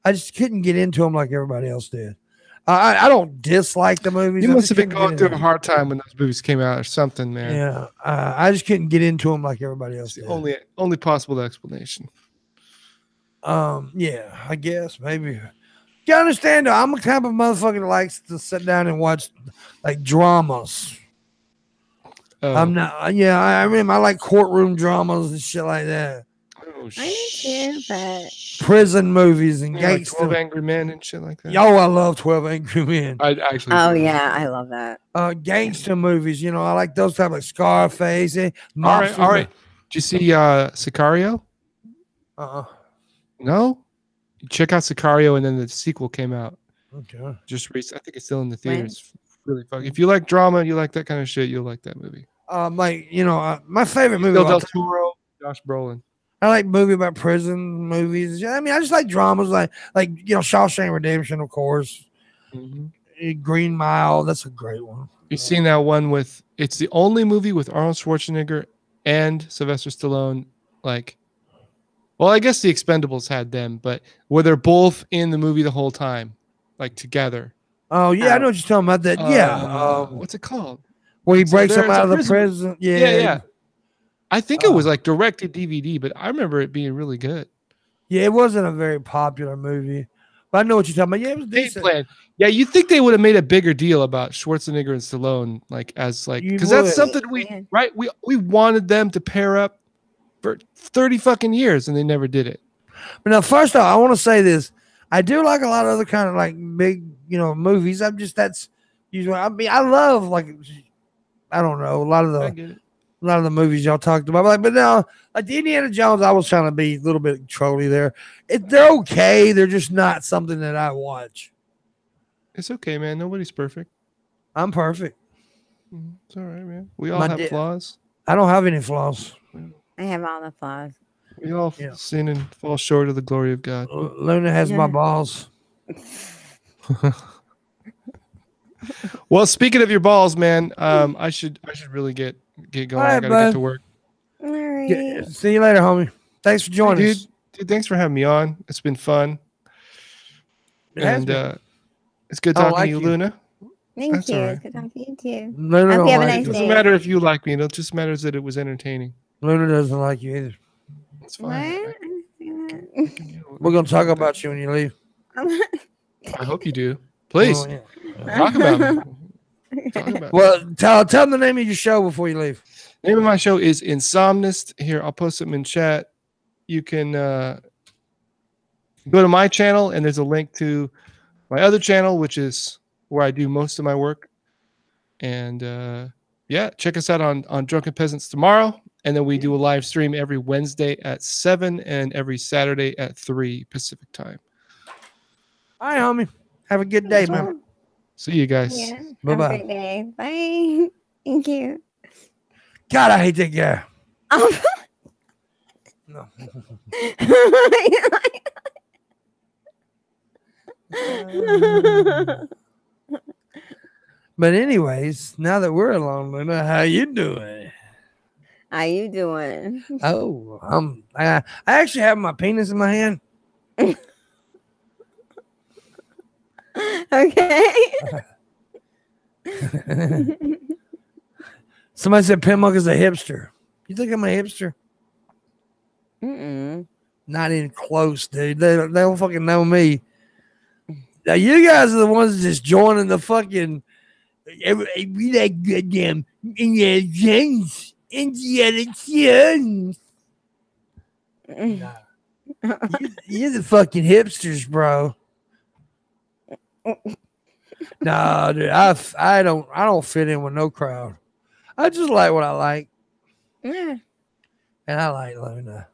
Speaker 1: I just couldn't get into them like everybody else did. I don't dislike the movies.
Speaker 3: You must have been going through a hard time when those movies came out or something, man.
Speaker 1: Yeah, I just couldn't get into them like everybody else did.
Speaker 3: Only possible explanation.
Speaker 1: Yeah, I guess maybe. You understand? Though, I'm a kind of motherfucker that likes to sit down and watch like dramas. I'm not. Yeah, I mean, I like courtroom dramas and shit like that.
Speaker 3: Oh,
Speaker 2: I do too, but
Speaker 1: prison movies and gangster.
Speaker 3: Like 12 Angry Men and shit like that.
Speaker 1: Yo, I love 12 Angry Men.
Speaker 3: I actually.
Speaker 2: Oh yeah, I love that.
Speaker 1: Gangster movies. You know, I like those type like Scarface.
Speaker 3: All right. Did you see Sicario? No. Check out Sicario, and then the sequel came out.
Speaker 1: Okay.
Speaker 3: Just recently. I think it's still in the theaters. Really fucking. If you like drama, you like that kind of shit, you'll like that movie.
Speaker 1: My favorite movie.
Speaker 3: Del Toro, Josh Brolin.
Speaker 1: I like movie about prison movies. Yeah, I mean, I just like dramas like Shawshank Redemption, of course. Mm-hmm. Green Mile, that's a great one.
Speaker 3: You've seen that one with? It's the only movie with Arnold Schwarzenegger and Sylvester Stallone. Well, I guess the Expendables had them, but where they're both in the movie the whole time, like together.
Speaker 1: Oh yeah, I know what you're talking about. That
Speaker 3: what's it called?
Speaker 1: Where he breaks them out of the prison.
Speaker 3: Yeah. I think it was like directed DVD, but I remember it being really good.
Speaker 1: Yeah, it wasn't a very popular movie, but I know what you're talking about. Yeah, it was decent.
Speaker 3: Plan. Yeah, you think they would have made a bigger deal about Schwarzenegger and Stallone, because that's something we wanted them to pair up for 30 fucking years, and they never did it.
Speaker 1: But now, first off, I want to say this: I do like a lot of other kind of like big, movies. That's usually. I mean, I love I don't know a lot of the movies y'all talked about, but now like the Indiana Jones, I was trying to be a little bit trolly there. They're okay. They're just not something that I watch.
Speaker 3: It's okay, man. Nobody's perfect.
Speaker 1: I'm perfect.
Speaker 3: It's all right, man. We all have flaws.
Speaker 1: I don't have any flaws.
Speaker 2: I have all the flaws.
Speaker 3: We all sin and fall short of the glory of God.
Speaker 1: Luna has my balls.
Speaker 3: Well, speaking of your balls, man, I should really get going.
Speaker 1: Right,
Speaker 3: I gotta get to work.
Speaker 2: All right.
Speaker 1: See you later, homie. Thanks for joining us.
Speaker 3: Dude, thanks for having me on. It's been fun. It's good talking to you, Luna.
Speaker 2: Thank
Speaker 3: That's
Speaker 2: you.
Speaker 3: all
Speaker 2: It's
Speaker 3: right.
Speaker 2: good talking to you too.
Speaker 1: Luna
Speaker 2: Hope
Speaker 1: don't
Speaker 2: you have a
Speaker 1: like
Speaker 2: nice
Speaker 3: It
Speaker 1: you.
Speaker 3: doesn't
Speaker 2: day.
Speaker 3: matter if you like me. It just matters that it was entertaining.
Speaker 1: Luna doesn't like you either.
Speaker 3: It's
Speaker 2: What?
Speaker 3: fine.
Speaker 2: I didn't say
Speaker 3: I can deal
Speaker 1: We're
Speaker 3: I
Speaker 1: gonna
Speaker 3: can deal
Speaker 1: talk
Speaker 3: with that.
Speaker 1: about you when you leave.
Speaker 3: I hope you do.
Speaker 1: Well,
Speaker 3: Please
Speaker 1: yeah.
Speaker 3: talk about me. Talk about me.
Speaker 1: Well, tell them the name of your show before you leave.
Speaker 3: Name of my show is Insomnist. Here, I'll post them in chat. You can go to my channel, and there's a link to my other channel, which is where I do most of my work. And yeah, check us out on Drunken Peasants tomorrow. And then we do a live stream every Wednesday at 7 and every Saturday at 3 Pacific time.
Speaker 1: All right, homie. Have a good day, man.
Speaker 3: See you guys.
Speaker 2: Yeah.
Speaker 1: Bye
Speaker 2: Have a
Speaker 1: bye.
Speaker 2: great day. Bye. Thank you.
Speaker 1: God, I hate that guy.
Speaker 2: Oh.
Speaker 1: No. But anyways, now that we're alone, Luna, how you doing?
Speaker 2: How you doing?
Speaker 1: Oh, I actually have my penis in my hand.
Speaker 2: Okay.
Speaker 1: Somebody said Pimpmunk is a hipster. You think I'm a hipster?
Speaker 2: Mm-mm.
Speaker 1: Not even close, dude. They don't fucking know me. Now you guys are the ones just joining the fucking every that goddamn Indiana Jones Indiana Jones. Nah. You're the fucking hipsters, bro. Nah, dude, I don't fit in with no crowd. I just like what I like,
Speaker 2: Yeah.
Speaker 1: and I like Luna.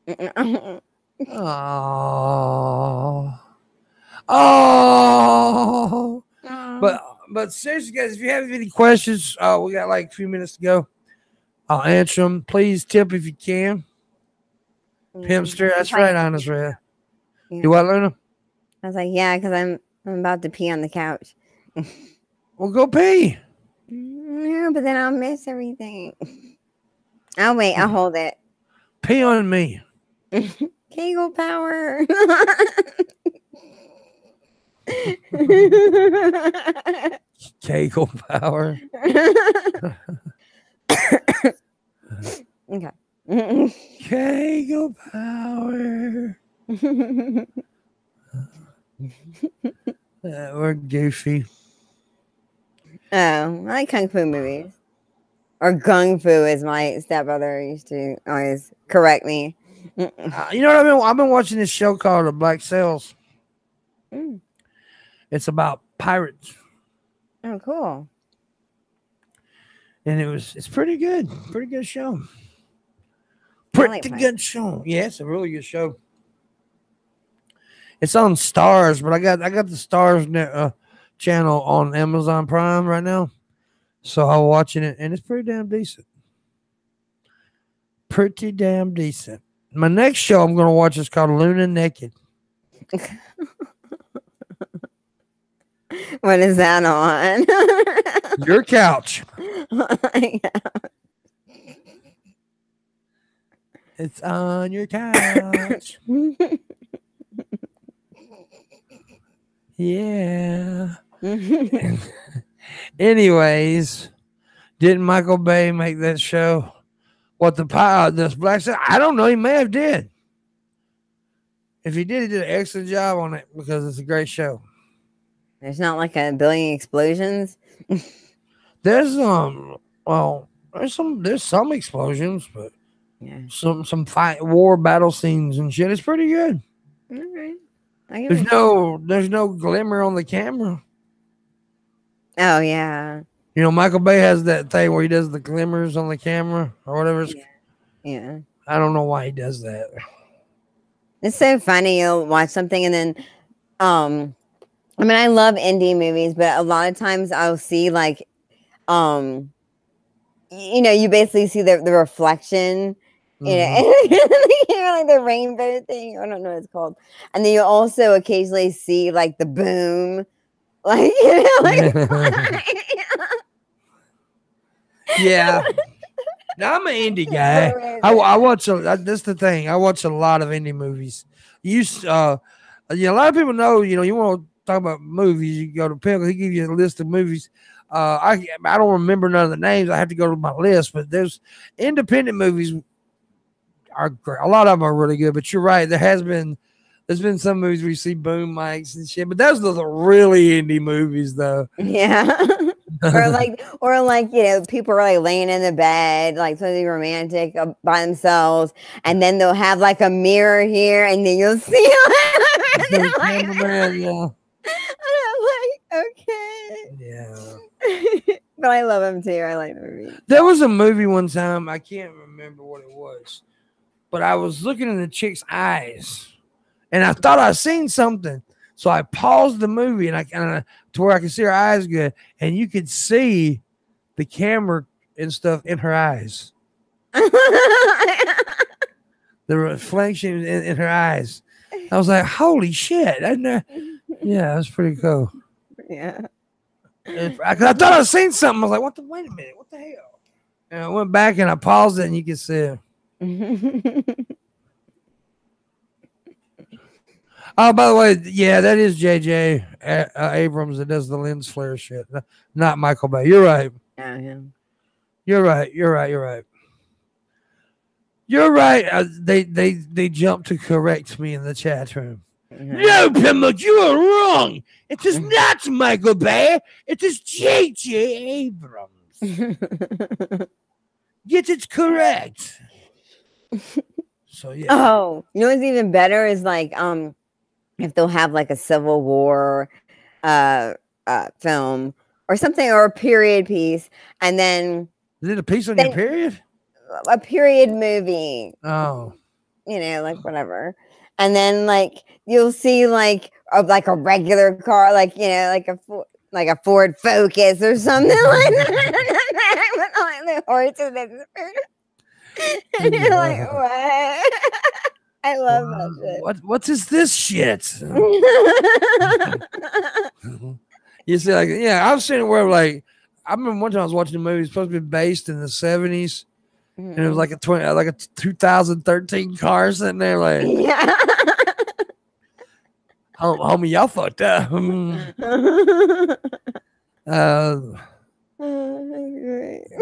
Speaker 2: Mm-mm.
Speaker 1: Oh, but seriously, guys, if you have any questions, we got like a few minutes to go. I'll answer them. Please tip if you can. Pimpster, that's right, honest red.
Speaker 2: Yeah.
Speaker 1: You want Luna?
Speaker 2: I was like, yeah, because I'm about to pee on the couch.
Speaker 1: Well, go pee.
Speaker 2: No, but then I'll miss everything. I'll wait. I'll hold it.
Speaker 1: Pee on me.
Speaker 2: Kegel power.
Speaker 1: Kegel power.
Speaker 2: Okay.
Speaker 1: Kegel power. We're goofy.
Speaker 2: Oh, I like kung fu movies. Or gung fu, as my stepbrother used to always correct me.
Speaker 1: You know what I mean? I've been watching this show called The Black Sails.
Speaker 2: Mm.
Speaker 1: It's about pirates,
Speaker 2: Oh, cool.
Speaker 1: and it's pretty good. Pretty good show.
Speaker 2: I like
Speaker 1: Pretty
Speaker 2: pirates.
Speaker 1: good show. Yeah, it's a really good show. It's on Stars, but I got the Stars channel on Amazon Prime right now, so I'm watching it, and it's pretty damn decent. Pretty damn decent. My next show I'm gonna watch is called Luna Naked.
Speaker 2: What is that on?
Speaker 1: Your couch. It's on your couch. Yeah. Anyways, didn't Michael Bay make that show? What this Black Sabbath? I don't know. He may have did. If he did an excellent job on it because it's a great show.
Speaker 2: There's not like a billion explosions.
Speaker 1: There's there's some explosions, but
Speaker 2: Yeah.
Speaker 1: some fight war battle scenes and shit. It's pretty good.
Speaker 2: All right. I give
Speaker 1: There's
Speaker 2: it a-
Speaker 1: there's no glimmer on the camera.
Speaker 2: Oh yeah.
Speaker 1: You know, Michael Bay has that thing where he does the glimmers on the camera or whatever.
Speaker 2: Yeah.
Speaker 1: I don't know why he does that.
Speaker 2: It's so funny. You'll watch something and then, I mean, I love indie movies, but a lot of times I'll see like, you know, you basically see the reflection, you know, you know, like the rainbow thing. I don't know what it's called. And then you also occasionally see like the boom, like, you know, like.
Speaker 1: Yeah. Now, I'm an indie guy. I watch that's the thing. I watch a lot of indie movies. A lot of people know, you want to talk about movies, you go to Pimpmunk. He give you a list of movies. I don't remember none of the names. I have to go to my list, but there's independent movies are great. A lot of them are really good. But you're right. There's been some movies where you see boom mics and shit, but those are the really indie movies, though.
Speaker 2: Yeah. or like, you know, people are like laying in the bed, like something romantic by themselves, and then they'll have like a mirror here, and then you'll see like,
Speaker 1: Yeah.
Speaker 2: I'm like, okay.
Speaker 1: Yeah.
Speaker 2: But I love them too. I like the movie.
Speaker 1: There was a movie one time, I can't remember what it was, but I was looking in the chick's eyes and I thought I seen something. So I paused the movie and I kind of to where I could see her eyes good, and you could see the camera and stuff in her eyes. The reflection in her eyes. I was like, holy shit. Yeah, that's pretty cool.
Speaker 2: Yeah.
Speaker 1: I thought I seen something. I was like, wait a minute, what the hell? And I went back and I paused it and you could see it. Oh, by the way, yeah, that is J.J. Abrams that does the lens flare shit, not Michael Bay. You're right.
Speaker 2: Yeah.
Speaker 1: You're right. They jumped to correct me in the chat room. Mm-hmm. No, Pimpmunk, you are wrong. It is not Michael Bay. It is J.J. Abrams. Get it correct. So yeah.
Speaker 2: Oh, you know what's even better is like if they'll have like a Civil War film or something, or a period piece, and then
Speaker 1: is it a piece on your period?
Speaker 2: A period movie.
Speaker 1: Oh,
Speaker 2: you know, like whatever. And then like you'll see like a regular car, like, you know, like a Ford Focus or something like that. Like the horses and you're like, what? I love that shit.
Speaker 1: What is this shit? You see, like, yeah, I've seen it where like I remember one time I was watching a movie supposed to be based in the 70s. And it was like a 2013 car sitting there, like, yeah. Homie, y'all fucked up.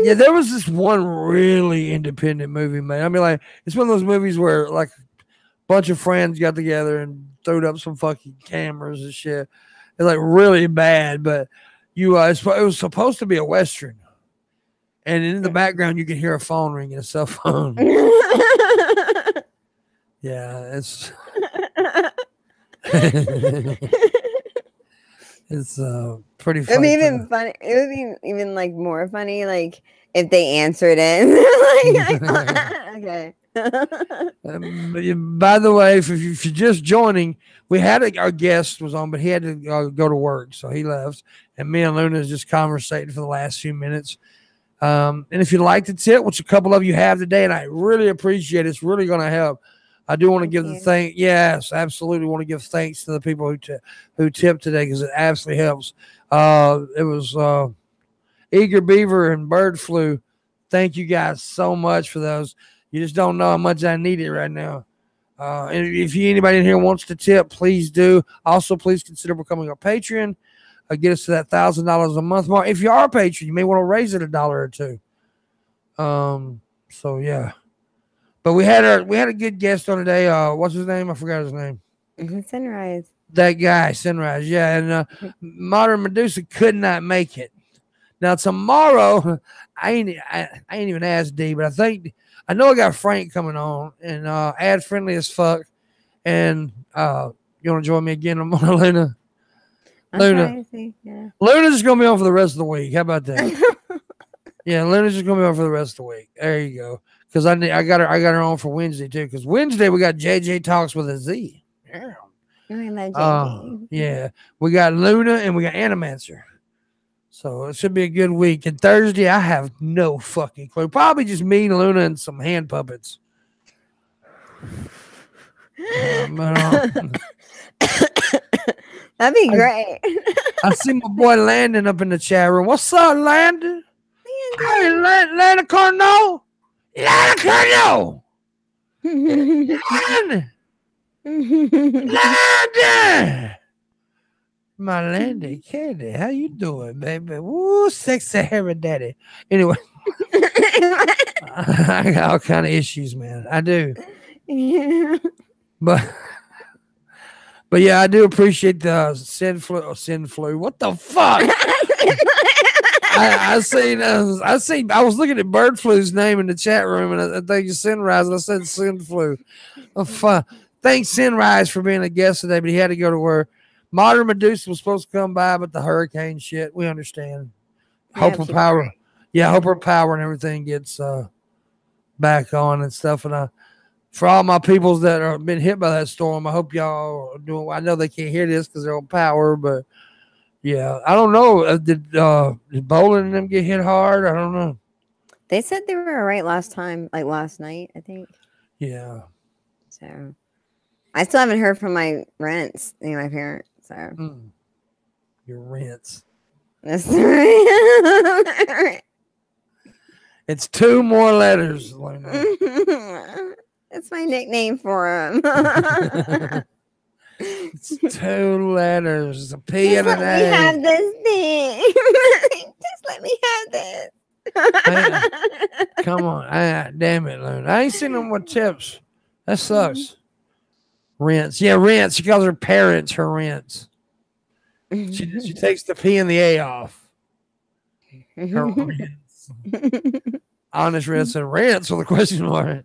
Speaker 1: Yeah, there was this one really independent movie, man. I mean, like, it's one of those movies where like a bunch of friends got together and throwed up some fucking cameras and shit. It's like really bad, but it was supposed to be a Western. And in the background, you can hear a phone ringing, a cell phone. Yeah, it's it's pretty funny.
Speaker 2: It'd be even funny. It would be even like more funny, like if they answered it. Okay.
Speaker 1: By the way, if you're just joining, we had our guest was on, but he had to go to work, so he left. And me and Luna just conversating for the last few minutes. And if you'd like to tip, which a couple of you have today, and I really appreciate it, it's really going to help. I do want to give the thank. Yes, absolutely want to give thanks to the people who tipped today because it absolutely helps. It was Eager Beaver and Bird Flu. Thank you guys so much for those. You just don't know how much I need it right now. And if anybody in here wants to tip, please do. Also, please consider becoming a Patreon. Get us to that $1,000 a month mark. If you are a patron, you may want to raise it $1 or $2. So yeah, but we had a good guest on today. What's his name? I forgot his name.
Speaker 2: Sunrise.
Speaker 1: That guy, Sunrise. Yeah, and Modern Medusa could not make it. Now tomorrow, I ain't even asked D, but I know I got Frank coming on and ad friendly as fuck. And you want to join me again on Luna? Luna. Yeah. Luna's just gonna be on for the rest of the week. How about that? Yeah, Luna's just gonna be on for the rest of the week. There you go. Because I got her on for Wednesday too. Because Wednesday we got JJ Talks with a Z. Yeah.
Speaker 2: I love JJ.
Speaker 1: Yeah, we got Luna and we got Animancer. So it should be a good week. And Thursday I have no fucking clue. Probably just me, Luna, and some hand puppets.
Speaker 2: That'd be great.
Speaker 1: I see my boy Landon up in the chat room. What's up, Landon? Hey, Landon Carno. Landon Carno. Landon. Landon. My Landy Candy, how you doing, baby? Woo, sexy hairy daddy. Anyway, I got all kind of issues, man. I do,
Speaker 2: Yeah.
Speaker 1: but yeah, I do appreciate the sin flu. What the fuck? I seen I was looking at bird flu's name in the chat room, and I think it's Sinrise, and I said sin flu. Oh, fuck. Thanks Sinrise for being a guest today, but he had to go to work. Modern Medusa was supposed to come by, but the hurricane shit. We understand. Hope her power. Yeah, hope her power and everything gets back on and stuff. And for all my peoples that are been hit by that storm, I hope y'all are doing. I know they can't hear this because they're on power, but yeah, I don't know. Did Bowling and them get hit hard? I don't know.
Speaker 2: They said they were all right last time, like last night, I think.
Speaker 1: Yeah.
Speaker 2: So I still haven't heard from my rents, my parents. So
Speaker 1: Your rents.
Speaker 2: That's right.
Speaker 1: It's 2 more letters.
Speaker 2: That's my nickname for him.
Speaker 1: It's 2 letters. A P and an A.
Speaker 2: Let me have this thing. Just let me have this.
Speaker 1: Come on. Damn it, Luna. I ain't seen no more tips. That sucks. Rents. Yeah, rents. She calls her parents her rents. She takes the P and the A off. Her rents. Honest rents and rents with a question mark.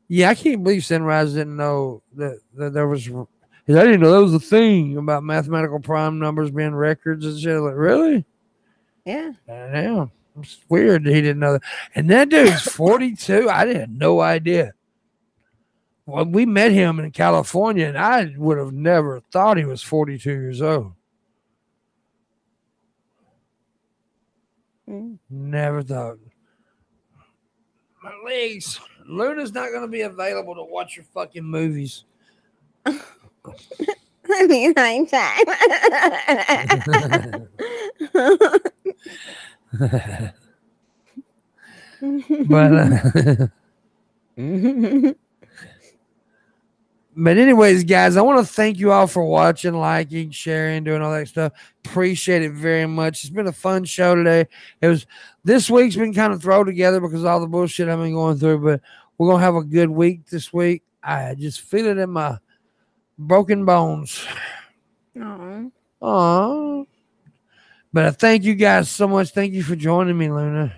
Speaker 1: Yeah, I can't believe Sunrise didn't know that there was. I didn't know that was a thing about mathematical prime numbers being records and shit. Like, really?
Speaker 2: Yeah.
Speaker 1: Damn. It's weird that he didn't know that. And that dude's 42. I had no idea. Well, we met him in California, and I would have never thought he was 42 years old. Never thought. My legs. Luna's not going to be available to watch your fucking movies.
Speaker 2: I mean, I'm
Speaker 1: But anyways, guys, I want to thank you all for watching, liking, sharing, doing all that stuff. Appreciate it very much. It's been a fun show today. This week's been kind of thrown together because of all the bullshit I've been going through, but we're going to have a good week this week. I just feel it in my broken bones. Aww. But I thank you guys so much. Thank you for joining me, Luna.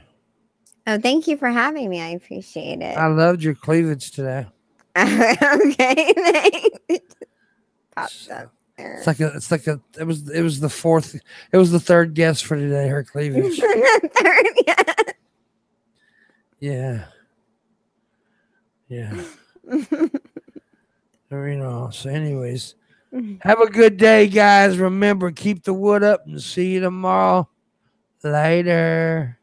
Speaker 2: Oh, thank you for having me. I appreciate it.
Speaker 1: I loved your cleavage today.
Speaker 2: Okay, thanks. Popped up there.
Speaker 1: It was the fourth. It was the third guest for today. Her cleavage. Yeah. So anyways, have a good day, guys. Remember, keep the wood up and see you tomorrow. Later.